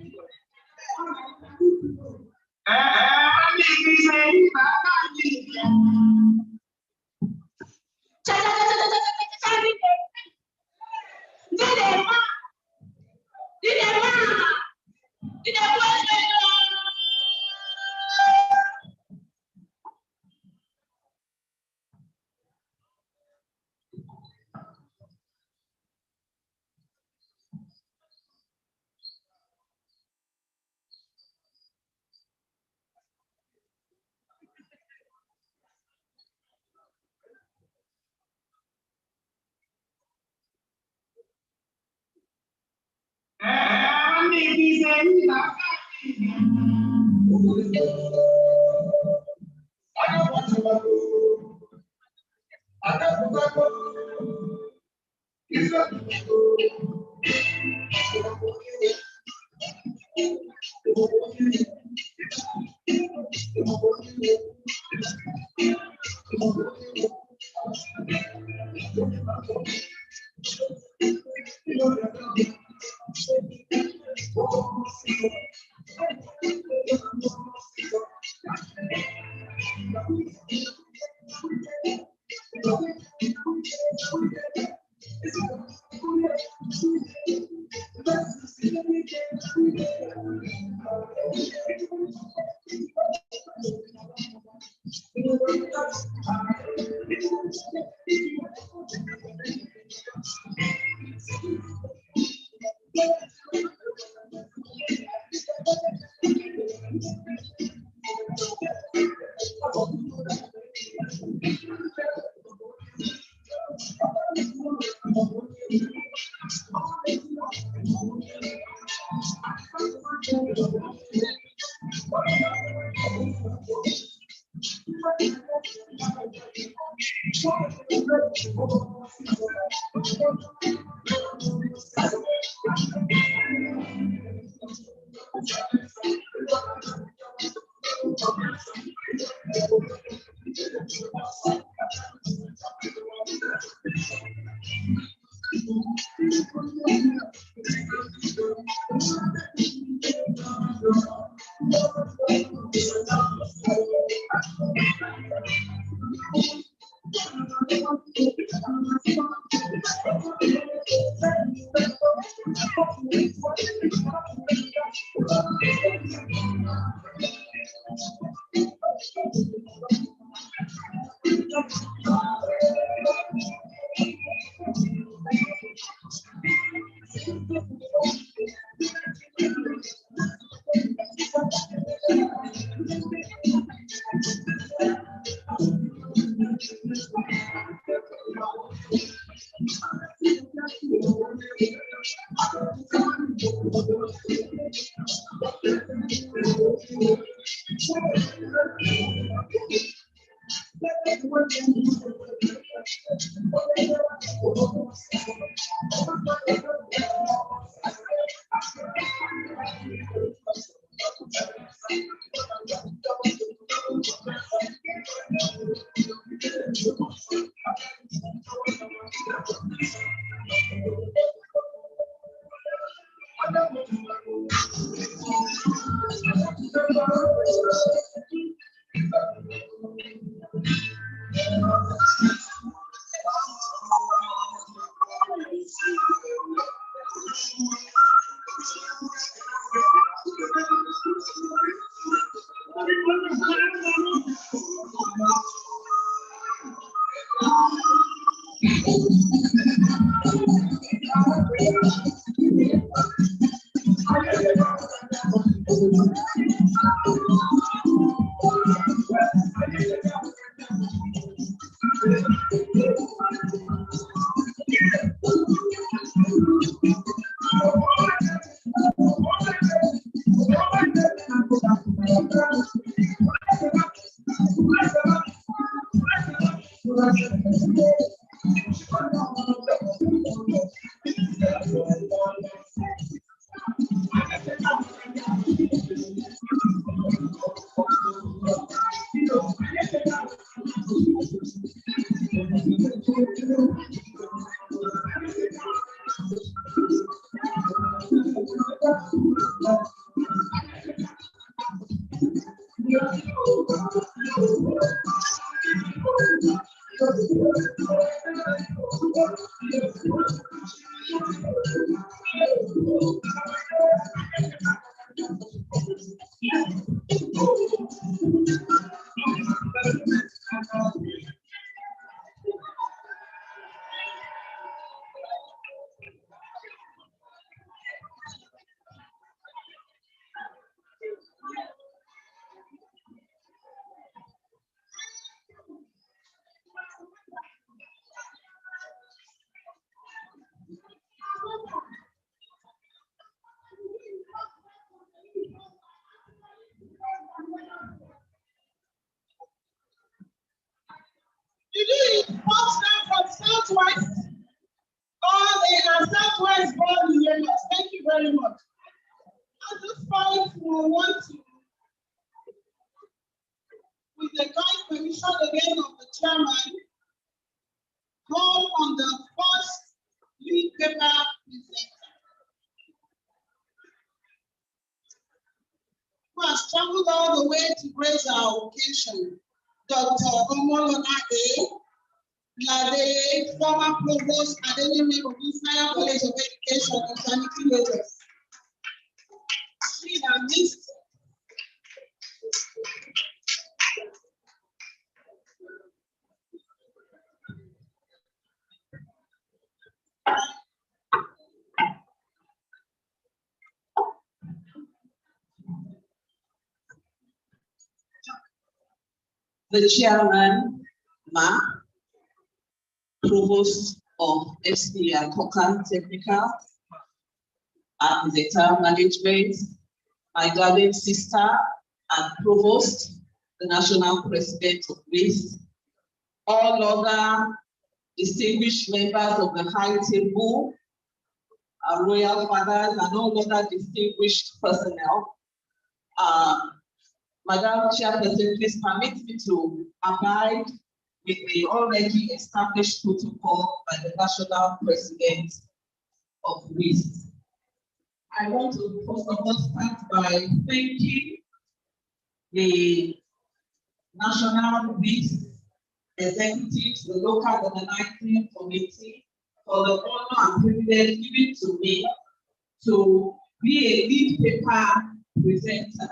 Did you import them from Southwest? All in our Southwest board members, thank you very much. At this point, we want to, with the kind permission again of the chairman, call on the first lead paper presenter, who has traveled all the way to grace our occasion, Dr. Omolona A. Lade, former provost at the Isaiah College of Education in Sanity, Lagos. She has missed. The chairman, Ma, provost of SP Akoka Technical and the entire management, my darling sister and provost, the national president of WICE, all other distinguished members of the high table, our royal fathers, and all other distinguished personnel. Madam Chairperson, please permit me to abide with the already established protocol by the national president of WICE. I want to first of all start by thanking the national WICE executives, the local organizing committee, for the honor and privilege given to me to be a lead paper presenter.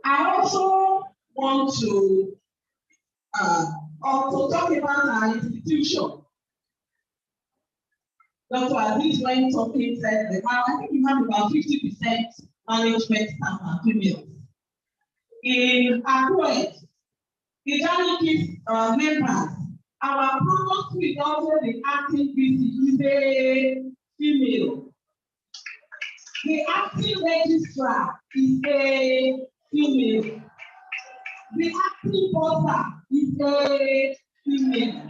I also want to also talk about our institution. Dr. Aziz, when talking, said that I think we have about 50% management staff are females. In Akroed, the Janiki members, our provost is also the acting VC, is a female. The acting registrar is a female. The acting porter is a female.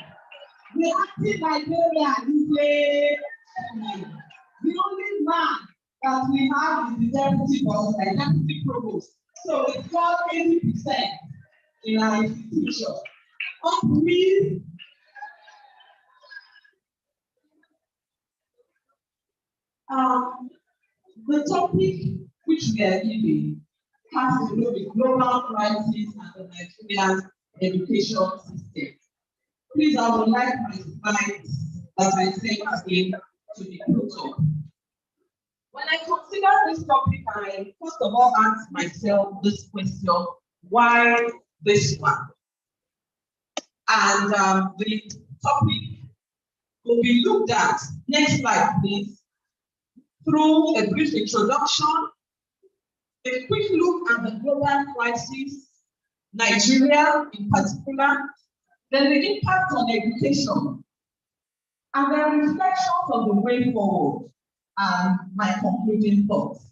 The acting librarian is a female. The only man that we have is the deputy boss, the deputy provost. So it's got 80% in our institution. Of me, the topic which we are giving has to do with global crisis and the Nigerian education system. Please, I would like my slides that I sent again to be put up. When I consider this topic, I first of all ask myself this question: why this one? And the topic will be looked at. Next slide, please. Through a brief introduction, a quick look at the global crisis, Nigeria in particular, then the impact on education, and then reflections on the way forward, and my concluding thoughts.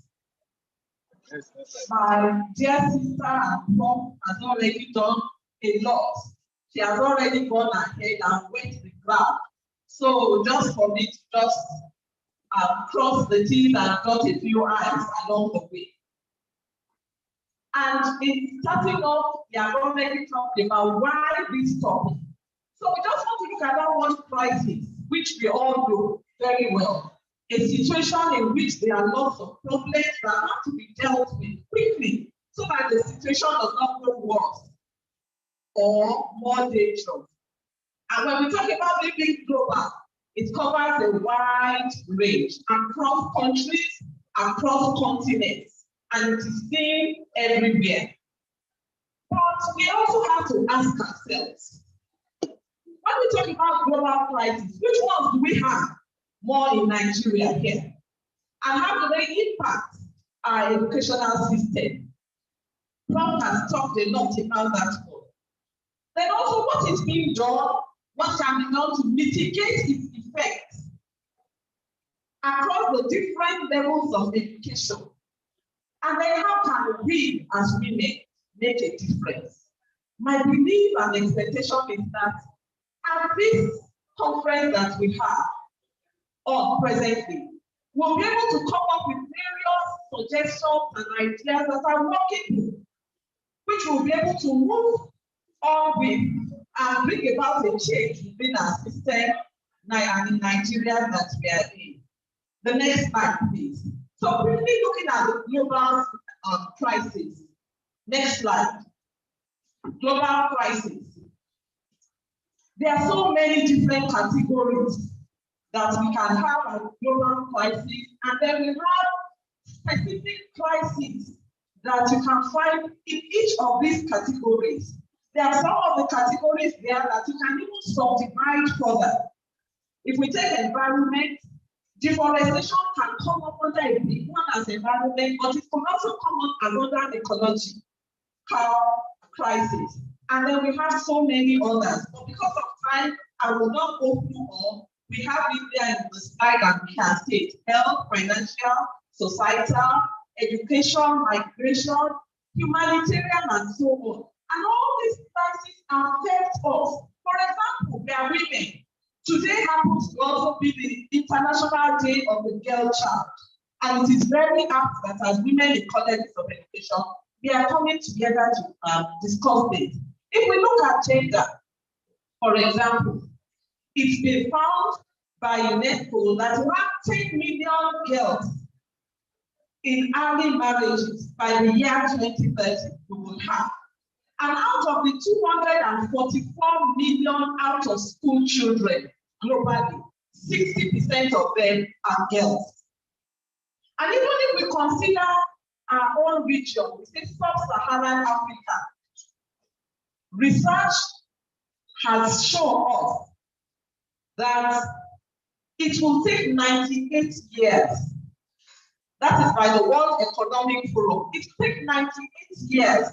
My dear sister and mom has already done a lot. She has already gone ahead and went the ground. So just for me to just cross the T's and dot a few I's along the way. And in starting off, we are already talking about why this topic. So we just want to look at that one crisis, which we all know very well. a situation in which there are lots of problems that have to be dealt with quickly so that the situation does not grow worse or more dangerous. And when we talk about living global, it covers a wide range across countries, across continents, and it is seen everywhere. But we also have to ask ourselves, when we talk about global crisis, which ones do we have more in Nigeria here? And how do they impact our educational system? Trump has talked a lot about that one. Then also, what is being done, what can be done to mitigate its effects across the different levels of education? And then how can we as women make a difference? My belief and expectation is that at this conference that we have on presently, we'll be able to come up with various suggestions and ideas that are workable, which we'll be able to move on with and bring about a change within our system and in Nigeria that we are in. The next slide, please. So briefly looking at the global crisis. Next slide. Global crisis. There are so many different categories that we can have a global crisis, and then we have specific crises that you can find in each of these categories. There are some of the categories there that you can even subdivide further. If we take environment, deforestation can come up under a big one as environment, but it can also come up as under ecological crisis. And then we have so many others. But because of time, I will not go through all. We have it there in the slide that we can state: health, financial, societal, education, migration, humanitarian, and so on. And all these crises affect us. For example, we are women. Today happens to also be the International Day of the Girl Child. And it is very apt that as women in colleges of education, we are coming together to discuss this. If we look at gender, for example, it's been found by UNESCO that we have 10 million girls in early marriages by the year 2030 we will have. And out of the 244 million out of school children globally, 60% of them are girls. And even if we consider our own region, we say sub-Saharan Africa, research has shown us that it will take 98 years. That is by the World Economic Forum. It will take 98 years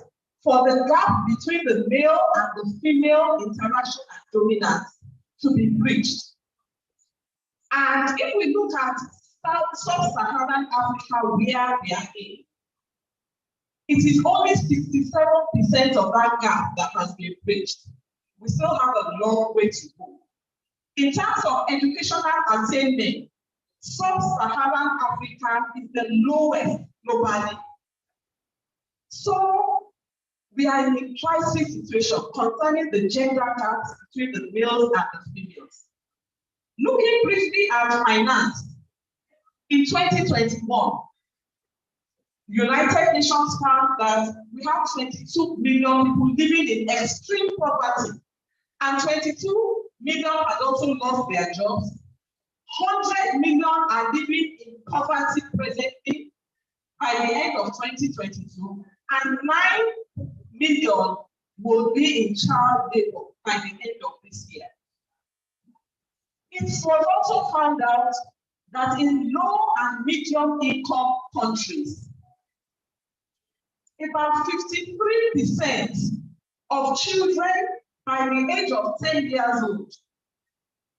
for the gap between the male and the female interaction and dominance to be bridged. And if we look at sub-Saharan Africa, where we are in, it is only 67% of that gap that has been bridged. We still have a long way to go. In terms of educational attainment, sub-Saharan Africa is the lowest globally. So we are in a crisis situation concerning the gender gaps between the males and the females. Looking briefly at finance, in 2021, United Nations found that we have 22 million people living in extreme poverty, and 22 million had also lost their jobs. 100 million are living in poverty presently by the end of 2022, and 9 million will be in child labor by the end of this year. It was also found out that in low and medium income countries, about 53% of children by the age of 10 years old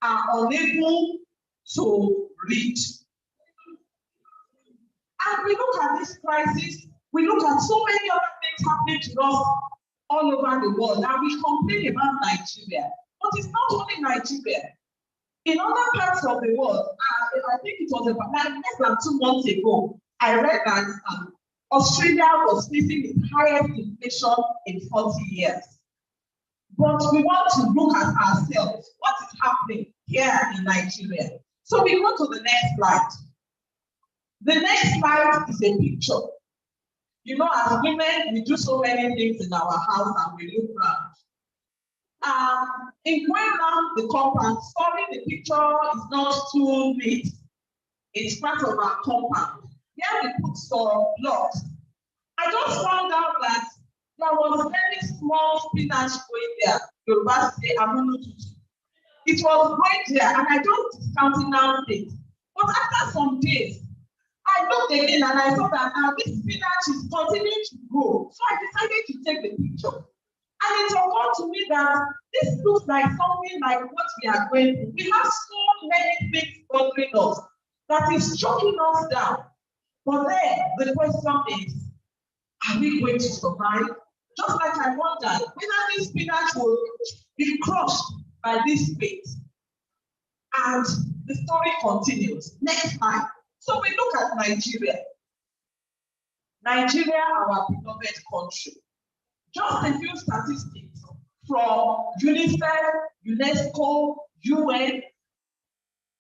are unable to read. And we look at this crisis, we look at so many other things happening to us all over the world, and we complain about Nigeria. But it's not only Nigeria. In other parts of the world, I think it was about less than 2 months ago, I read that Australia was facing its highest inflation in 40 years. But we want to look at ourselves. What is happening here in Nigeria? So we go to the next slide. The next slide is a picture. You know, as women, we do so many things in our house and we look around. In going around the compound, sorry, the picture is not too neat. It's part of our compound. Here we put some blocks. I just found out that there was very small spinach going there. Yoruba say amunututu. It was right there, and I don't discount it. But after some days, I looked again and I saw that this spinach is continuing to grow. So I decided to take the picture. And it occurred to me that this looks like something like what we are going through. We have so many things bothering us that is choking us down. But then the question is, are we going to survive? Just like I wondered whether this spinach will be crushed by this fate. And the story continues. Next slide. So we look at Nigeria. Nigeria, our beloved country. Just a few statistics from UNICEF, UNESCO, UN.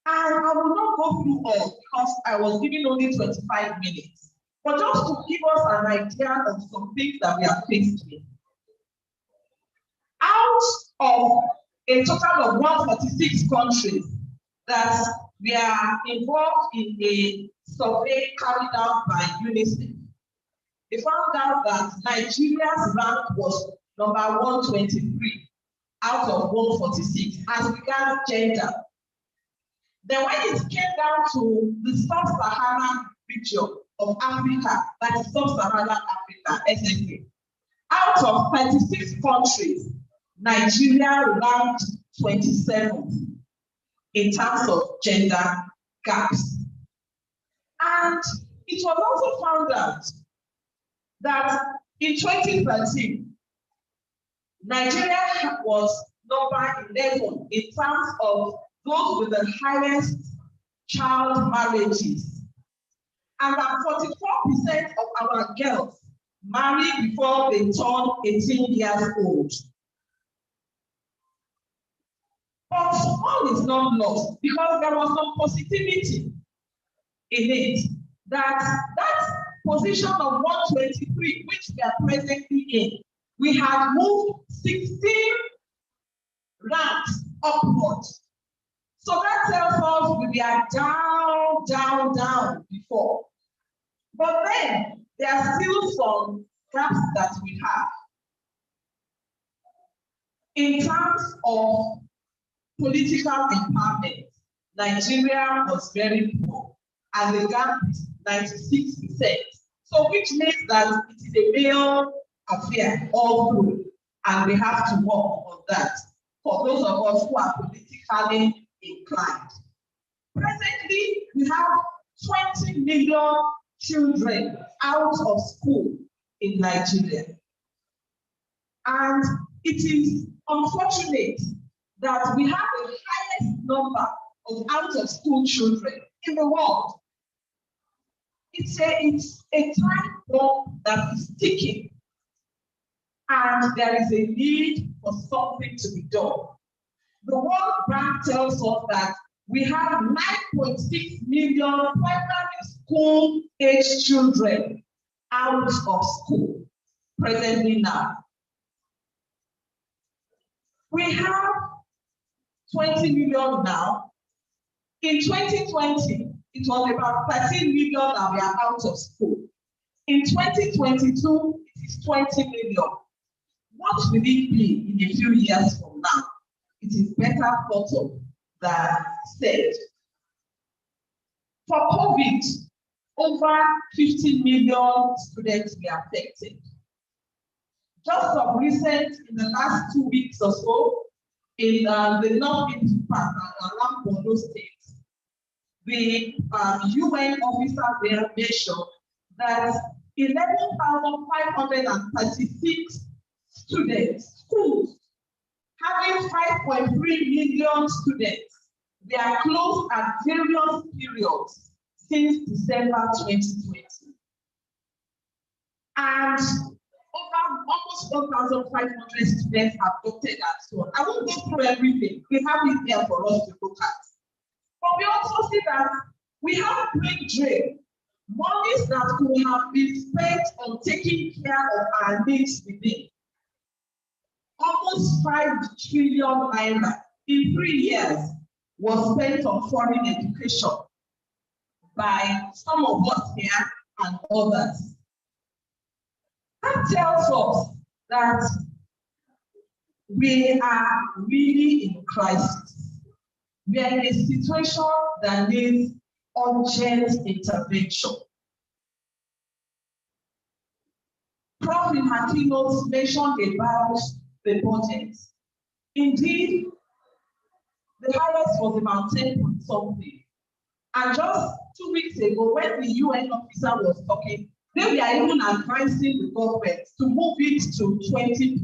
And I will not go through all because I was given only 25 minutes. But just to give us an idea of some things that we are faced with. Out of a total of 146 countries that we are involved in a survey carried out by UNICEF, they found out that Nigeria's rank was number 123 out of 146 as regards gender. Then when it came down to the sub-Saharan region of Africa, that is sub-Saharan Africa, SSA, out of 36 countries, Nigeria ranked 27th in terms of gender gaps. And it was also found out that in 2013, Nigeria was number 11 in terms of those with the highest child marriages. And that 44% of our girls marry before they turn 18 years old. But all is not lost because there was some positivity in it. That position of 123, which we are presently in, we have moved 16 ranks upwards. So that tells us we are down before. But then there are still some gaps that we have. In terms of political empowerment, Nigeria was very poor, and the gap is 96%. So which means that it is a male affair all through, and we have to work on that for those of us who are politically inclined. Presently, we have 20 million children out of school in Nigeria. And it is unfortunate that we have the highest number of out-of-school children in the world. It's a time bomb that is ticking, and there is a need for something to be done. The World Bank tells us that we have 9.6 million primary school-age children out of school presently now. We have 20 million now. In 2020, it was about 13 million that we are out of school. In 2022, it is 20 million. What will it be in a few years from now? It is better thought of than said. For COVID, over 50 million students were affected. Just of recent, in the last 2 weeks or so, in the northeast part around Borno State, the UN officer there mentioned that 11,536 students, schools, having 5.3 million students, they are closed at various periods since December 2020. And over almost 1,500 students have opted at school. I won't go through everything. We have it there for us to look at. But we also see that we have brain drain Monies that could have been spent on taking care of our needs within. Almost 5 trillion naira in 3 years was spent on foreign education by some of us here and others. That tells us that we are really in crisis. We are in a situation that needs urgent intervention. Prof. in her keynote mentioned about the budget. Indeed, the highest was about 10 point something. And just 2 weeks ago, when the UN officer was talking, they were even advising the government to move it to 20%.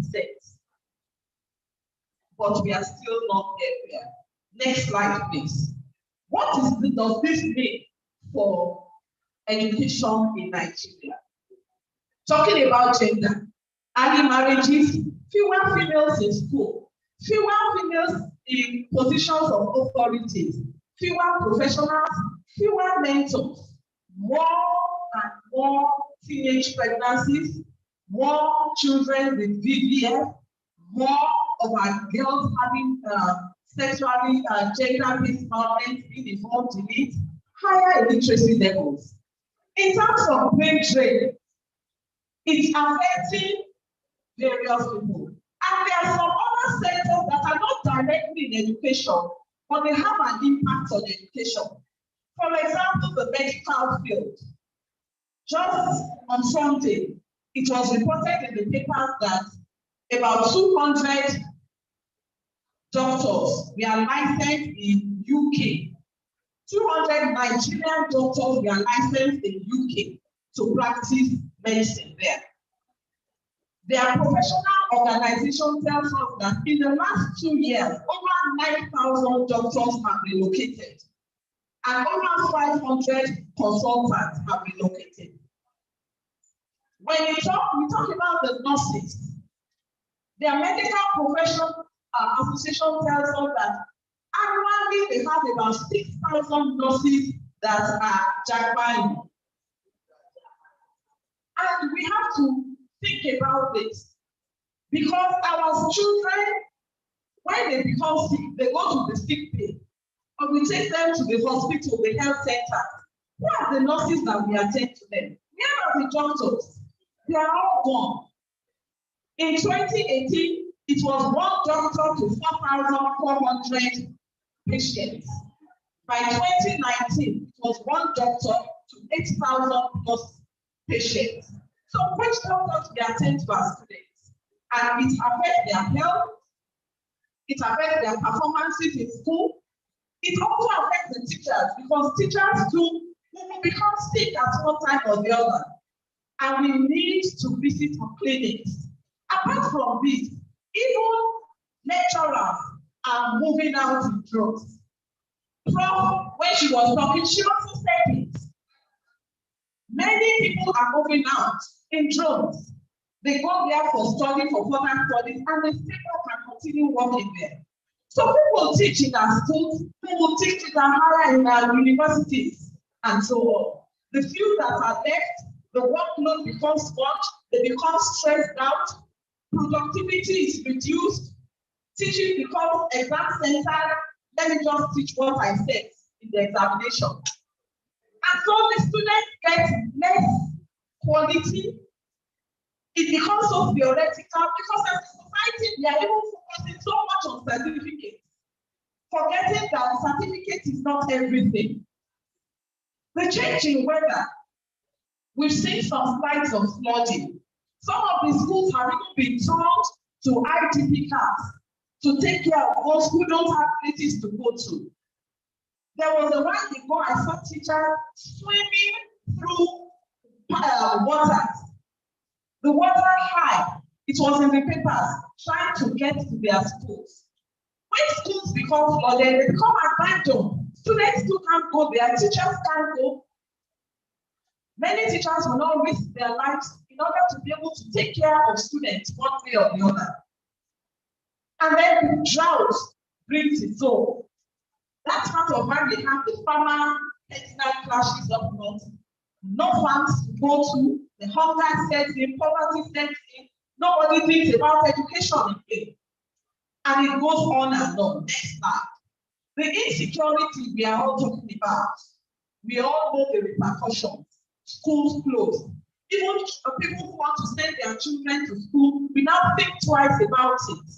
But we are still not there. Next slide, please. Does this mean for education in Nigeria? Talking about gender, early marriages, fewer females in school, fewer females in positions of authority, fewer professionals, fewer mentors, more and more teenage pregnancies, more children with VVF, more of our girls having sexually gender-based violence being involved in it, higher illiteracy levels. In terms of brain drain, it's affecting various people. And there are some other sectors that are not directly in education, but they have an impact on education. For example, the medical field. Just on Sunday, it was reported in the papers that about 200 doctors were licensed in UK. 200 Nigerian doctors were licensed in UK to practice medicine there. Their professional organization tells us that in the last 2 years, over 9,000 doctors have relocated, and over 500 consultants have relocated. When we talk about the nurses, their medical profession association tells us that annually they have about 6,000 nurses that are jackpying. And we have to think about this, because our children, when they become sick, they go to the sick bay, or we take them to the hospital, the health center. Where are the nurses that we attend to them? Where are the doctors? They are all gone. In 2018, it was 1 doctor to 4,400 patients. By 2019, it was 1 doctor to 8,000 plus patients. So which doctors we attend to our students? And it affects their health, it affects their performances in school. It also affects the teachers, because teachers too will become sick at one time or the other. And we need to visit for clinics. Apart from this, even lecturers are moving out in droves. Prof, when she was talking, she also said it. Many people are moving out in droves. They go there for study, for further studies, and they stay up and continue working there. So who will teach in our schools, who will teach in our higher in our universities, and so on. The few that are left, the workload becomes much, they become stressed out, productivity is reduced, teaching becomes exam centered. Let me just teach what I said in the examination. And so the students get less quality. It becomes so theoretical, because as a society, we are even focusing so much on certificates, forgetting that certificate is not everything. The change in weather, we've seen some signs of flooding. Some of the schools have even been told to IDP camps to take care of those who don't have places to go to. There was a while ago, I saw teachers swimming through water. The water high, it was in the papers, trying to get to their schools. When schools become flooded, they become abandoned. Students still can't go there, teachers can't go. Many teachers will not risk their lives in order to be able to take care of students one way or the other. And then the drought brings its own. That's part of why we have the farmer-ethnic clashes up north. no farms to go to, the hunger sets in, poverty sets in, nobody thinks about education again. And it goes on and on. Next slide. The insecurity we are all talking about, we all know the repercussions. Schools closed. Even people who want to send their children to school, we now think twice about it.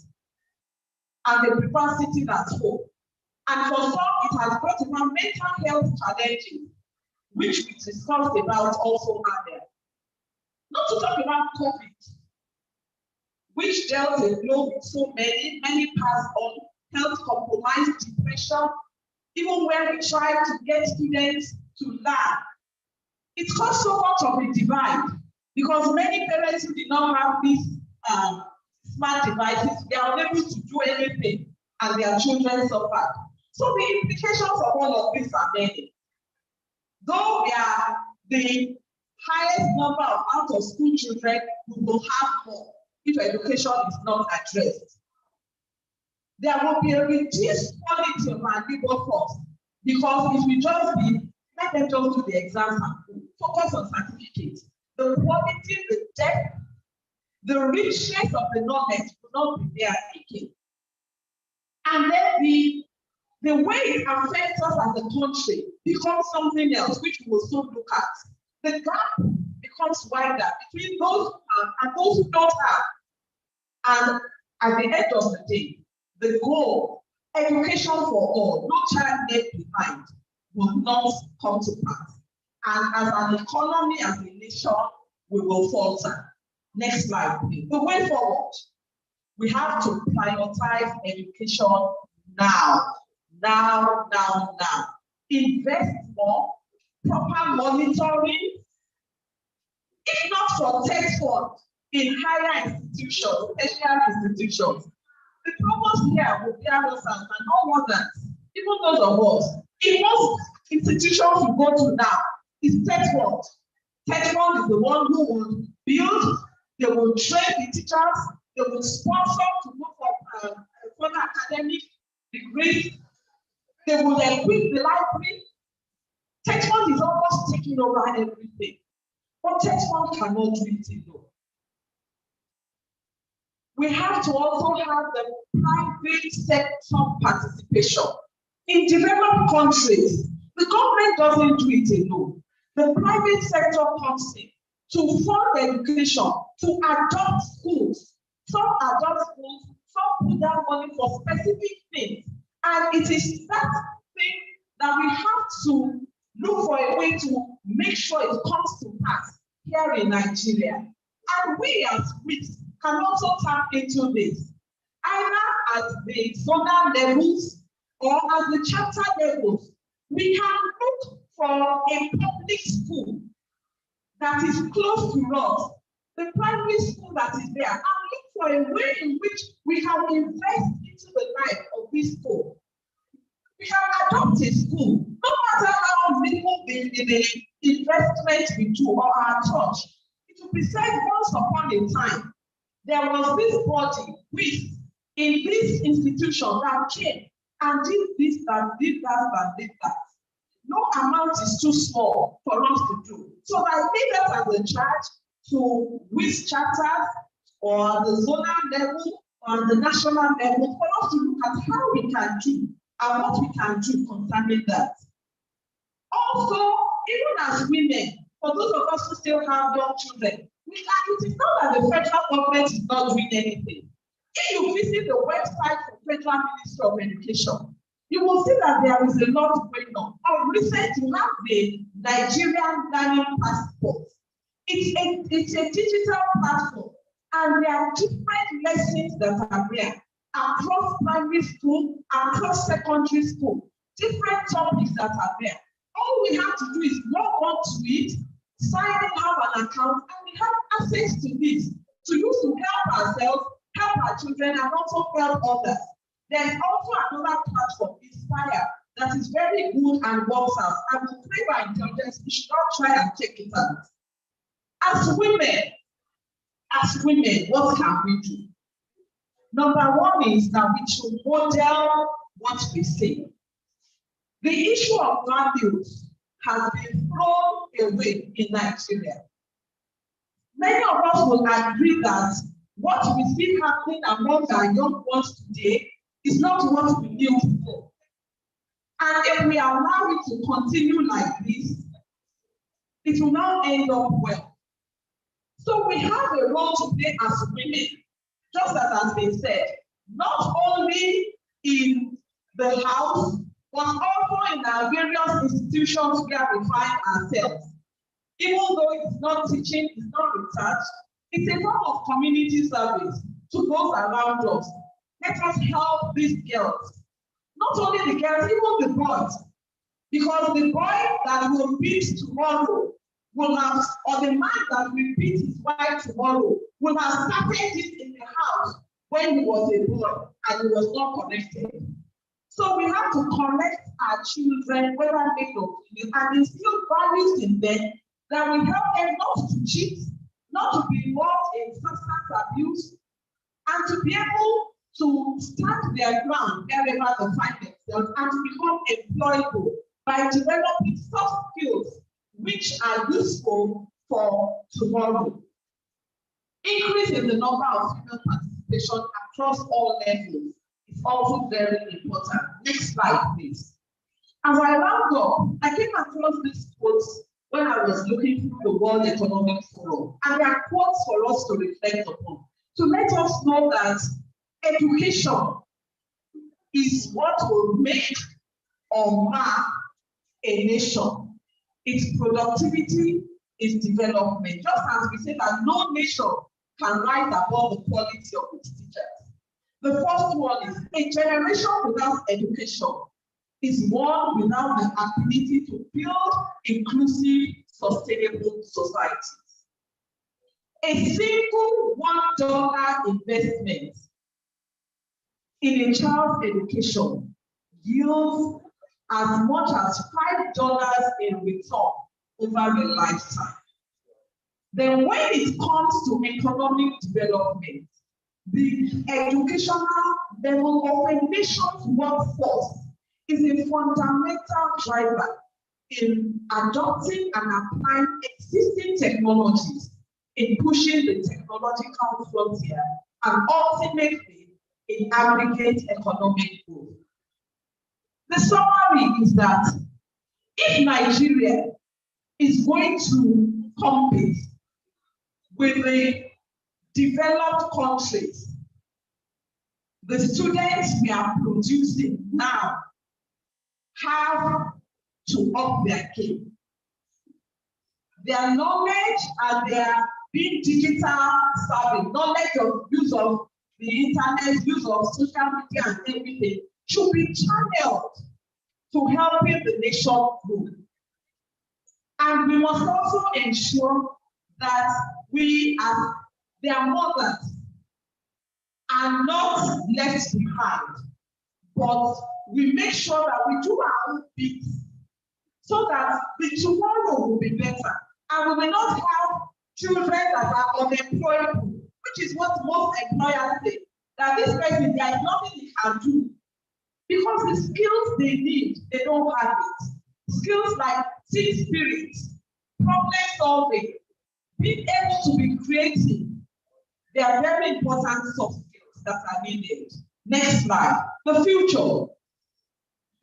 And they prefer sitting at home. And for some, it has brought about mental health challenges, which we discussed about also earlier. Not to talk about COVID, which dealt a blow with so many passed on, health compromised, depression, even when we tried to get students to learn. It caused so much of a divide because many parents who did not have these smart devices, they are unable to do anything and their children suffered. So the implications of all of this are many. Though we are the highest number of out-of-school children, we will have more if education is not addressed. There will be a reduced quality of our labor force because it will just be, let them just do the exams and focus on certificates. The quality, the depth, the richness of the knowledge will not be there again. And then the way it affects us as a country becomes something else, which we will soon look at. The gap becomes wider between those who have and those who don't have. And at the end of the day, the goal, education for all, no child left behind, will not come to pass. And as an economy, as a nation, we will falter. Next slide, please. The way forward, we have to prioritize education now. Invest more, proper monitoring, if not for text work in higher institutions, tertiary institutions. The provost here will bear us out and no others, even those of us. In most institutions we go to now, is text work. Text work is the one who will build, they will train the teachers, they will sponsor to look for further academic degrees. They will equip the library. Textbook is almost taking over everything. But textbook cannot do it alone. We have to also have the private sector participation. In developed countries, the government doesn't do it alone. The private sector comes in to fund education, to adopt schools. Some adopt schools, some put down money for specific things. And it is that thing that we have to look for a way to make sure it comes to pass here in Nigeria. And we as WICE can also tap into this, either at the zonal levels or at the chapter levels. We can look for a public school that is close to us, the primary school that is there, and look for a way in which we can invest into the life of this school. We can adopt a school, no matter how little the investment we do or our church. It will be said once upon a time, there was this body WICE in this institution that came and did this, and did that, and did that. No amount is too small for us to do. So I leave us as a church to WICE chapters or the zonal level or the national level for us to look at how we can do and what we can do concerning that. Also, even as women, for those of us who still have young children, it is not that the federal government is not doing anything. If you visit the website for Federal Ministry of Education, you will see that there is a lot going on. Of recent, you have the Nigerian Learning Passport. It's a digital platform, and there are different lessons that are there across primary school, across secondary school, different topics that are there. All we have to do is log on to it, sign in, have an account, and we have access to this to use to help ourselves, help our children, and also help others. There's also another platform, Inspire, that is very good and works out. I will pray by intelligence, we should not try and take it out. As women, what can we do? Number one is that we should model what we say. The issue of values has been thrown away in Nigeria. Many of us will agree that what we see happening among our young ones today is not what we knew before. And if we allow it to continue like this, it will not end up well. So we have a role to play as women, just as has been said, not only in the house, but also in our various institutions where we find ourselves. Even though it's not teaching, it's not research, it's a form of community service to those around us. Let us help these girls. Not only the girls, even the boys. Because the boy that will beat tomorrow will have, or the man that will beat his wife tomorrow will have started this in the house when he was a boy and he was not connected. So we have to correct our children, whether male or female, and instill values in them that will help them not to cheat, not to be involved in substance abuse, and to be able to stand their ground wherever they find themselves and to become employable by developing soft skills which are useful for tomorrow. Increase in the number of female participation across all levels is also very important. Next slide, please. As I round up, I came across these quotes when I was looking through the World Economic Forum, and there are quotes for us to reflect upon, to let us know that education is what will make or mark a nation. Its productivity is development. Just as we say that no nation can rise above the quality of its teachers. The first one is a generation without education is one without the ability to build inclusive, sustainable societies. A single $1 investment in a child's education yields as much as $5 in return over a lifetime. Then when it comes to economic development, the educational level of a nation's workforce is a fundamental driver in adopting and applying existing technologies, in pushing the technological frontier, and ultimately in aggregate economic growth. The summary is that if Nigeria is going to compete with the developed countries, the students we are producing now have to up their game. Their knowledge and their being digital savvy, knowledge of use of the internet, use of social media and everything should be channeled to helping the nation grow. And we must also ensure that we as their mothers are not left behind, but we make sure that we do our own bit so that the tomorrow will be better. And we will not have children that are unemployable, which is what most employers say, that this person, there is nothing he can do. Because the skills they need, they don't have it. Skills like team spirit, problem solving, being able to be creative, they are very important soft skills that are needed. Next slide. The future.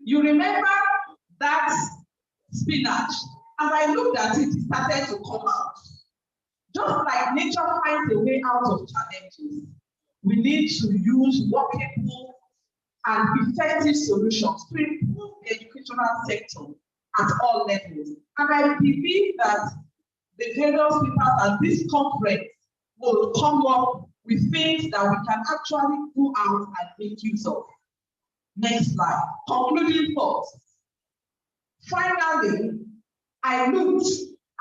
You remember that spinach? As I looked at it, it started to come out. Just like nature finds a way out of challenges, we need to use workable and effective solutions to improve the educational sector at all levels. And I believe that the various people at this conference will come up with things that we can actually go out and make use of. Next slide. Concluding thoughts. Finally, I looked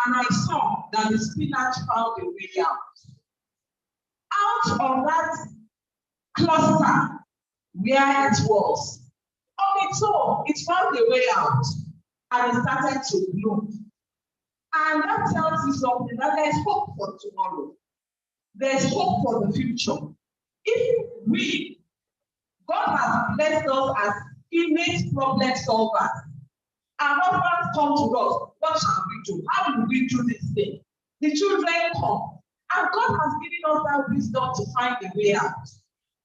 and I saw that the spinach found a way out. Out of that cluster where it was, on its own, it found a way out and it started to bloom. And that tells you something, that there's hope for tomorrow. There's hope for the future. If God has blessed us as innate problem solvers, Our husbands come to us. What shall we do? How will we do this thing? The children come. And God has given us that wisdom to find a way out.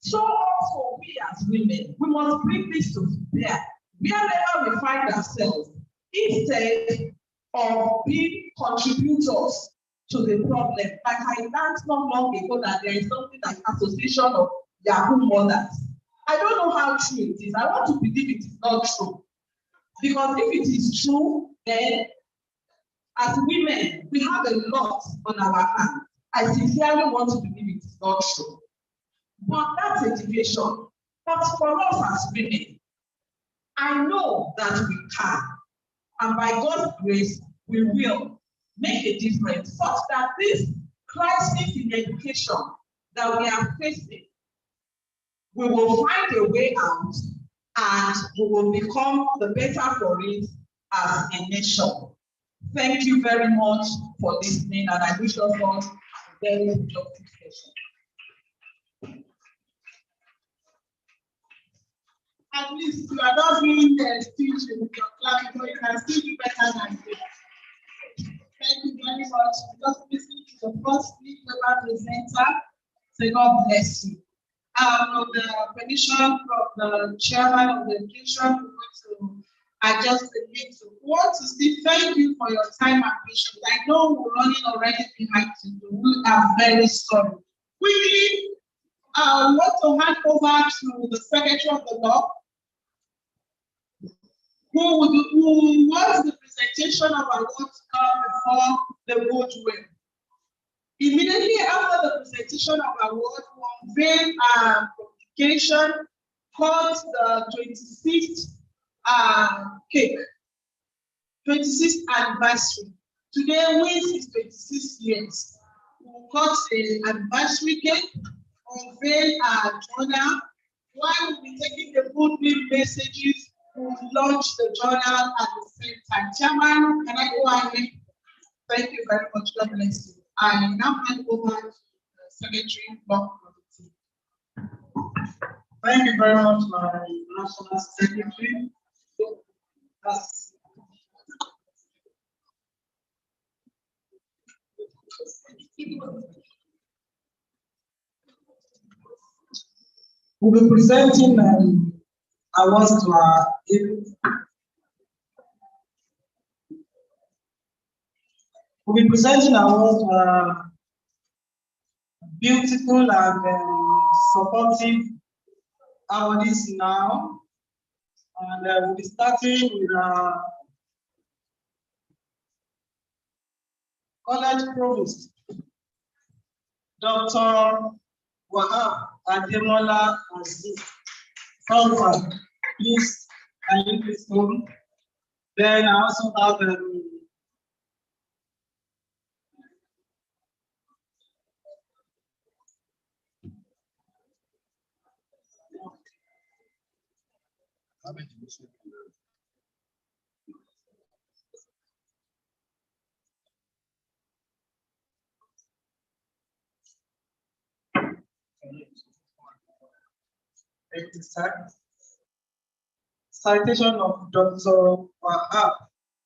So also we as women, we must bring this to bear wherever we find ourselves, instead of being contributors to the problem. Like I learned not long ago that there is something like Association of Yahoo Mothers. I don't know how true it is. I want to believe it is not true. Because if it is true, then as women, we have a lot on our hands. I sincerely want to believe it is not true. But that's a deviation. But for us as women, I know that we can. And by God's grace, we will make a difference such that this crisis in education that we are facing, we will find a way out and we will become the better for it as a nation. Thank you very much for listening, and I wish us all a very productive session. At least you are not doing the speech with your class, but you can still do better than this. Thank you very much. Just listening to the first speaker presenter. So God bless you. With the permission from the chairman of the education, we're going to adjust the little. We want to say thank you for your time and patience. I know we're running already behind you. We are very sorry. Quickly, I want to hand over to the Secretary of the Law, who wants the presentation of our work to come before the vote will. Immediately after the presentation of our award, we unveil our publication called the 26th cake, 26th anniversary. Today, WICE is 26 years. We'll cut the anniversary cake, unveil our journal. While we'll be taking the goodwill messages, we'll launch the journal at the same time. Chairman, can I go ahead? Thank you very much. God bless you. I now hand over to the Secretary Block Committee. Thank you very much, my National Secretary. We'll be presenting awards to our We'll be presenting awards to our beautiful and supportive awardees now. And we'll be starting with our college provost, Dr. Wahab Ademola Aziz. Please, can you please come? Then I also have citation of Dr. Wahab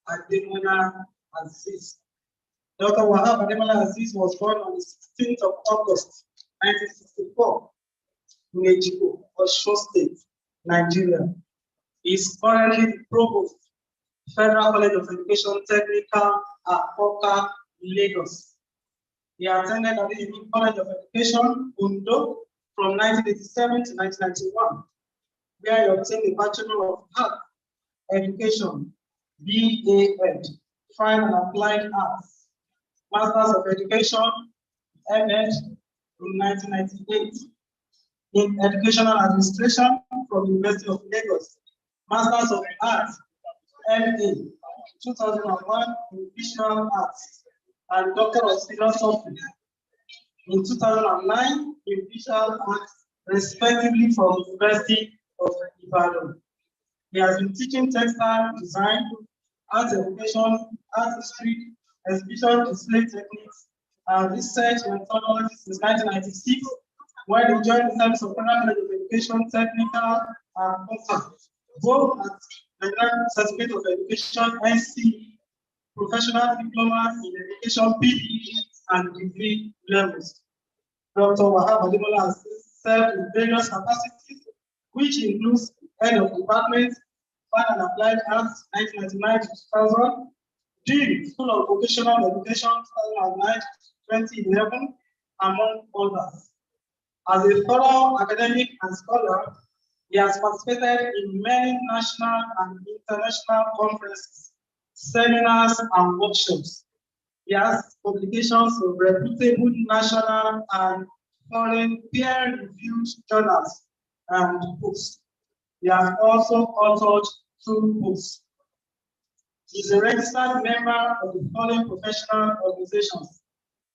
Ademola Aziz. Dr. Wahab Ademola Aziz was born on the 16th of August, 1964, in Ejiko, Osun State, Nigeria. He is currently the Provost, Federal College of Education, Technical, Akoka, Lagos. He attended the College of Education, Undo, from 1987 to 1991, where he obtained a Bachelor of Art Education, BA.Ed, Fine and Applied Arts, Masters of Education, M.Ed, in 1998, in Educational Administration from the University of Lagos, Masters of Arts, M.A., 2001 in Visual Arts, and Doctor of Philosophy in 2009 in Visual Arts, respectively from the University of Ibadan. He has been teaching textile design, art education, art history, exhibition display techniques, and research methodology since 1996, when he joined the service of Federal College of Education, Technical, and Concept, both at Nigerian Certificate of Education, NC, Professional Diploma in Education, PE, and degree levels. Dr. Wahab Ademola has served in various capacities, which includes Head of Department, Fine and Applied Arts, 1999 to 2000, Dean, School of Vocational Education, 2009 to 2011, among others. As a thorough academic and scholar, he has participated in many national and international conferences, seminars, and workshops. He has publications of reputable national and foreign peer-reviewed journals and books. He has also authored 2 books. He is a registered member of the following professional organizations: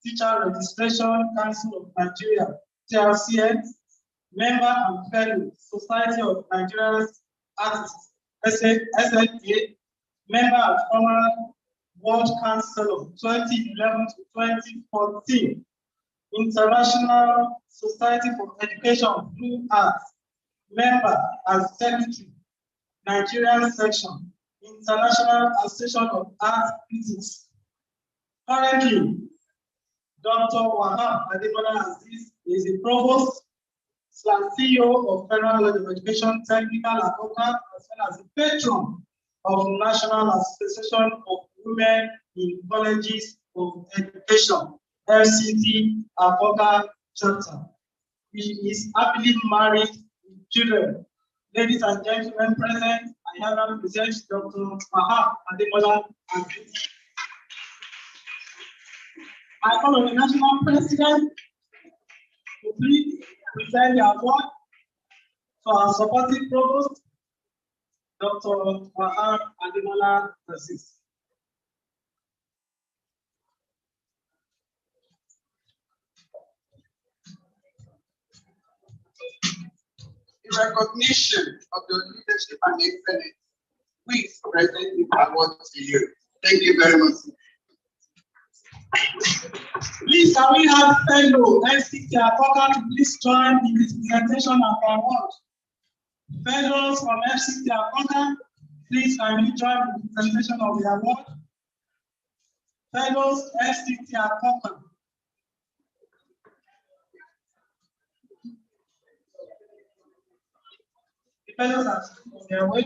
Teacher Registration Council of Nigeria, TRCN, member and fellow, Society of Nigeria's Artists, SNA, member and former World Council of 2011 to 2014, International Society for Education through Arts, member and secretary, Nigerian section, International Association of Art Critics. Currently, Dr. Wahab Ademola Aziz is the provost / CEO of Federal College of Education Technical Akoka, as well as the patron of National Association of Women in Colleges of Education, FCT Akoka chapter. He is happily married with children. Ladies and gentlemen present, I hereby present Dr. Wahab Ademola Aziz. I call on the National President to please present the award to our supporting provost, Dr. Wahab Ademola Aziz. In recognition of your leadership and excellence, we present this award to you. Thank you very much. Please, can we have fellow FCT Akoka to please join in the presentation of our award? Fellows from FCT Akoka, please can we join in the presentation of the award? Fellows FCT Akoka. The fellows are on their way.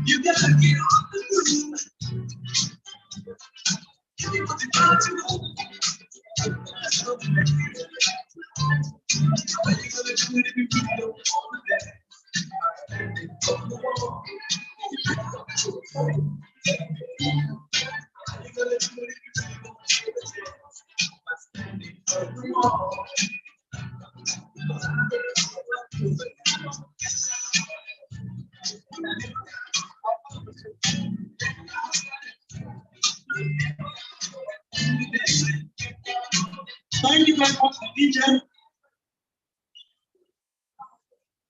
You gotta get on the move. Give me what you got to know. That's what you do. How you gonna do it if you really don't want that? From the wall. How you gonna do it if you really don't want that? Standing from the wall. Thank you very much, DJ.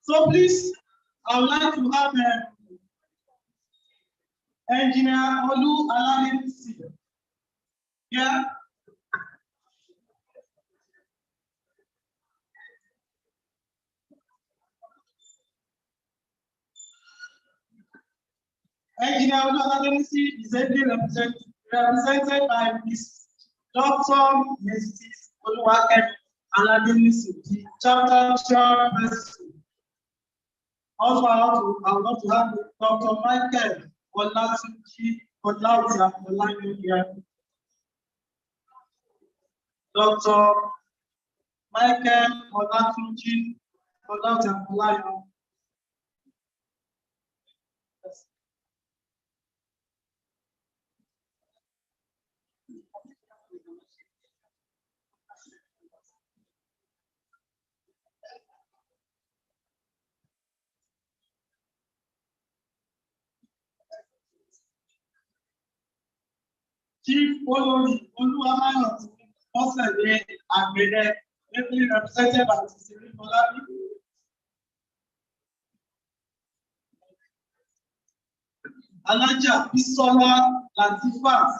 So please, I would like to have Engineer Olu Aladdin here. Engineer Olu Aladdin is ably represented by Ms. Dr. Mrs. Oluwakem Aladdin, the chapter chairperson. Also, I would love to have Dr. Michael Olatunji Olautia here. Dr. Michael Olatunji Olautia. Chief Olori Oluwamayo Osede Agbede, ably represented by Cecilia Molabi. Alaja Bisola Latifat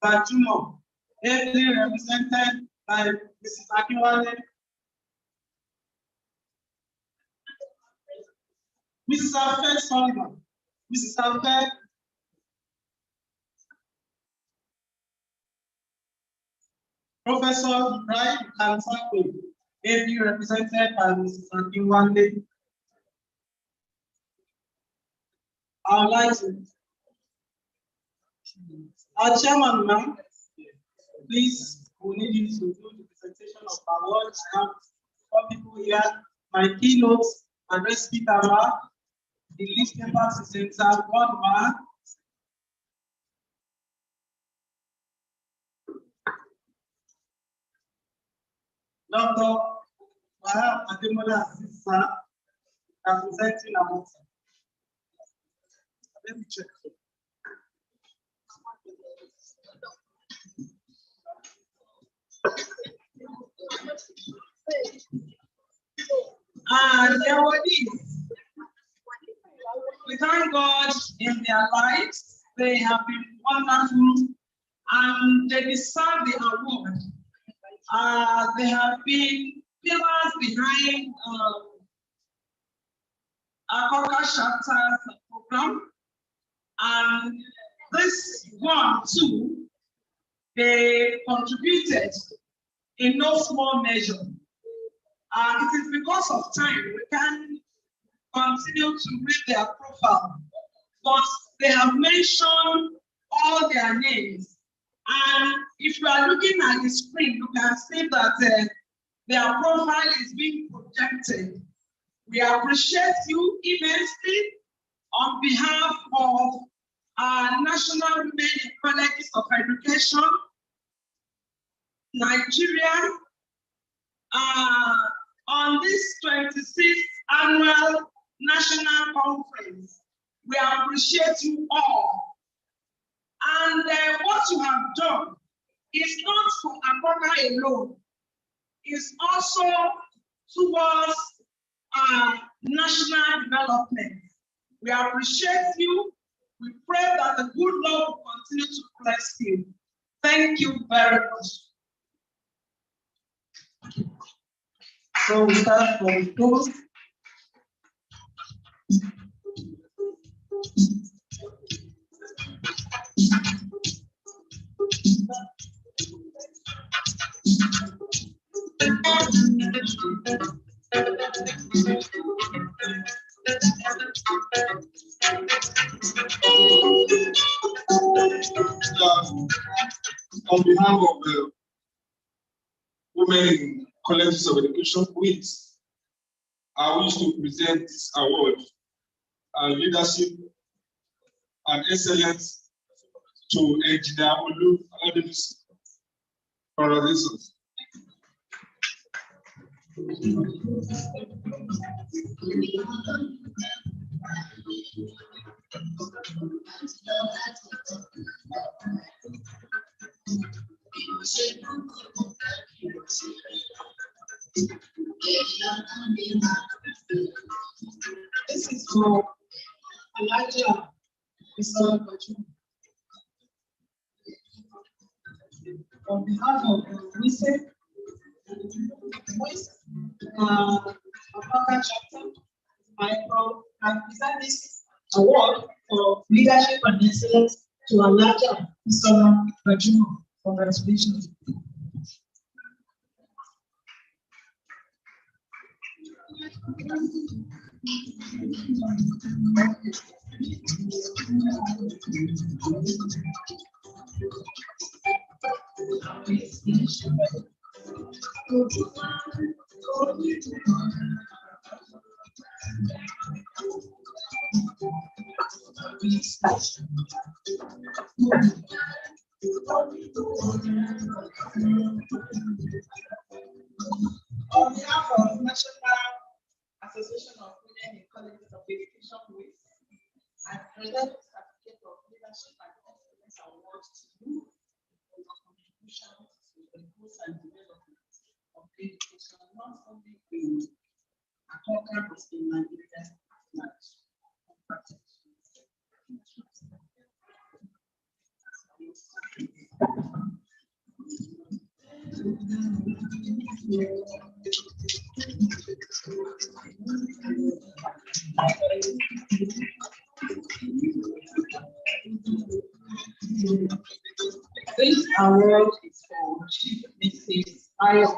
Bajumo, ably represented by Mrs. Akinwale. Mrs. Afe Sullivan, Mrs. Afe. Professor Ibrahim Kansakwe, ably represented by Mrs. Akinwale. I would like to. Our chairman, ma'am, please, we need you to do the presentation of our awards. Now, for people here, my keynotes, address speaker, the list paper presenter, one man. Dr. Wahab Ademola Aziza, representing our. Let me check. And there were these. We thank God in their lives. They have been wonderful and they deserve the award. They have been pillars behind our Coca Chapters program. And this one, too, they contributed in no small measure. It is because of time we can continue to read their profile, but they have mentioned all their names. And if you are looking at the screen, you can see that their profile is being projected. We appreciate you immensely on behalf of our National Women in Colleges of Education, Nigeria, on this 26th annual national conference. We appreciate you all. And what you have done is not for Akoka alone. It's also towards national development. We appreciate you. We pray that the good Lord will continue to bless you. Thank you very much. So we start from those. On behalf of the Women in Colleges of Education, WICE, I wish to present this award, leadership and excellence, to Engineer Olu Alademis. Congratulations. This is for Elijah Bisola Bajumo. On behalf of WICE, Akoka chapter, I present this award for leadership and excellence to Elijah Bisola Bajumo. Congratulations. On behalf of National Association of Women in Colleges of Education, WICE, I present the certificate of leadership and excellence award to you for your contribution to the growth and development of education, not only in Akoka, but in Nigeria at large. This award is for Chief Mrs. Ayo.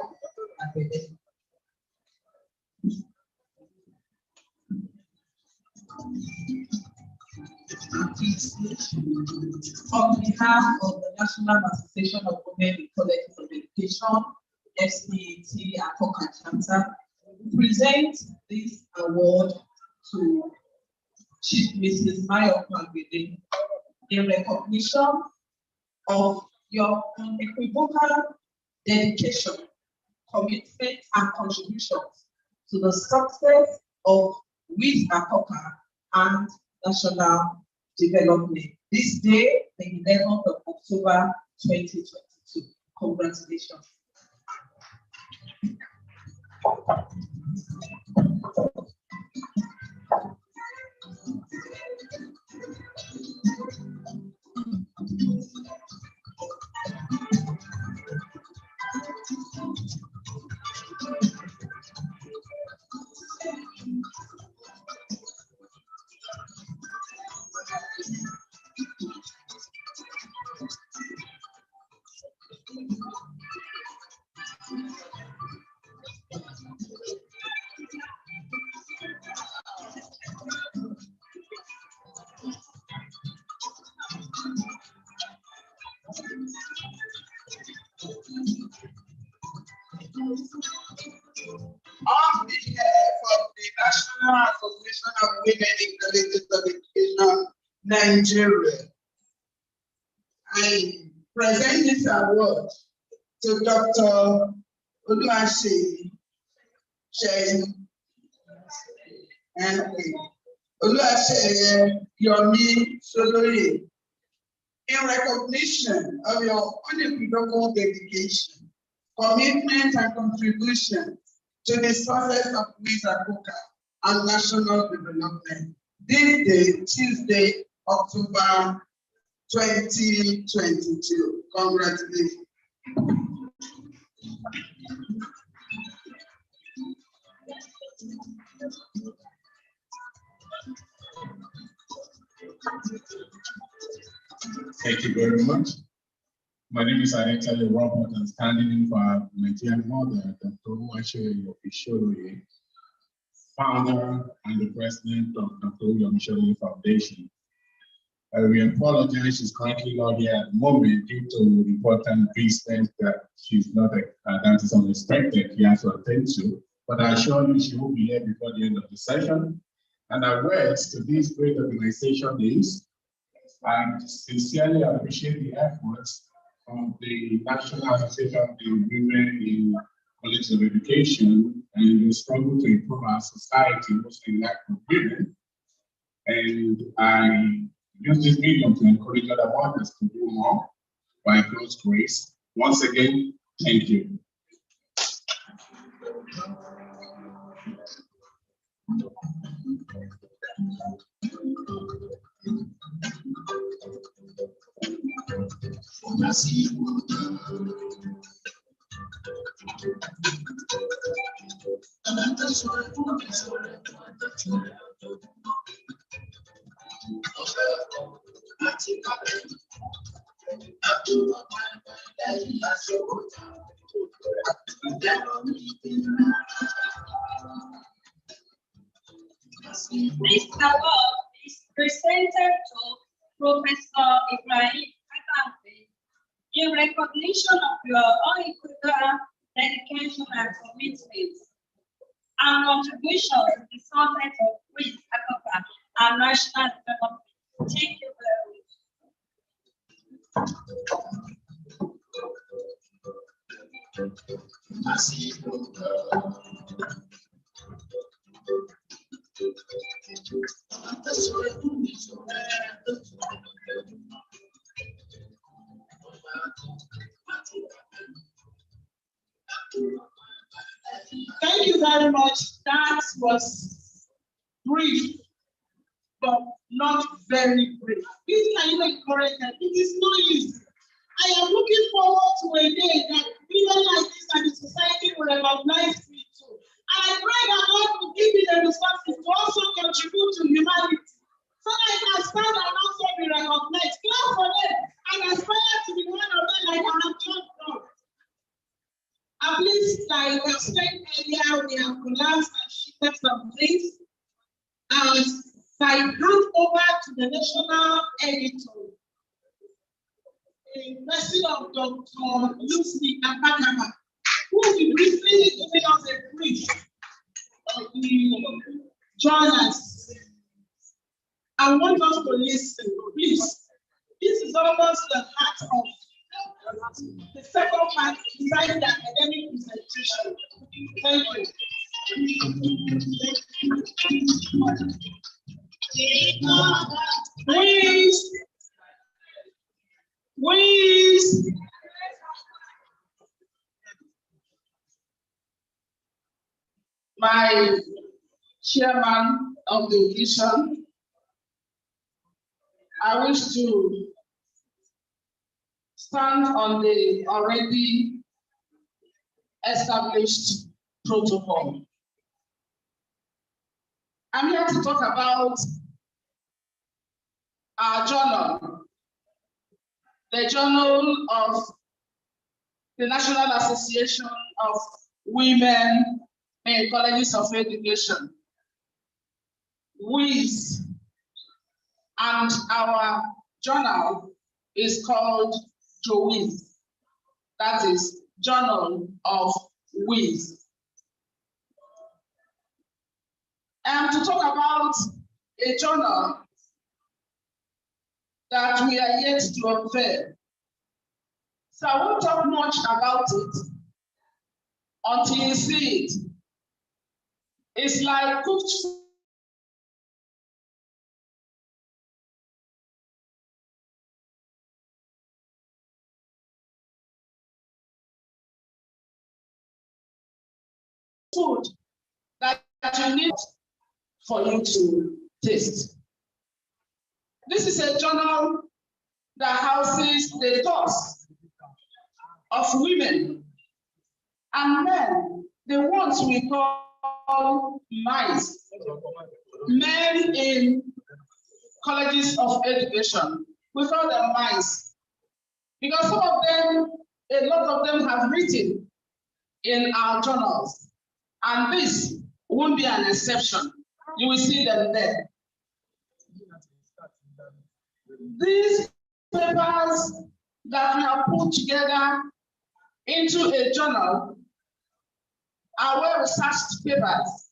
On behalf of the National Association of Women in Colleges of Education, SPAT Akoka Chapter, we present this award to Chief Mrs. Mayo Kwangede in recognition of your unequivocal dedication, commitment, and contributions to the success of WICE Akoka and national development. This day, the 11th of October 2022. Congratulations. On behalf of the National Association of Women in Colleges of Education, Nigeria, I present this award to Dr. Oluwaseyi Yomi Solori in recognition of your unequivocal dedication, commitment, and contribution to the success of WICE Akoka and national development. This day, Tuesday, October 2022. Congratulations. Thank you very much. My name is Alexander Robert. I'm standing in for our Nigerian mother, Dr. Oluwaseyi Yomi, founder and the president of Dr. Yomi Foundation. We apologize, she's currently not here at the moment due to important business that she's not, that is unexpected, she has to attend to. But I assure you she will be here before the end of the session. And our words to this great organization is, I sincerely appreciate the efforts of the National Association of the Women in Colleges of Education and the struggle to improve our society, mostly in lack of women. And I use this medium to encourage other workers to do more by God's grace. Once again, thank you. This award is presented to Professor Ibrahim Atamfe in recognition of your unequivocal dedication and commitment and contribution to the success of WICE Akoka and national development. Thank you very much. Thank you very much. That was brief, but not very brief. Please can you encourage them? It is not easy. I am looking forward to a day that women like this and the society will recognize me too. And I pray that God will give me the resources to also contribute to humanity. So that I can stand and also be recognized. Clap for them and aspire to be one of them like I have just done. At least, like I said earlier, we have collapsed and shifted some things. And I hand over to the national editor, in person of Dr. Lucy Akakama, who will be briefly giving us a brief of the journals. I want us to listen, please. This is almost the heart of the second part besides the academic presentation. Thank you. WICE. My chairman of the occasion, I wish to stand on the already established protocol. I'm here to talk about our journal, the Journal of the National Association of Women in Colleges of Education, WICE, and our journal is called WICE, that is Journal of WICE. And to talk about a journal that we are yet to unveil. So I won't talk much about it until you see it. It's like cooked food that you need for you to taste. This is a journal that houses the thoughts of women and men, the ones we call MICE, men in colleges of education. We call them MICE because some of them, a lot of them have written in our journals, and this won't be an exception. You will see them there. These papers that we have put together into a journal are well-researched papers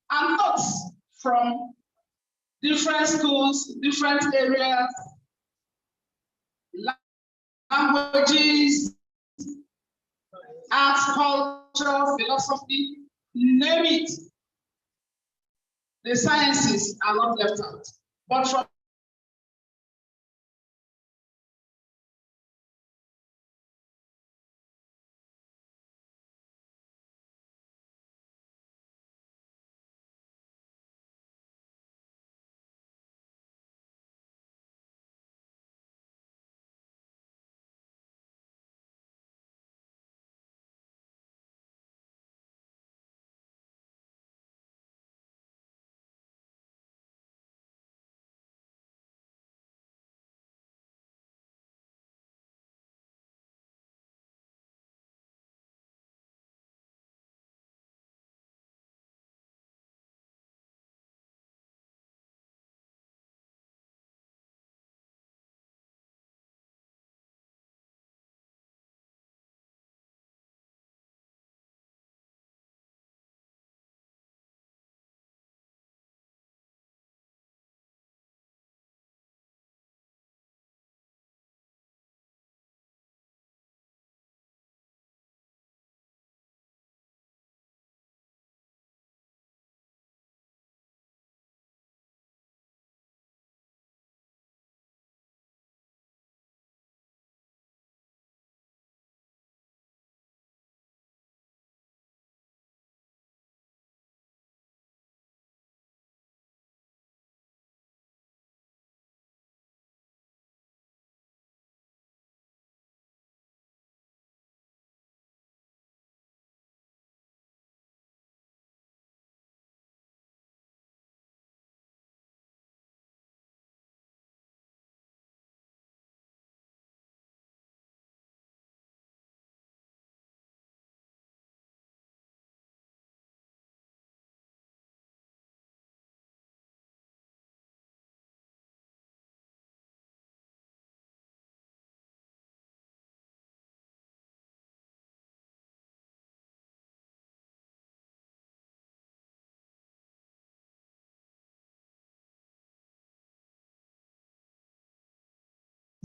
and thoughts from different schools, different areas, languages, arts, culture, philosophy, name it. The sciences are not left out. But from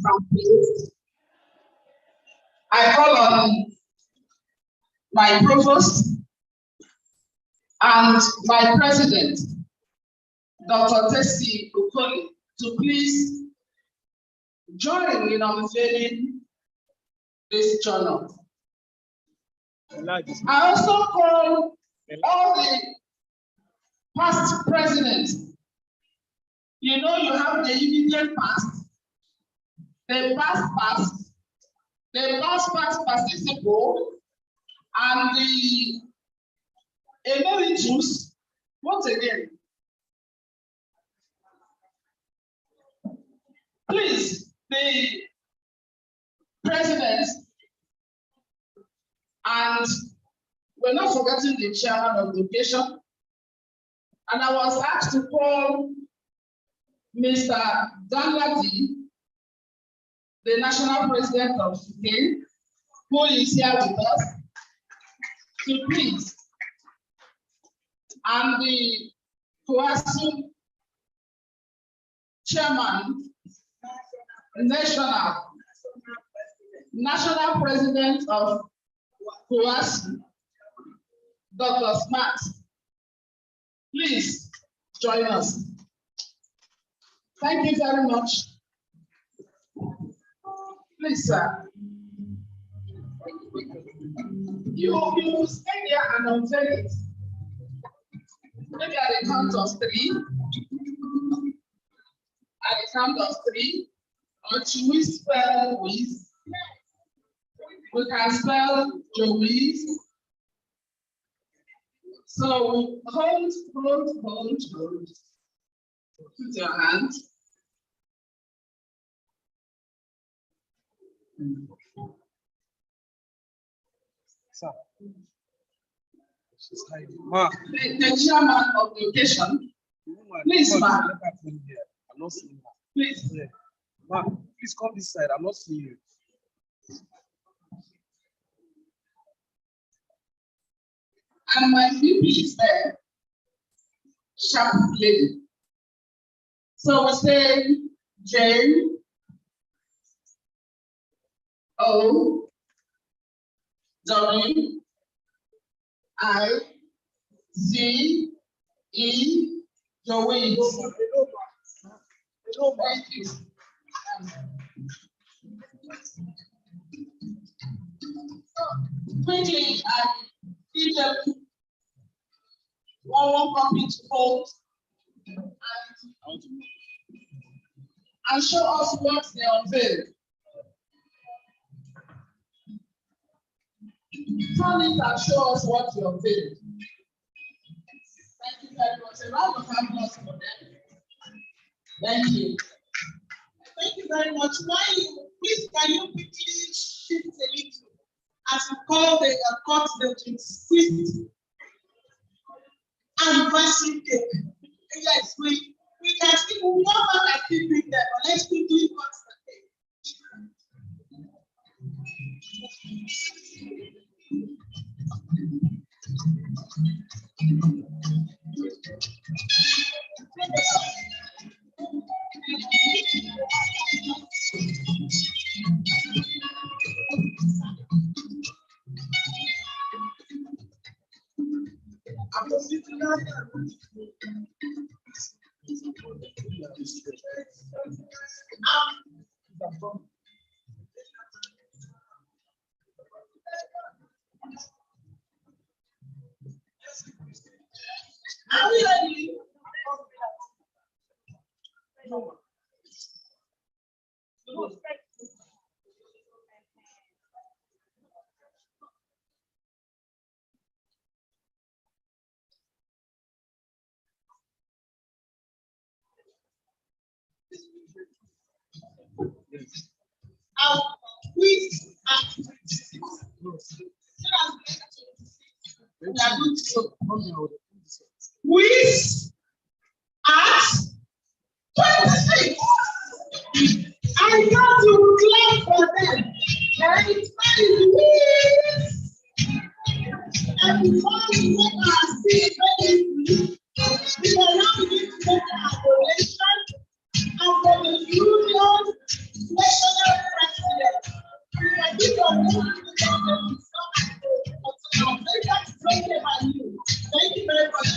from place. I call on my provost and my president, Dr. Tessie Okoli, to please join in unveiling this journal. I also call all the past presidents. You know, you have the immediate past, the past, the past participle, and the emeritus. Once again, please, the president, and we're not forgetting the chairman of the occasion. And I was asked to call Mr. Danladi, the national president of Spain, who is here with us, to please, and the COASU chairman, national president of COASU, Dr. Smart, please join us. Thank you very much. Please, sir. You stay there and unveil it. Maybe at the count of 3. At the count of 3. Or should we spell WICE? We can spell Jowice. So hold. Put your hands. The chairman of the occasion, please, ma'am. I'm not seeing her. Please. Ma'am, please come this side. I'm not seeing you. And my VP is there, sharp lady. So we say J O W I C E Jowice. Thank you. Quickly, I give them one copy to hold and show us what they unveiled. Turn it and show us what you unveiled. Thank you very much. A round of applause for them. Thank you. Thank you very much. Please, can you quickly shift a little as you call the cut the 26th anniversary cake? Yes, we can still go back and keep it there, but let's quickly cut the cake. Are we ready? WICE at 26. I got to clap for them. And it's very WICE. And before we make our speech ready, we can now begin to make our donation. And for the union, national Thank you very much.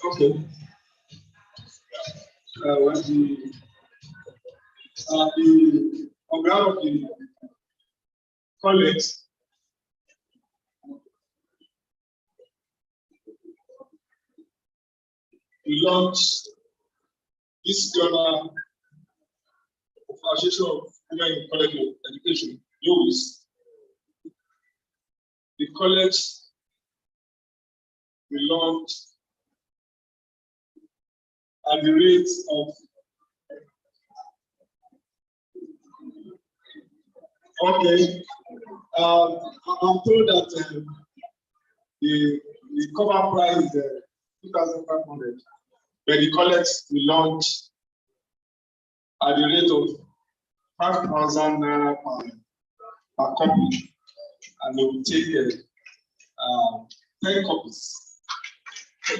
Okay. On behalf of the college, we launched this journal of Association of Women in College of Education, WICE. The college we launched at the rate of I'm told that the cover price is 2,500, but the college we launched at the rate of 5,000 naira per copy, and they will take 10 copies.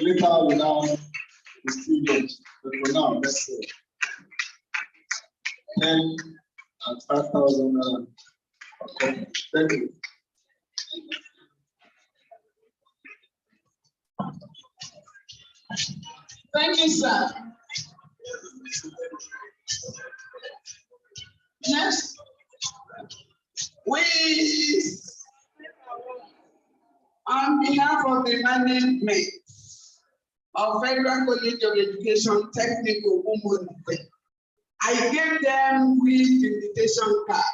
Later, we now still launch, but for now, let's say 10 at 5,000 naira per copy. Thank you. Thank you, sir. Next, we, on behalf of the management of Federal College of Education Technical Women, I gave them with invitation card.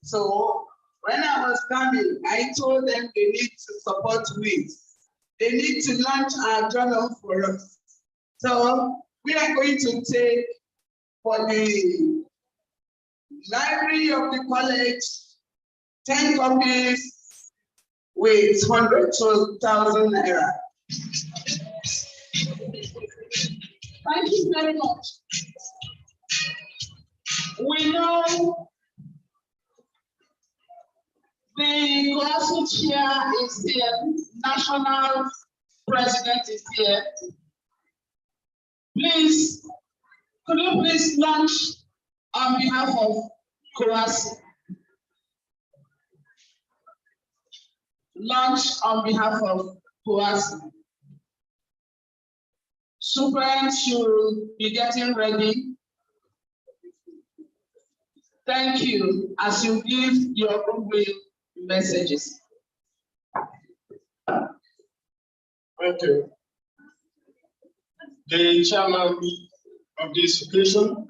So when I was coming, I told them they need to support WICE. They need to launch our journal for us. So we are going to take for the library of the college 10 copies with 100,000 naira. Thank you very much. We know the council chair is here, national president is here. Please, could you please launch on behalf of COASI? Launch on behalf of COASI. Superintendent should be getting ready. Thank you as you give your goodwill messages. Thank you. The chairman of this occasion,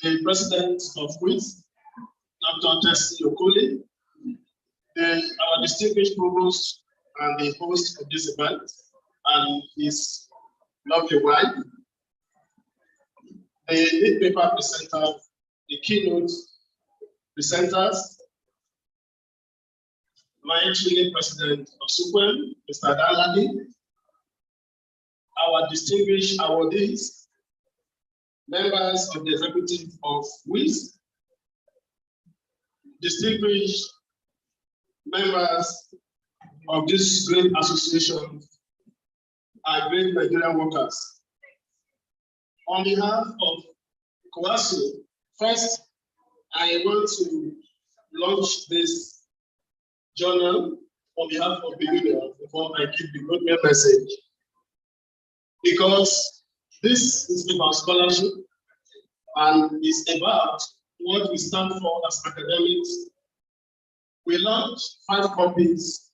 the president of WICE, Dr. Tessie Okoli, our distinguished provost and the host of this event, and his lovely wife, the lead paper presenter, the keynote presenters, my Chile president of SUPEM, Mr. Daladi, our distinguished awardees, members of the executive of WICE, distinguished members of this great association and great Nigerian workers. On behalf of COASI, first, I want to launch this journal on behalf of the union before I give the good message. Because this is about scholarship and is about what we stand for as academics. We launched 5 copies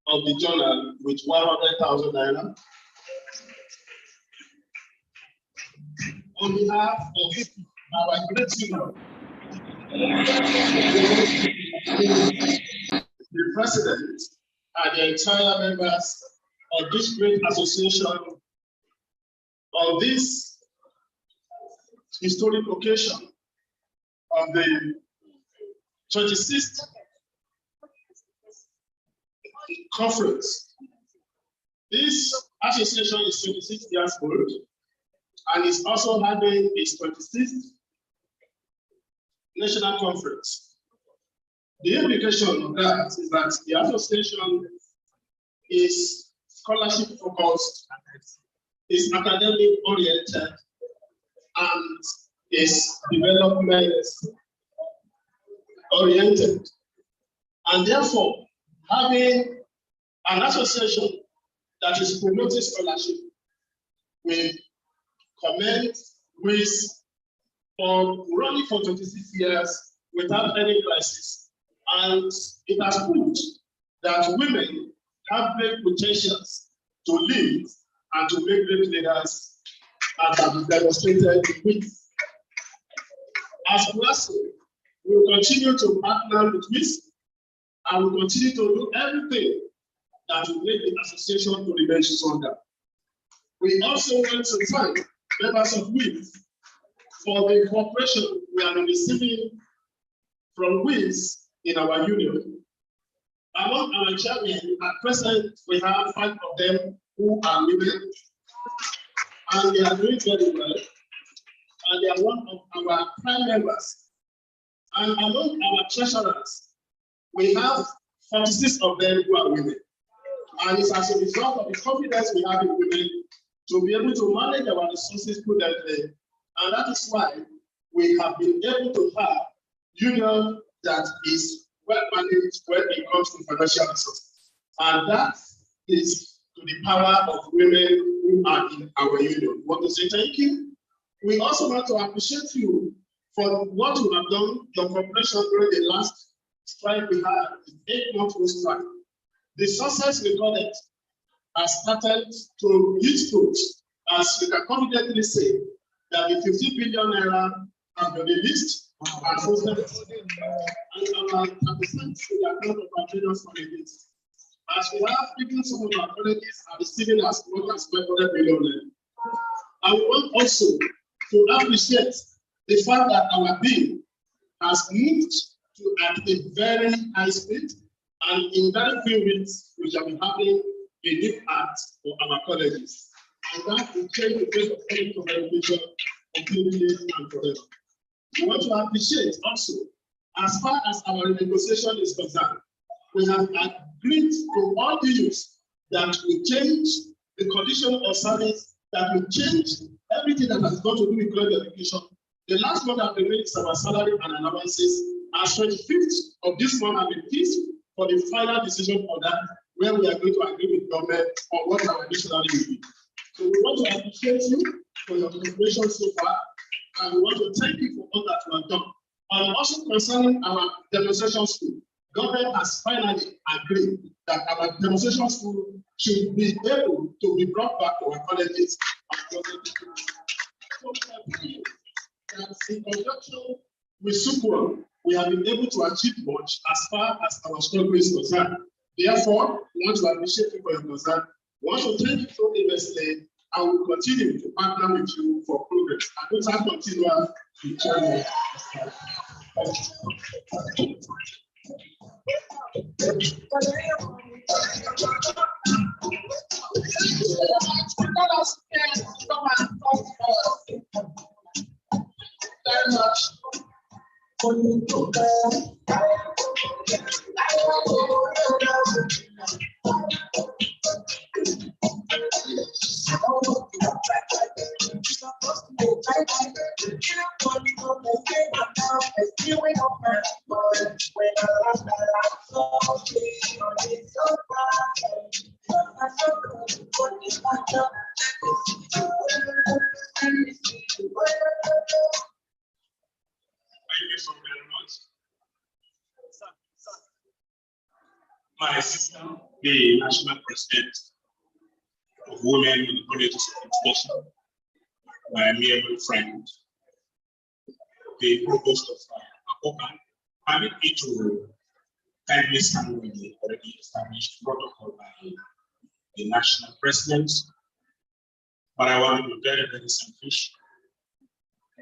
of the journal with 100,000 naira. On behalf of our great union, the president and the entire members of this great association on this historic occasion of the 26th conference. This association is 26 years old and is also having its 26th national conference. The implication of that is that the association is scholarship focused, is academic oriented, and is development oriented. And therefore, having an association that is promoting scholarship will commend WICE for running for 26 years without any crisis. And it has proved that women have great potentials to lead and to make great leaders, as have been demonstrated in WICE. As WICE, we will continue to partner with WICE and will continue to do everything that will make the association to remain stronger. We also want to thank members of WICE for the cooperation we are receiving from WICE in our union. Among our chairmen, at present, we have 5 of them who are women, and they are doing very well, and they are one of our prime members. And among our treasurers, we have 46 of them who are women. And it's as a result of the confidence we have in women to be able to manage our resources prudently. And that is why we have been able to have union that is well managed when it comes to financial resources. And that is to the power of women who are in our union. We want to say thank you. We also want to appreciate you for what you have done, your cooperation during the last strike we had, the 8-month strike. The success recorded has started to hit fruit, as we can confidently say that the 50 billion naira has been released and posted, and our percent to the account of our traders for it. As we have, even some of our colleges are receiving as much as 500 million. I want also to appreciate the fact that our bill has moved to at a very high speed, and in very few weeks we shall be having a new act for our colleges, and that will change the face of technical education completely and forever. We want to appreciate also, as far as our negotiation is concerned, we have agreed to all the issues that will change the condition of service, that will change everything that has got to do with graduate education. The last one that remains our salary and allowances. As 25th of this month have been fixed for the final decision on that, where we are going to agree with government on what our additional will be. So we want to appreciate you for your cooperation so far, and we want to thank you for all that you have done. And also concerning our demonstration school, government has finally agreed that our demonstration school should be able to be brought back to our colleges. So that in conjunction with Sukuro, we have been able to achieve much as far as our struggle is concerned. Therefore, we want to appreciate you for your concern. We want to thank you so immensely, and we will continue to partner with you for progress. I don't have to continue to channel. Very much. Thank you so very much. My sister, the national president of Women in the Colleges of Education, my amiable friend, the provost of Apokan, permit me to kindly stand with the already established protocol by the national president. But I want to be very, very selfish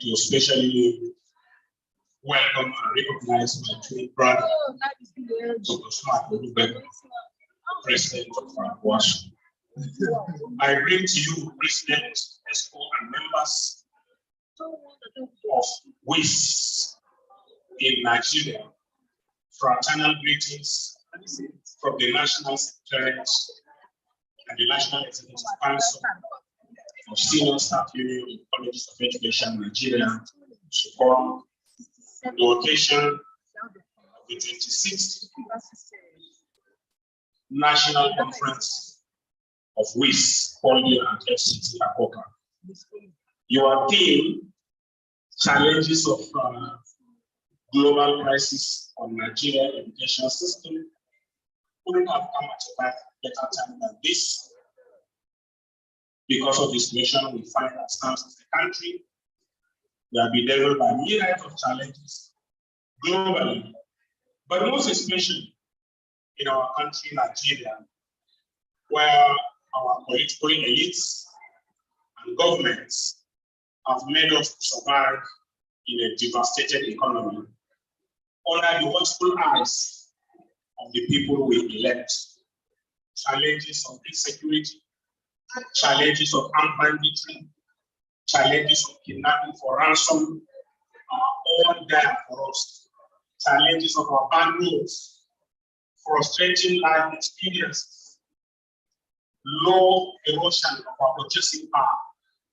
to especially welcome and recognize my twin brother, Dr. Smart Olubego, President of WASH. I bring to you President, ESCO, and members of WICE in Nigeria. Fraternal greetings from the National Secretariat and the National Executive Council of Senior Staff Union Colleges of Education Nigeria to form the occasion of the 26th National Conference of WICE, Polio and FCT Akoka. Your theme, challenges of global crisis on Nigeria education system, couldn't have come at a better time than this. Because of the situation we find ourselves as a country, we have been bedeviled by myriad of challenges globally, but most especially in our country, Nigeria, where our political elites and governments have made us survive in a devastated economy under the watchful eyes of the people we elect. Challenges of insecurity, challenges of armed banditry, challenges of kidnapping for ransom are all there for us. Challenges of our bad roads, frustrating life experiences, low erosion of our purchasing power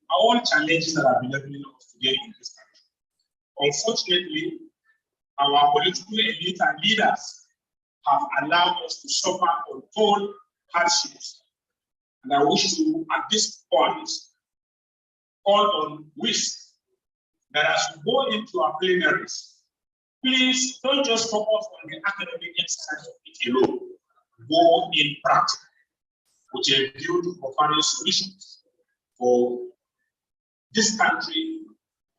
are all challenges that are benefiting us today in this country. Unfortunately, our political elite and leaders have allowed us to suffer untold hardships. And I wish to, at this point, call on WICE that as we go into our plenaries, please don't just focus on the academic exercise of it alone. Go in practice with a view to providing solutions for this country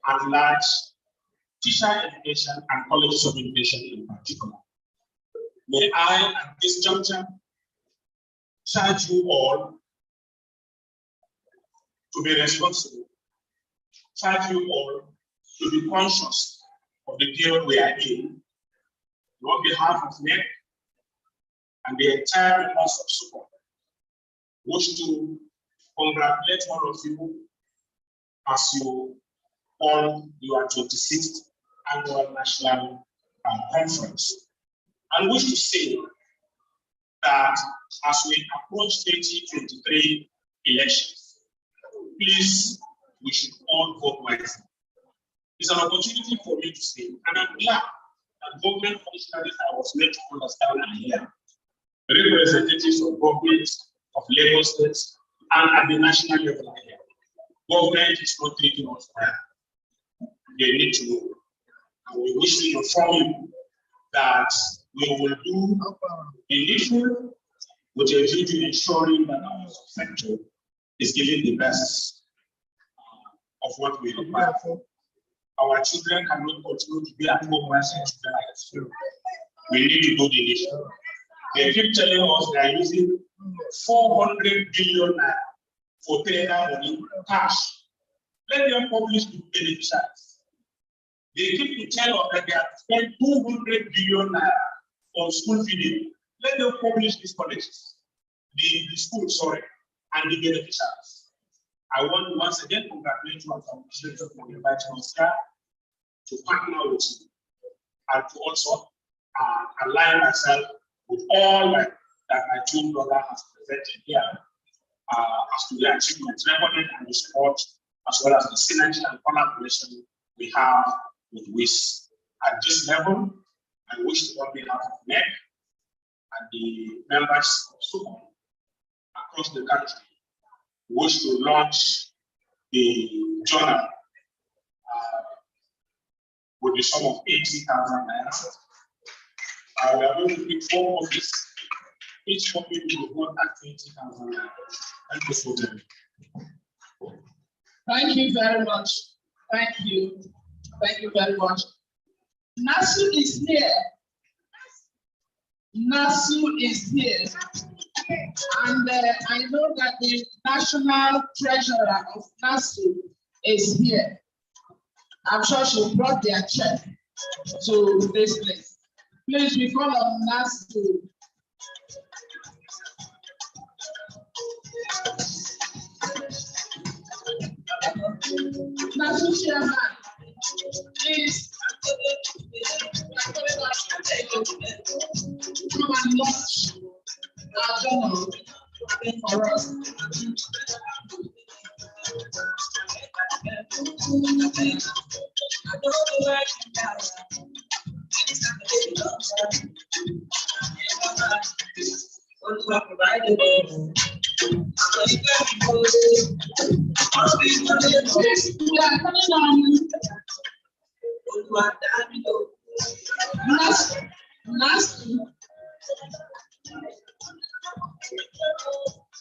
at large, teacher education and colleges of education in particular. May I, at this juncture, charge you all to be responsible, charge you all to be conscious of the period we are in. On behalf of NEC and the entire members of support, wish to congratulate all of you as you on your 26th annual national conference. And wish to say that as we approach 2023 elections, please, we should all vote wisely. It's an opportunity for me to say, and I'm glad that government functionaries I was made to understand and hear, representatives of governments, of labor states, and at the national level here. Government is not treating us well. They need to know. And we wish to inform you that we will do the needful with a view to ensuring that our sector is giving the best of what we require for. Our children cannot continue to be at home while children are at school. We need to do the needful. They keep telling us they are using 400 billion for trader money cash. Let them publish the beneficiaries. They keep to tell us that they have spent 200 billion on school feeding. Let them publish these colleges, the school, sorry, and the beneficiaries. I want to once again congratulate you on for inviting us here to partner with you and to also align myself with all that my twin brother has presented here as to the achievements, recognition and the support, as well as the synergy and collaboration we have with WICE. At this level, I wish to, on behalf of NEC and the members of SUCOM across the country, wish to launch the journal with the sum of 80,000 naira. We are going to pick 4 copies. Each copy will go at 20,000 naira. Thank you so much. Thank you very much. Thank you. Thank you very much. Nasu is here. Nasu is here. And I know that the national treasurer of Nasu is here. I'm sure she brought their check to this place. Please, we call on Nasu Council Chairman, please come and launch our journal for us.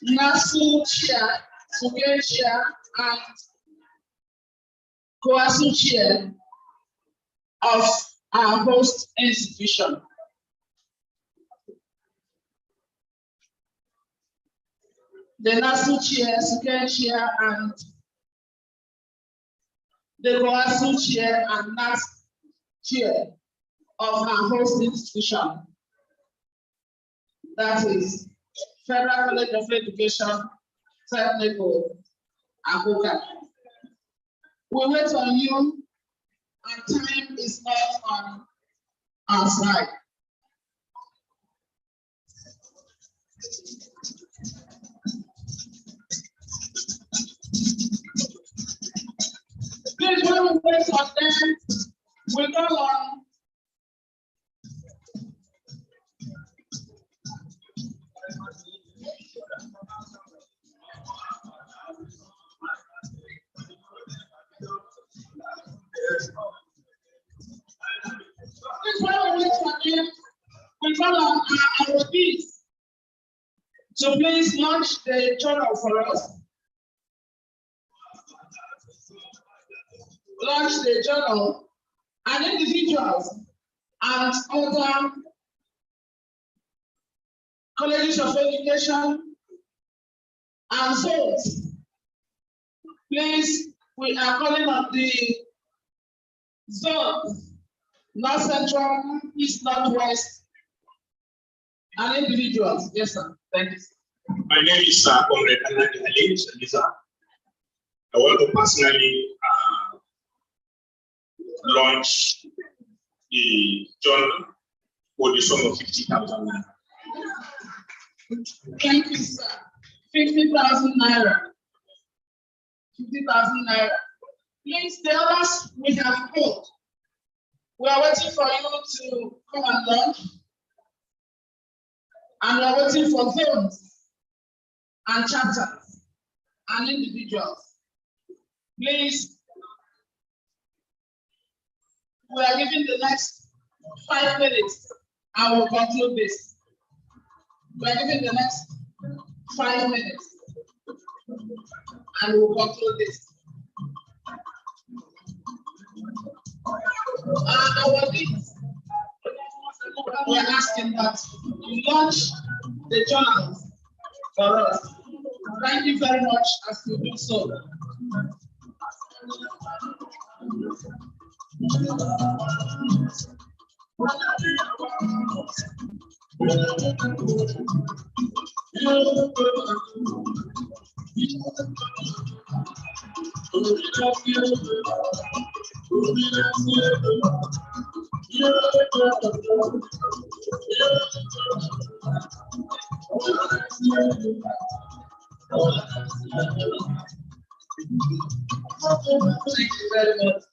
Nasu Chair, Sugen Chair, and Coasu Chair of our host institution. The Nasu Chair, Sugen Chair, and the Coasu Chair and NAS Chair of our host institution. That is Federal College of Education, Technical, Abuja. We wait on you, and time is not on our side. Please, when we wait on them, we go on. We call on our fees to please launch the journal for us. Launch the journal, and individuals and other colleges of education and zones. Please, we are calling on the zones, North Central, East, Northwest, and individuals. Yes, sir. Thank you. My name is Comrade Anadi Ali Saliza. I want to personally launch the journal for the sum of 50,000 naira. Thank you, sir. 50,000 naira. 50,000 naira. Please, the others we have called. We are waiting for you to come and launch. And we are waiting for zones and chapters and individuals. Please, we are giving the next 5 minutes and we'll conclude this. We are giving the next 5 minutes and we'll conclude this. Our needs, we are asking that you launch the journals for us. Thank you very much as you do so. Thank you very much.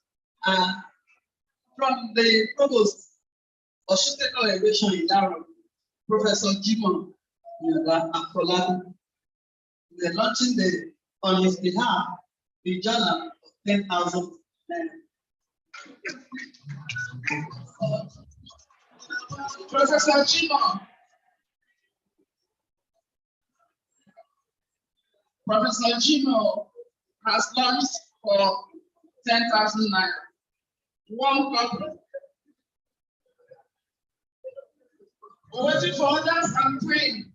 From the provost of Technical Education in Durham, Professor Jimon Akoladu, we are launching on his behalf the journal of 10,000 naira. Professor Jimon. Professor Jimon has launched for 10,000 naira. One copy. We're waiting for others and praying.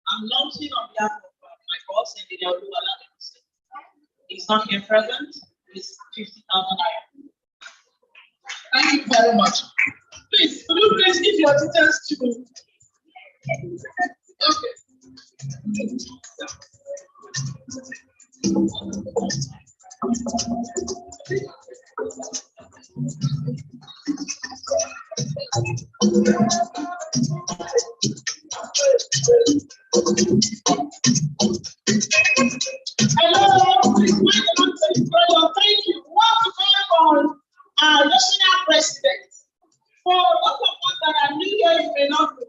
I'm launching on behalf of my boss, Engineer Oluwala. is not here present is 50,000 naira. Thank you very much. Please, could you please give your details to me? Okay. Hello, please, thank you. We want to call on our national president. For those of us that are new here, you may not know,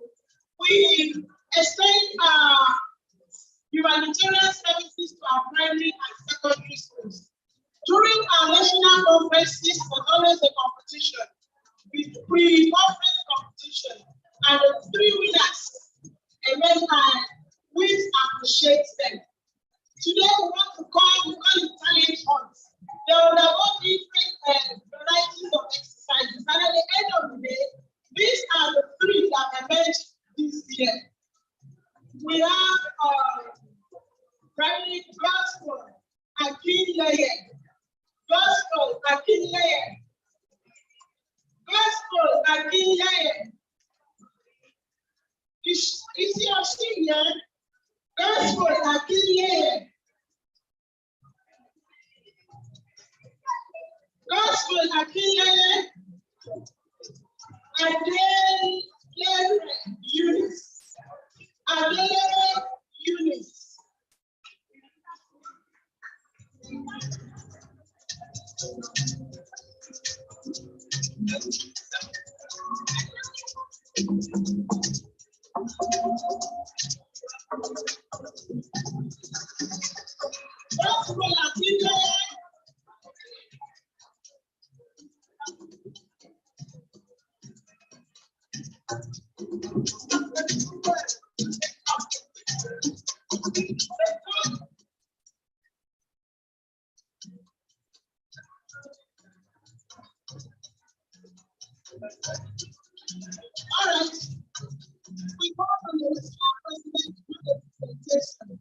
we extend humanitarian services to our primary and secondary schools. During our national conferences, was always a competition, pre-conference competition, and the three winners, and then we appreciate them. Today we want to call it talent hunt. There will have all different varieties of exercises, and at the end of the day, these are the three that emerged this year. We have primary gospel, Akinleye, gospel, Akinleye, gospel, Akinleye. Is he or she here? Gospel, Akinleye. Gospel, Akinleye. Adele Eunice. Adele Eunice. Gospel, Akinleye. All right. We go from the president to the presentation.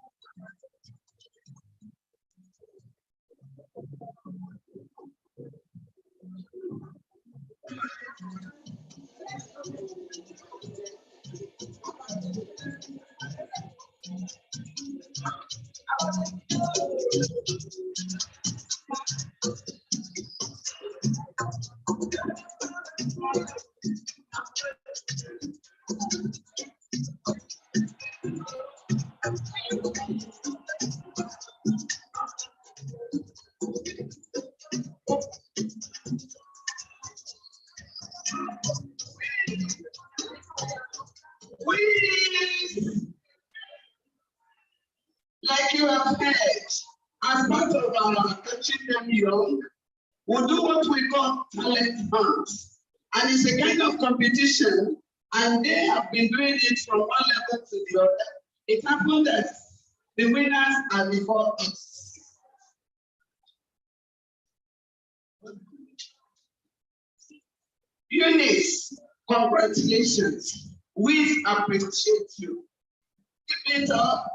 Like you have heard, as part of our touching them young, we do what we call talent hunts. And it's a kind of competition, and they have been doing it from one level to the other. It happened that the winners are before us. Eunice, congratulations. We appreciate you. Keep it up.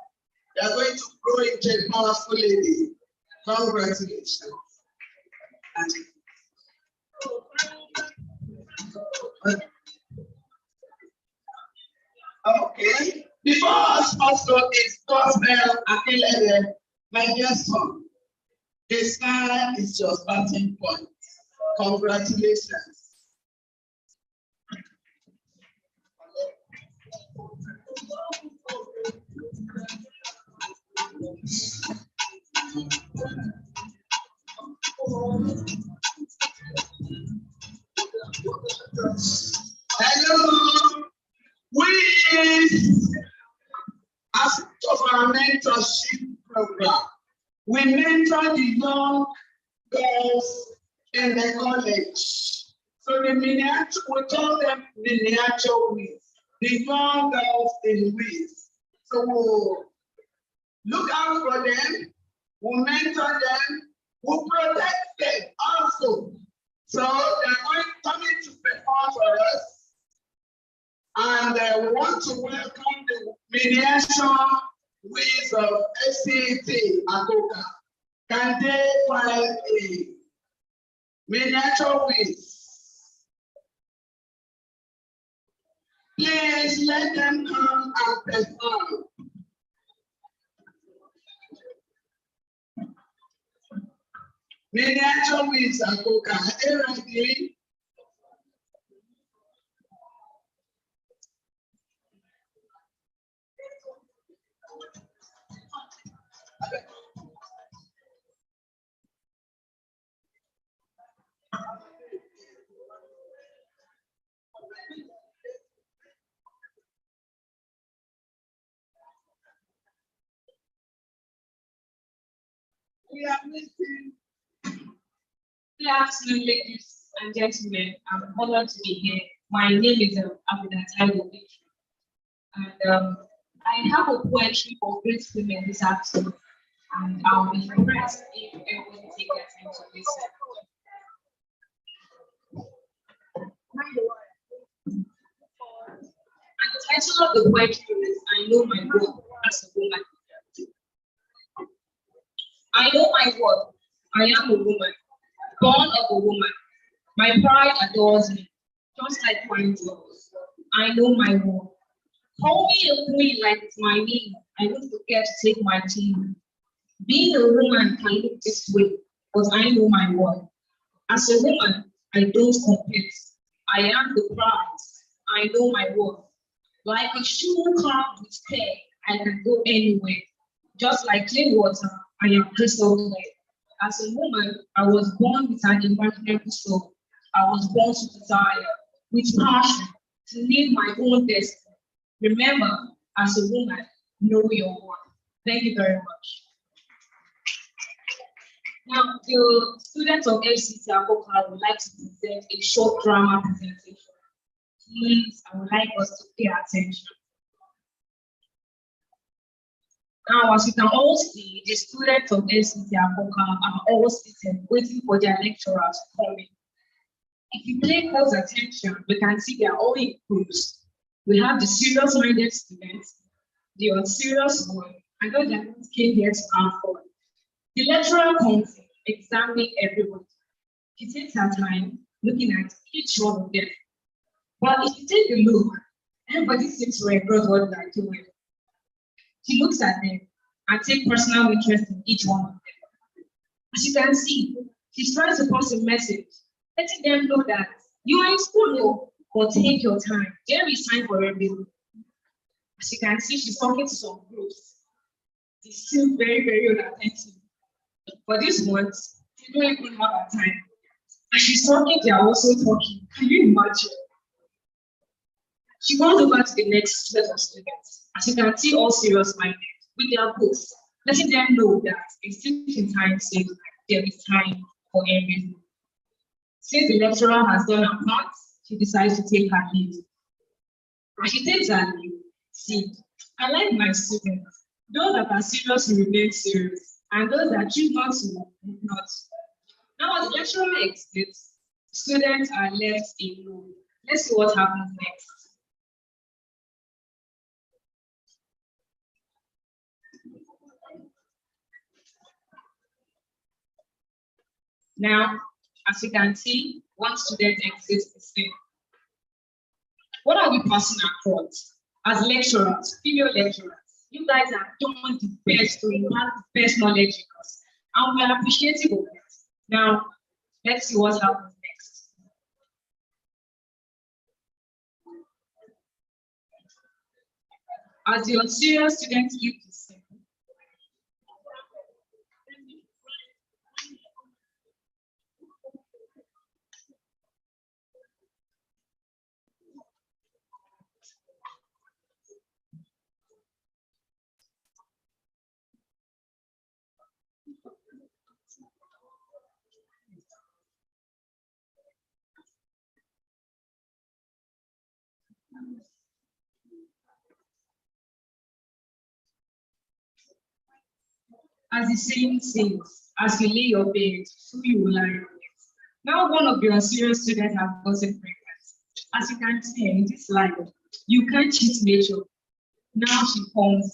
You are going to grow into a powerful lady. Congratulations. Okay. Before us also is Gospel Akinleye, my dear son. The sky is your starting point. Congratulations. Hello. We, as part of our mentorship program, we mentor the young girls in the college. So the miniature, we call them miniature WICE, the young girls in WICE. So we'll look out for them, we'll mentor them, we'll protect them also. So they're coming to perform for us. And we want to welcome the miniature WICE of SCT Akoka. Can they file a miniature WICE? Please let them come and perform. Miniature WICE Akoka, are you ready? We are meeting. Good afternoon, ladies and gentlemen. I'm honored to be here. My name is Abinatai, and I have a poetry for great women this afternoon, and I'll be impressed if everyone take their time to listen. And the title of the poetry is "I Know My Worth as a Woman." I know my worth. I am a woman, born of a woman. My pride adores me, just like mine does. I know my worth. Call me a queen like it's my name. I won't forget to take my team. Being a woman can look this way, but I know my worth. As a woman, I don't compete. I am the prize. I know my worth. Like a shoe carved with care, I can go anywhere. Just like clean water, I am crystal clear. As a woman, I was born with an imaginary soul. I was born to desire, with passion, to live my own destiny. Remember, as a woman, know your worth. Thank you very much. Now, the students of FCC Akoka would like to present a short drama presentation. Please, I would like us to pay attention. Now, as you can all see, the students of FCC Akoka are all seated waiting for their lecturer to come in. If you pay close attention, we can see they are all in groups. We have the serious-minded students, the unserious one, and those that came here to have fun. The lecturer comes in, examining everyone. She takes her time looking at each one of them. But if you take a look, everybody seems to engross what they are doing. She looks at them and takes personal interest in each one of them. As you can see, she's trying to pass a message, letting them know that you are in school, but take your time. There is time for everyone. As you can see, she's talking to some groups. They're still very, very unattentive. For these ones, they don't even have a time. As she's talking, they are also talking. Can you imagine? She goes over to the next set of students. As you can see, all serious-minded with their books, letting them know that a teaching time says there is time for everything. Since the lecturer has done her part, she decides to take her leave. As she takes her leave, see, I like my students. Those that are serious will remain serious, and those that choose not to will not. Now, as the lecturer exits, students are left alone. Let's see what happens next. Now, as you can see, one student exits the scene. What are we passing across? As lecturers, female lecturers, you guys have done the best to impart the best knowledge in us, and we are appreciative of it. Now, let's see what happens next. As the unserious students leave the scene, as the saying says, as you lay your bed, so you will lie on it. Now, one of your serious students has gotten pregnant. As you can see in this slide, you can't cheat nature. Now she comes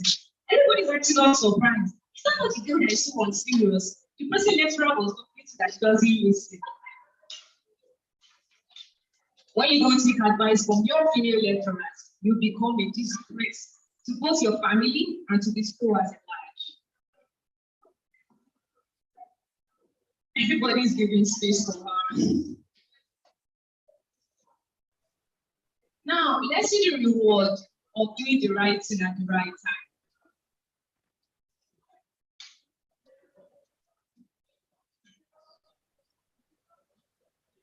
in. Everybody's actually not surprised. Is that not the girl that is so unserious? The person lecturer was looking that she doesn't listen. When you don't take advice from your female lecturers, you become a disgrace to both your family and to the school as a large. Everybody is giving space to her. Now, let's see the reward of doing the right thing at the right time.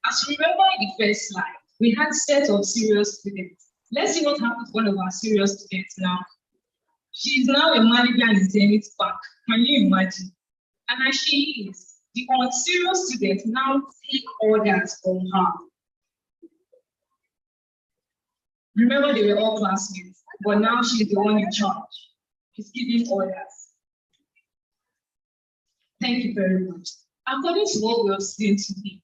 As you remember in the first slide, we had a set of serious students. Let's see what happened to one of our serious students now. She is now a manager in Zenith Bank. Can you imagine? And as she is, the unserious students now take orders from her. Remember, they were all classmates, but now she's the one in charge. She's giving orders. Thank you very much. According to what we have seen today,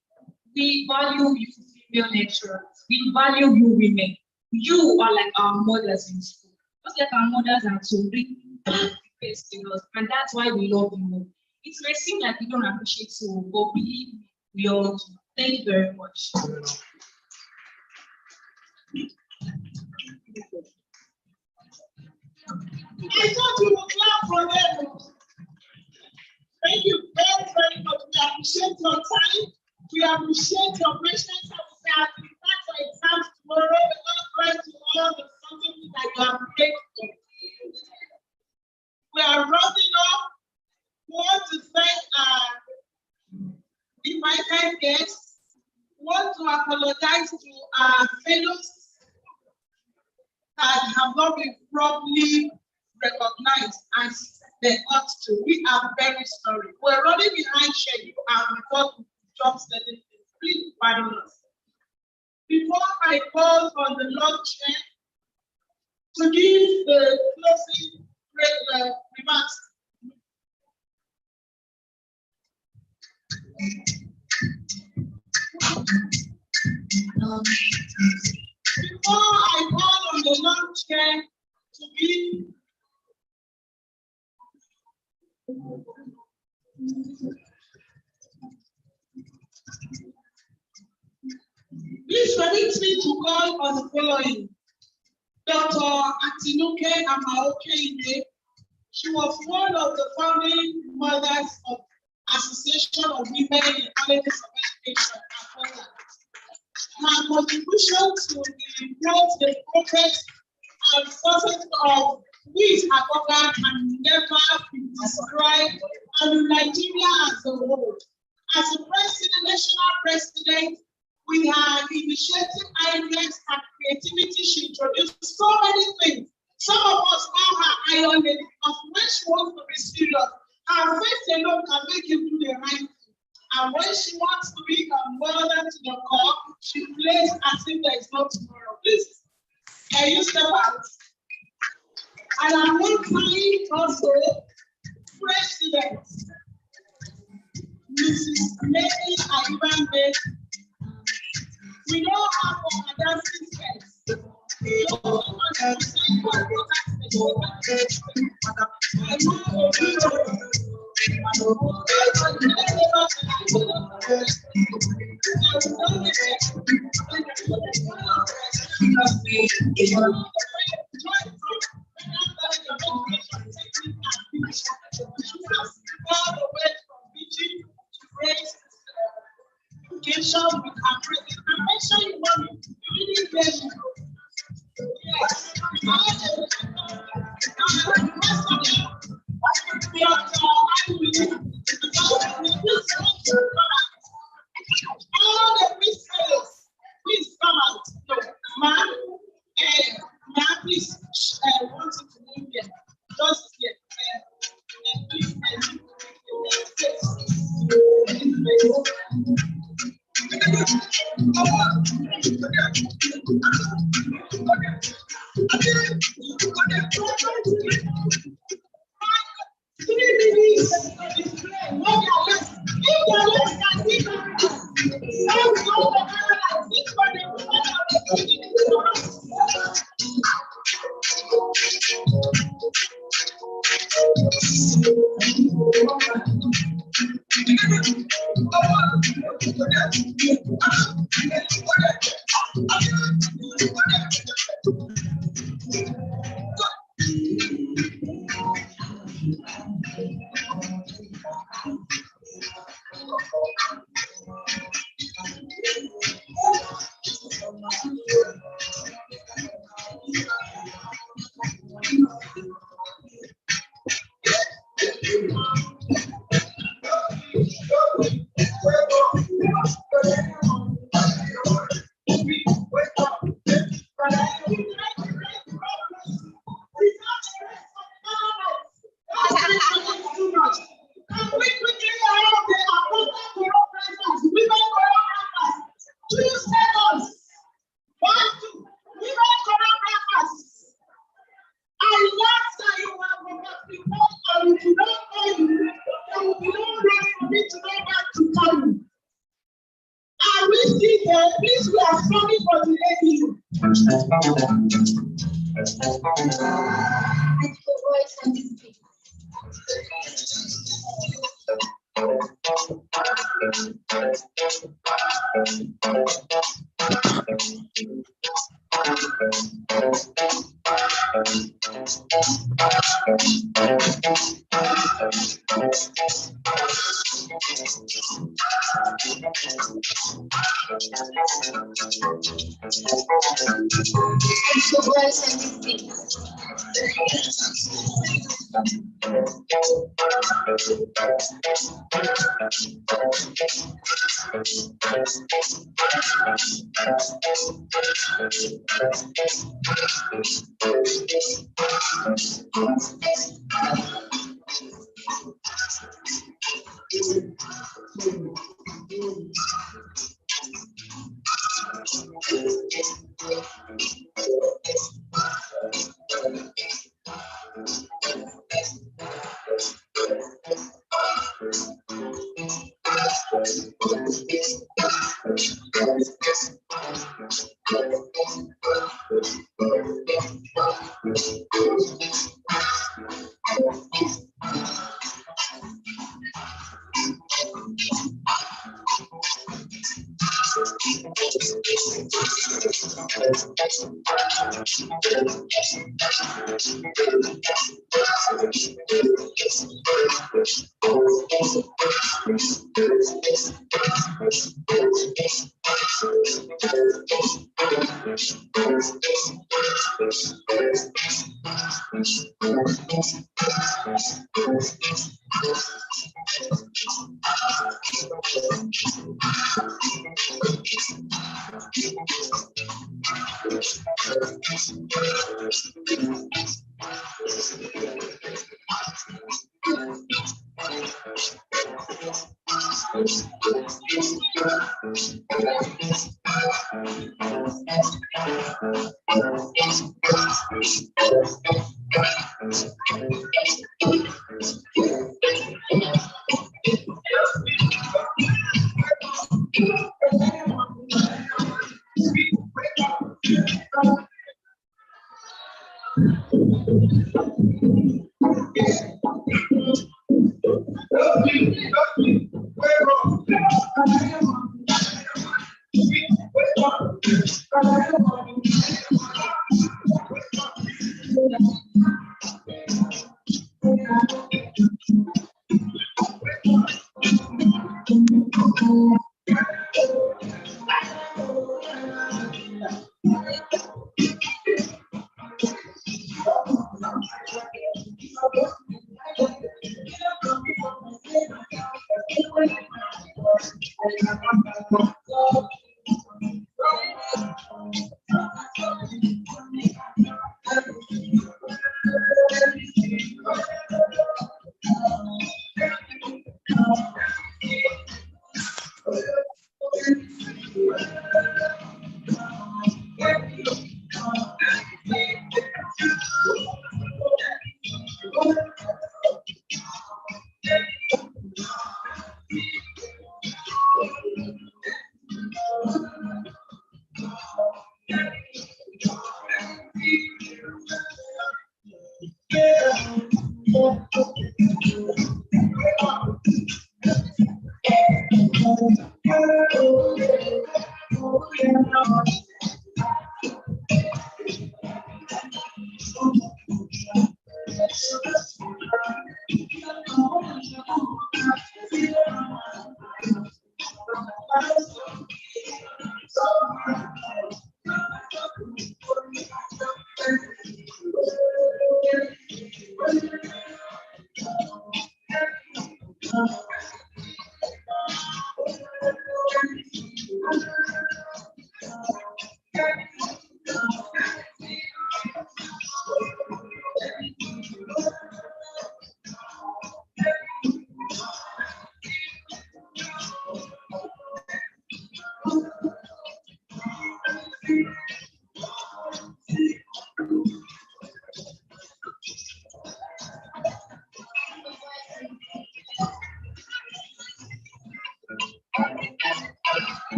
we value you female lecturers. We value you women. You are like our mothers in school. Just like our mothers are to bring the best in us, and that's why we love you more. It may seem like we don't appreciate you, but believe me, we all do. Thank you very much. I thought you would clap for them. Thank you very, very much. We appreciate your time. We appreciate your patience. And we are to start your exams tomorrow. We're going to try to all the something that you are grateful. We are rounding up. We want to thank invited guests. We want to apologize to our fellows that have not been properly recognized as they ought to. We are very sorry. We're running behind schedule and we thought we could jump certain things. Please pardon us. Before I call on the Lord Chair to give the closing remarks. Before I call on the Lord Chair to give please permit me to call on the following. Dr. Atinuke Amaoke. She was one of the founding mothers of Association of Women in Colleges of Education. Her contribution to the growth, the progress, and success of WICE can never be described, and Nigeria as a whole. As a national president, with her initiative, ideas, and creativity, she introduced so many things. Some of us call her Iron Lady because when she wants to be serious, her face alone can make you do the right thing. And when she wants to be a mother to the core, she plays as if there is no tomorrow. Please, can you step out? And I'm not trying also President Mrs. Mary Ayuban. We don't have a dancing space. Please come out. Ma'am, please, I want you to move here. Just here.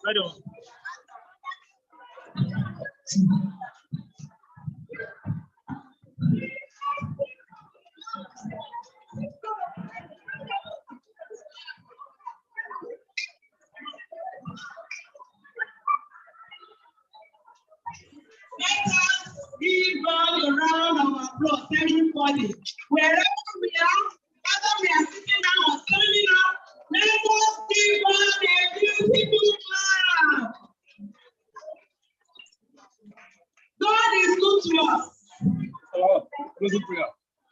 Right on. Give God a round of applause, everybody. Wherever we are, whether we are sitting down or standing up, let us give God a beautiful clap. God is good to us. Oh, closing prayer.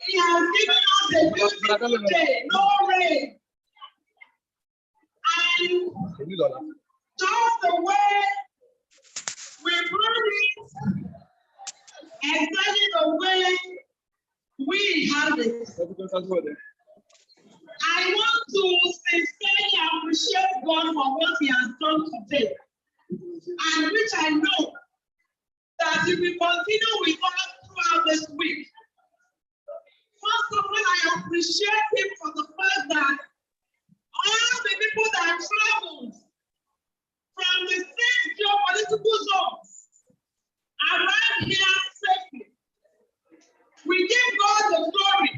He has given us a beautiful day, no rain. And just the way we brought it, exactly the way we have it. I want to sincerely appreciate God for what He has done today, and which I know that He will continue with us throughout this week. First of all, I appreciate Him for the fact that all the people that traveled from the six geopolitical zones arrived here safely. We give God the glory.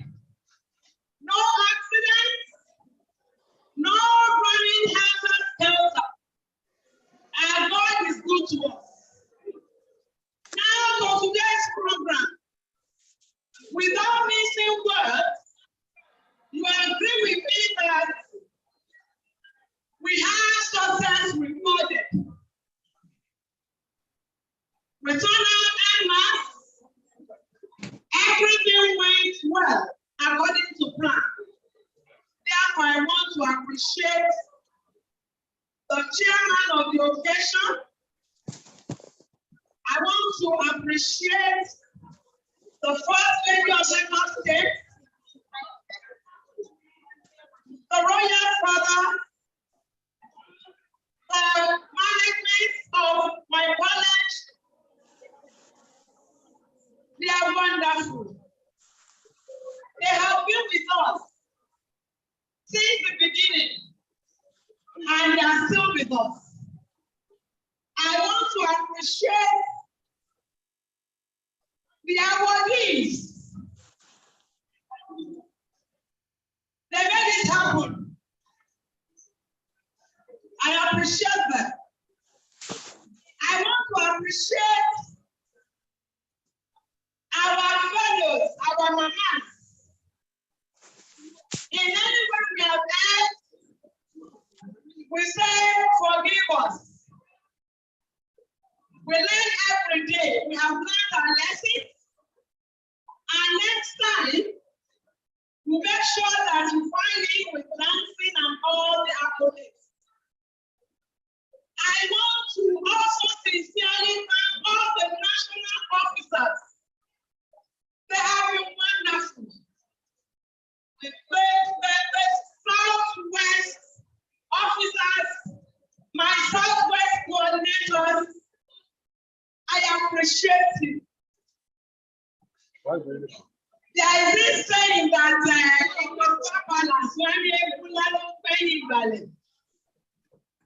No accidents, no running helter. And God is good to us. Now for today's program, without missing words, you agree with me that we have success recorded. We turned out en masse. Everything went well according to plan. Therefore, I want to appreciate the chairman of the occasion. I want to appreciate the first lady of Lagos State, the royal father, the management of my college. They are wonderful. They have been with us since the beginning, and they are still with us. I want to appreciate the awardees. They made it happen. I appreciate them. I want to appreciate our fellows, our mamas. In anywhere we have had, we say, forgive us. We learn every day. We have learned our lessons. And next time, we make sure that you find it with dancing and all the accolades. I want to also sincerely thank all the national officers. They have been wonderful. The Southwest officers, my Southwest coordinators, I appreciate you. There is this saying that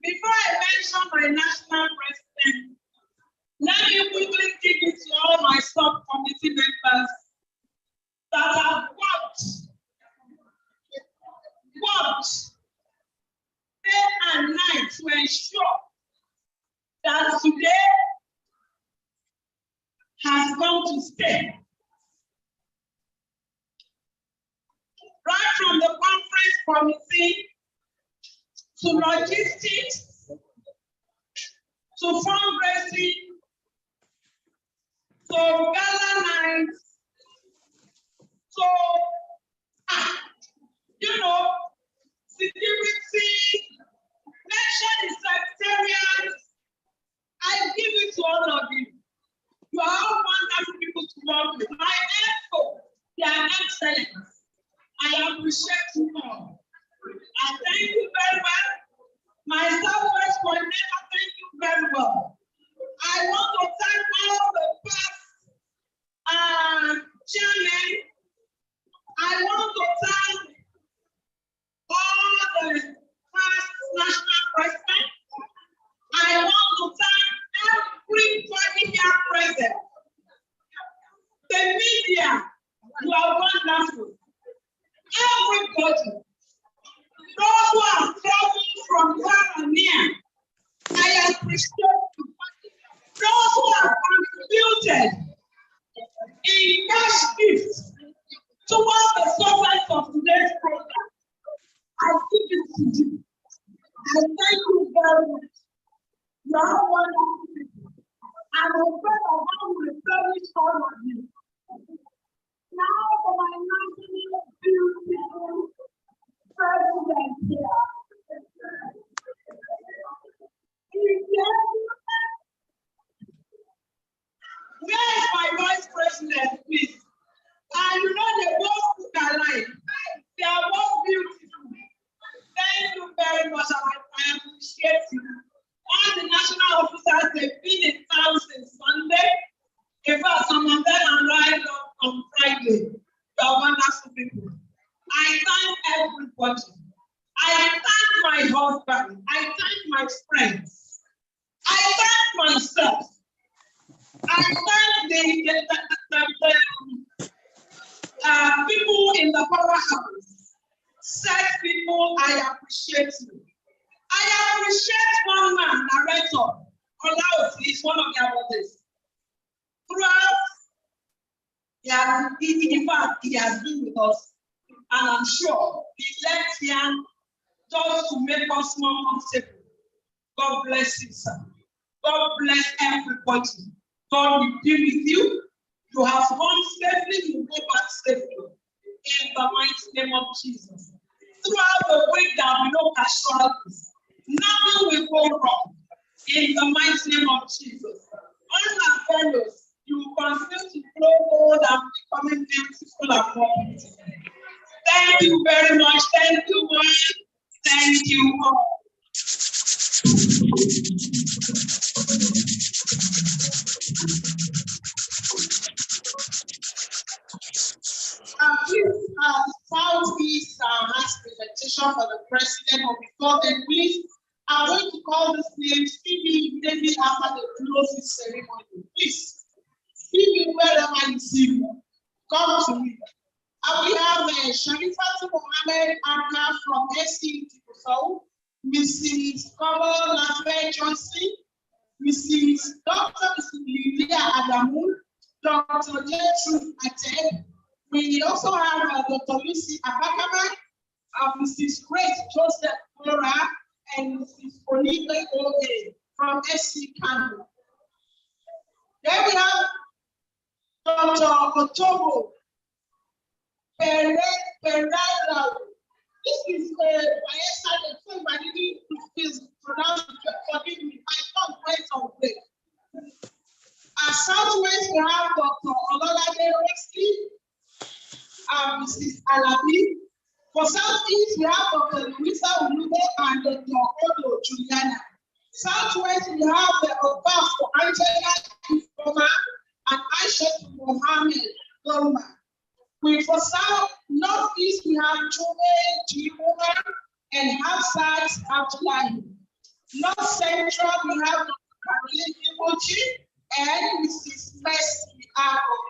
before I mention my national president, let me quickly give it to all my subcommittee members that have worked day and night to ensure that today has come want to stay. Right from the conference committee to logistics to fundraising to gala nights to security, nation secretariat. I give it to all of you. You are all wonderful people to work with. My efforts, they are excellent. I appreciate you all. I thank you very well. My Southwest coordinator, thank you very well. I want to thank all the past chairmen. I want to thank all the past national presidents. I want to thank everybody here present. The media, you are wonderful. Everybody, those who are traveling from far and near, I appreciate you. Those who have contributed in cash gifts towards the success of today's program, I give it to you. I thank you very much. You are wonderful people. I'm afraid of how we replenish all of you. Now for my national beautiful president here. Where is my vice president, please? And you know they both look alike. They are both beautiful. Thank you very much. I appreciate you. All the national officers, they've been in town since Sunday. In fact, some of them arrived on Friday. You are wonderful people. I thank everybody. I thank my husband. I thank my friends. I thank myself. I thank the people in the powerhouse. Set people, I appreciate you. I appreciate one man, narrator. Olaos is one of their brothers. Throughout, in fact, he has been with us, and I'm sure he left here just to make us more comfortable. God bless you, sir. God bless everybody. God will be with you. You have gone safely, you go back safely. In the mighty name of Jesus. Throughout the week, there will be no casualties. Nothing will go wrong. In the mighty name of Jesus. All our fellows, you will continue to grow old and becoming beautiful and more beautiful. Thank you very much. Thank you, Lord. Thank you all. Please, Southeast has presentation for the president, but before then, please, I'm going to call this name Stevie immediately after the closing ceremony. Please, Stevie, wherever you see me, come to me. And we have Sharifat Mohammed Anna from SC Tikusau, Mrs. Kamal Lafay Johnson, Mrs. Dr. Lydia Adamu, Dr. Gertrude Atek. We also have Dr. Lucy Abakama, Mrs. Grace Joseph Flora, and Mrs. Olive Oge from SC Kano. Then we have Dr. Otobo Pereira. This is my son, so if I didn't pronounce it, forgive me. My tongue went on break. At Southwest, we have Dr. Ololade Wesley, Mrs. Alabi. For Southeast, we have Dr. Louisa Ulube and Dr. Odo Juliana. Southwest, we have the Obas for Angela Ifoma and Aisha Mohammed Gorma. For South Northeast, we have Joe G. and Hafsat Abdullahi. North Central, we have Dr. Caroline Imochi and Mrs. Mercy Arrow.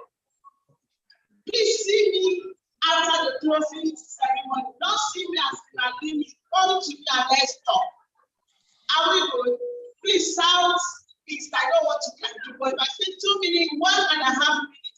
Please see me after the closing ceremony. Don't see me as an limit. Come to me and let's talk. Are we good? Please, South East, I know what you can do, but if I say 2 minutes, 1.5 minutes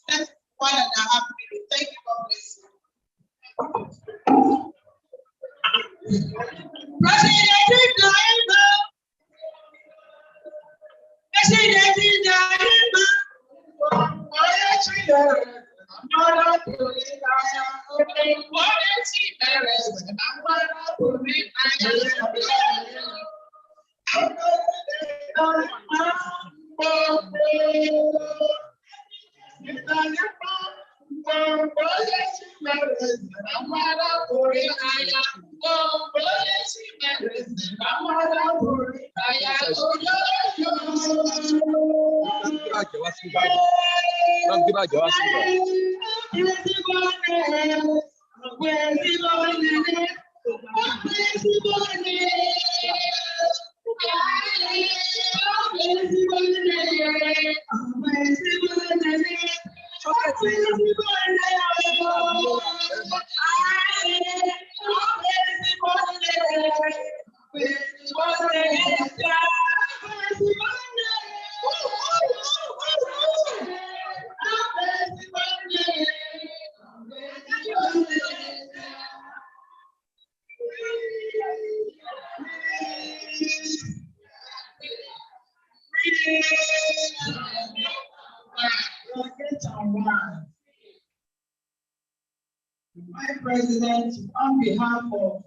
My president, on behalf of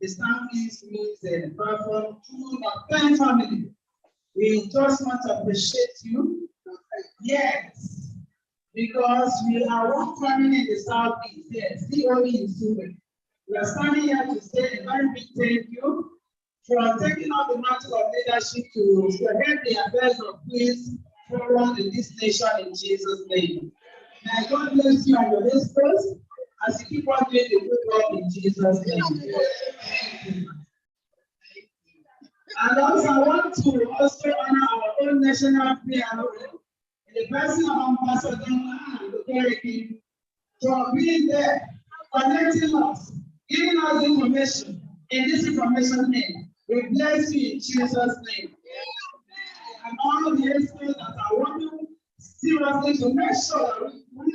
the Southeast Means and Platform to family, we just want to appreciate you. Yes, because we are one family in the Southeast, yes, the only in Sudan. We are standing here to say a very big thank you for taking on the mantle of leadership to head the affairs of peace forward in this nation in Jesus' name. May God bless you and your listeners as you keep on doing the good work in Jesus' name. And also, I want to also honor our own national PRO in the person of Ambassador Kerry for being there, connecting us, giving us information in this information name. We bless you in Jesus' name. And all the experts that are working seriously to make sure that we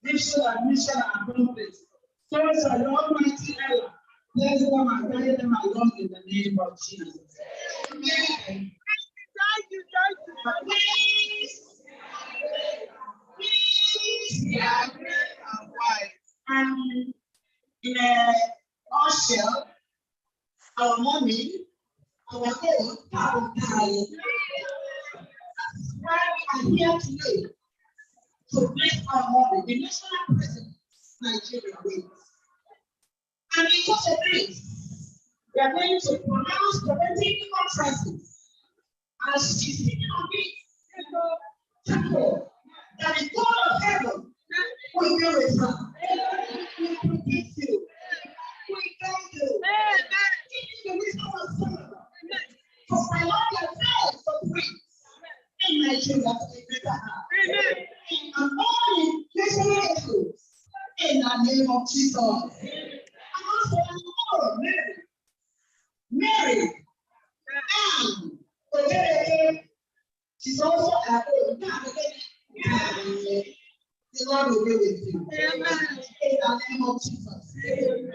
mission and mission are accomplished. So shall the Almighty Allah bless them and guide them along in the name of Jesus. Amen. Thank you. Please, we are great and wise. And in a nutshell, our mommy, our own, our guide. That's why we are here today. To bless our mommy, the national president, Nigeria wins. And in such a place, we are going to pronounce prophetic utterances as she's speaking on this temple that the God of heaven will be with her. We protect you. We thank you. Give you the wisdom of Solomon to surround yourselves for praise in Nigeria to be better. And all national issues in the name of Jesus. And also, Mary, and she's also a the Lord will be with you. Amen. In the name of Jesus. Amen.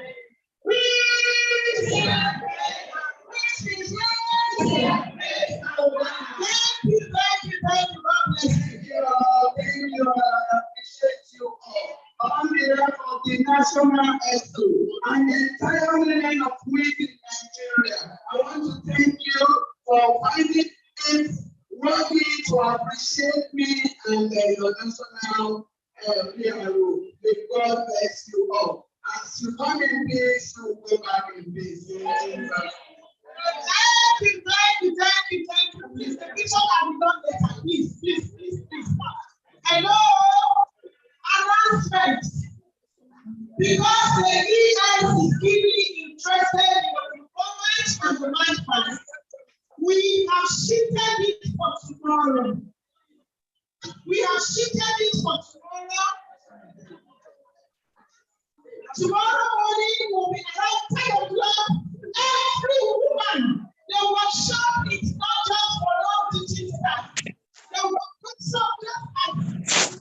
Thank you. I appreciate you all. On behalf of the National ESO and the entire line of WICE in Nigeria, I want to thank you for finding it worthy to appreciate me and your national PRO. May God bless you all. As you come in peace, you go back in peace. Thank you. Please, the picture that we don't get, please. Hello, announcement. Because the ES is deeply interested in the performance and the management, we have shifted it for tomorrow. Tomorrow morning will be around 10 o'clock. Every woman, the workshop is not just for long teaching staff. The workshop just as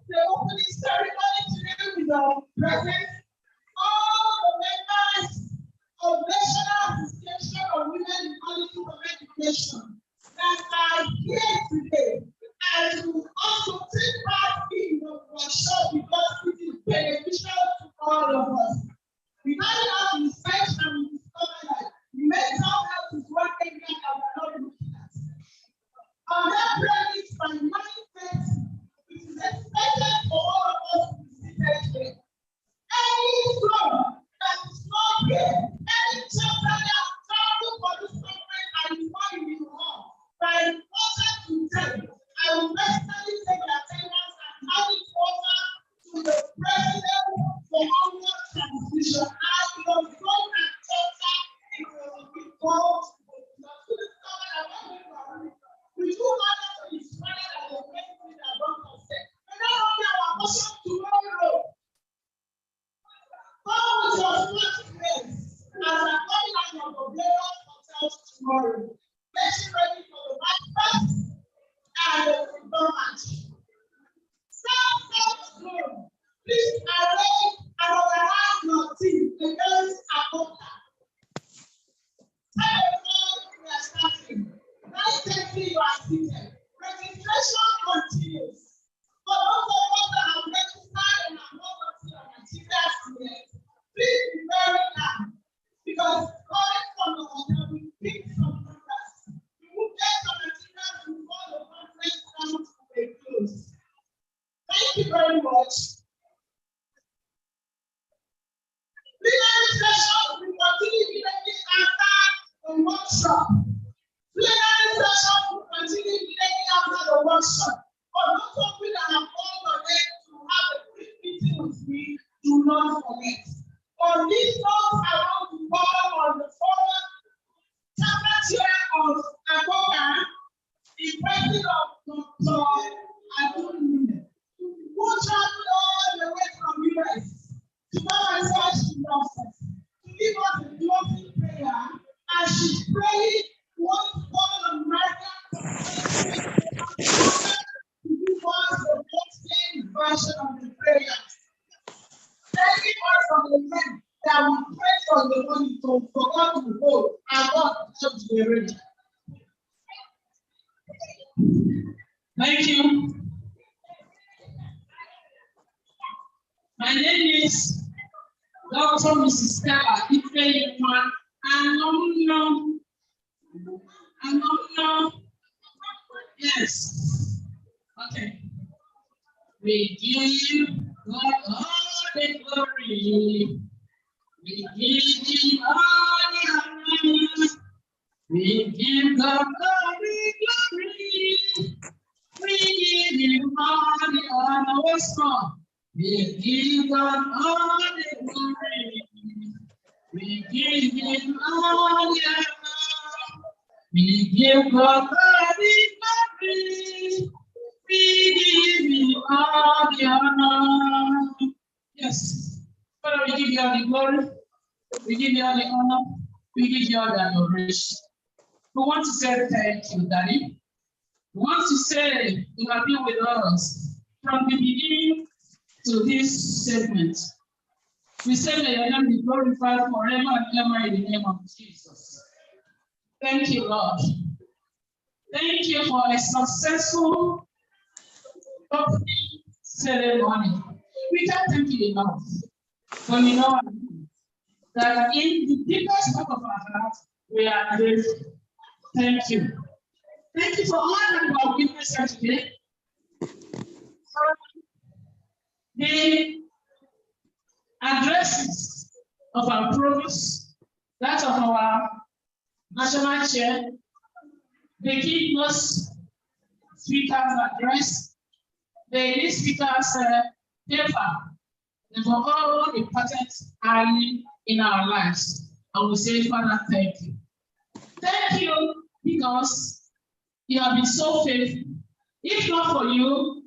the opening ceremony today with our presence. All the members of National Association of Women in Quality for Education that are here today and will also take part in the workshop because it is beneficial to format. Self-control. Please arrange and organize your team against Akoka. Everyone, we are starting. 9:30 you are seated. Registration continues. For those of us that have registered and have not gotten your materials yet, please be very calm. Because coming from the hotel, we pick some numbers. We will get some materials before the conference comes to a close. Thank you very much. Plenary session will continue immediately after the workshop. Plenary session will continue immediately after the workshop. For those of you that have called on them to have a quick meeting with me, do not forget. On these notes, I want to call on the former chapter chair of Akoka, the president of Dr. Adunni, who traveled all the way from US to come and search the process, to give us a closing prayer as she's praying once all of America to give us the next version of the prayer. Thanking us from the men that we pray for the money to forgot to hold and God to be ready. Thank you. My name is Dr. Mrs. Stella Ifeyima Anomno. Yes. Okay. We give God all the glory. We give Him all the honor. We give God all the glory. We give Him all the honor. What's wrong? We give God all the glory. We give Him all the honor. We give God all the glory. We give Him all the honor. Yes. Father, we give you all the glory. We give you all the honor. We give you all the adoration. We want to say thank you, Daddy. We want to say you have been with us from the beginning to this segment. We say may your name be glorified forever and ever in the name of Jesus. Thank you, Lord. Thank you for a successful opening ceremony. We can't thank you enough. But we know that in the deepest part of our hearts, we are grateful. Thank you. Thank you for all that you have witnessed us today. The addresses of our provost, that of our national chair, the keynote speaker's address, the lead speaker's paper, and for all the patterns early in our lives. I will say, Father, thank you. Thank you because you have been so faithful. If not for you,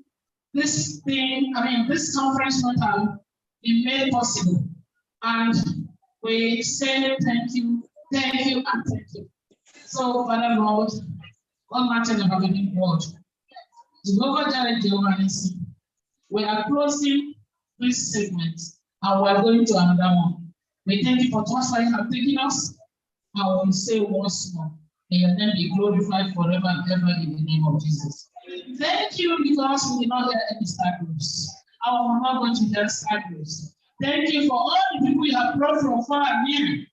this conference would have been made possible. And we say thank you, and thank you. So, Father Lord, Almighty and everlasting God, Jehovah Jireh, Jehovah Nissi, we are closing this segment and we are going to another one. We thank you for how far you have taken us. And we say once more, may your name be glorified forever and ever in the name of Jesus. Thank you because we did not hear any staggers. I will not going to hear staggers. Thank you for all the people you have brought from far and near,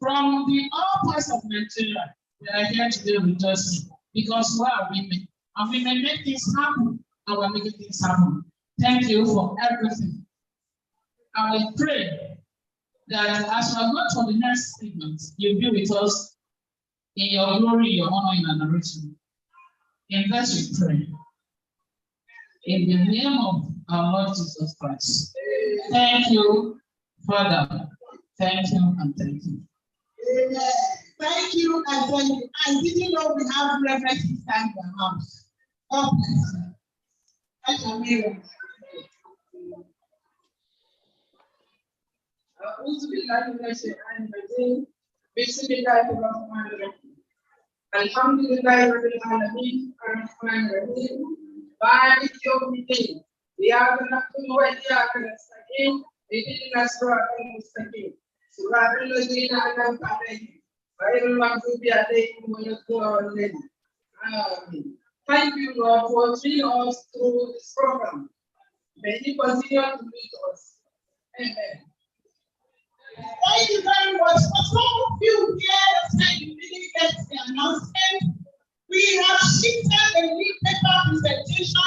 from the all parts of Nigeria. We are here today rejoicing because we are women and we may make things happen and we're making things happen. Thank you for everything. I will pray that as we are going to the next segment, you'll be with us in your glory, your honor, and adoration. In that we pray. In the name of our Lord Jesus Christ. Thank you, Father. Thank you and thank you. Amen. Thank you and thank you. I didn't know we have reverend sister in the house. God bless you. That's amazing. Alhamdulillah Rabbil Alamin, Ar-Rahman Ar-Rahim, By your meeting, we are going to do what we are going to say. We didn't ask for a thing to say. So rather than doing that, I'm coming. I don't want to be a day when you go already. Thank you, Lord, for seeing us through this program. May you continue to meet us. Amen. Thank you very much. For some of you here that said you didn't get the announcement, we have shifted the newspaper presentation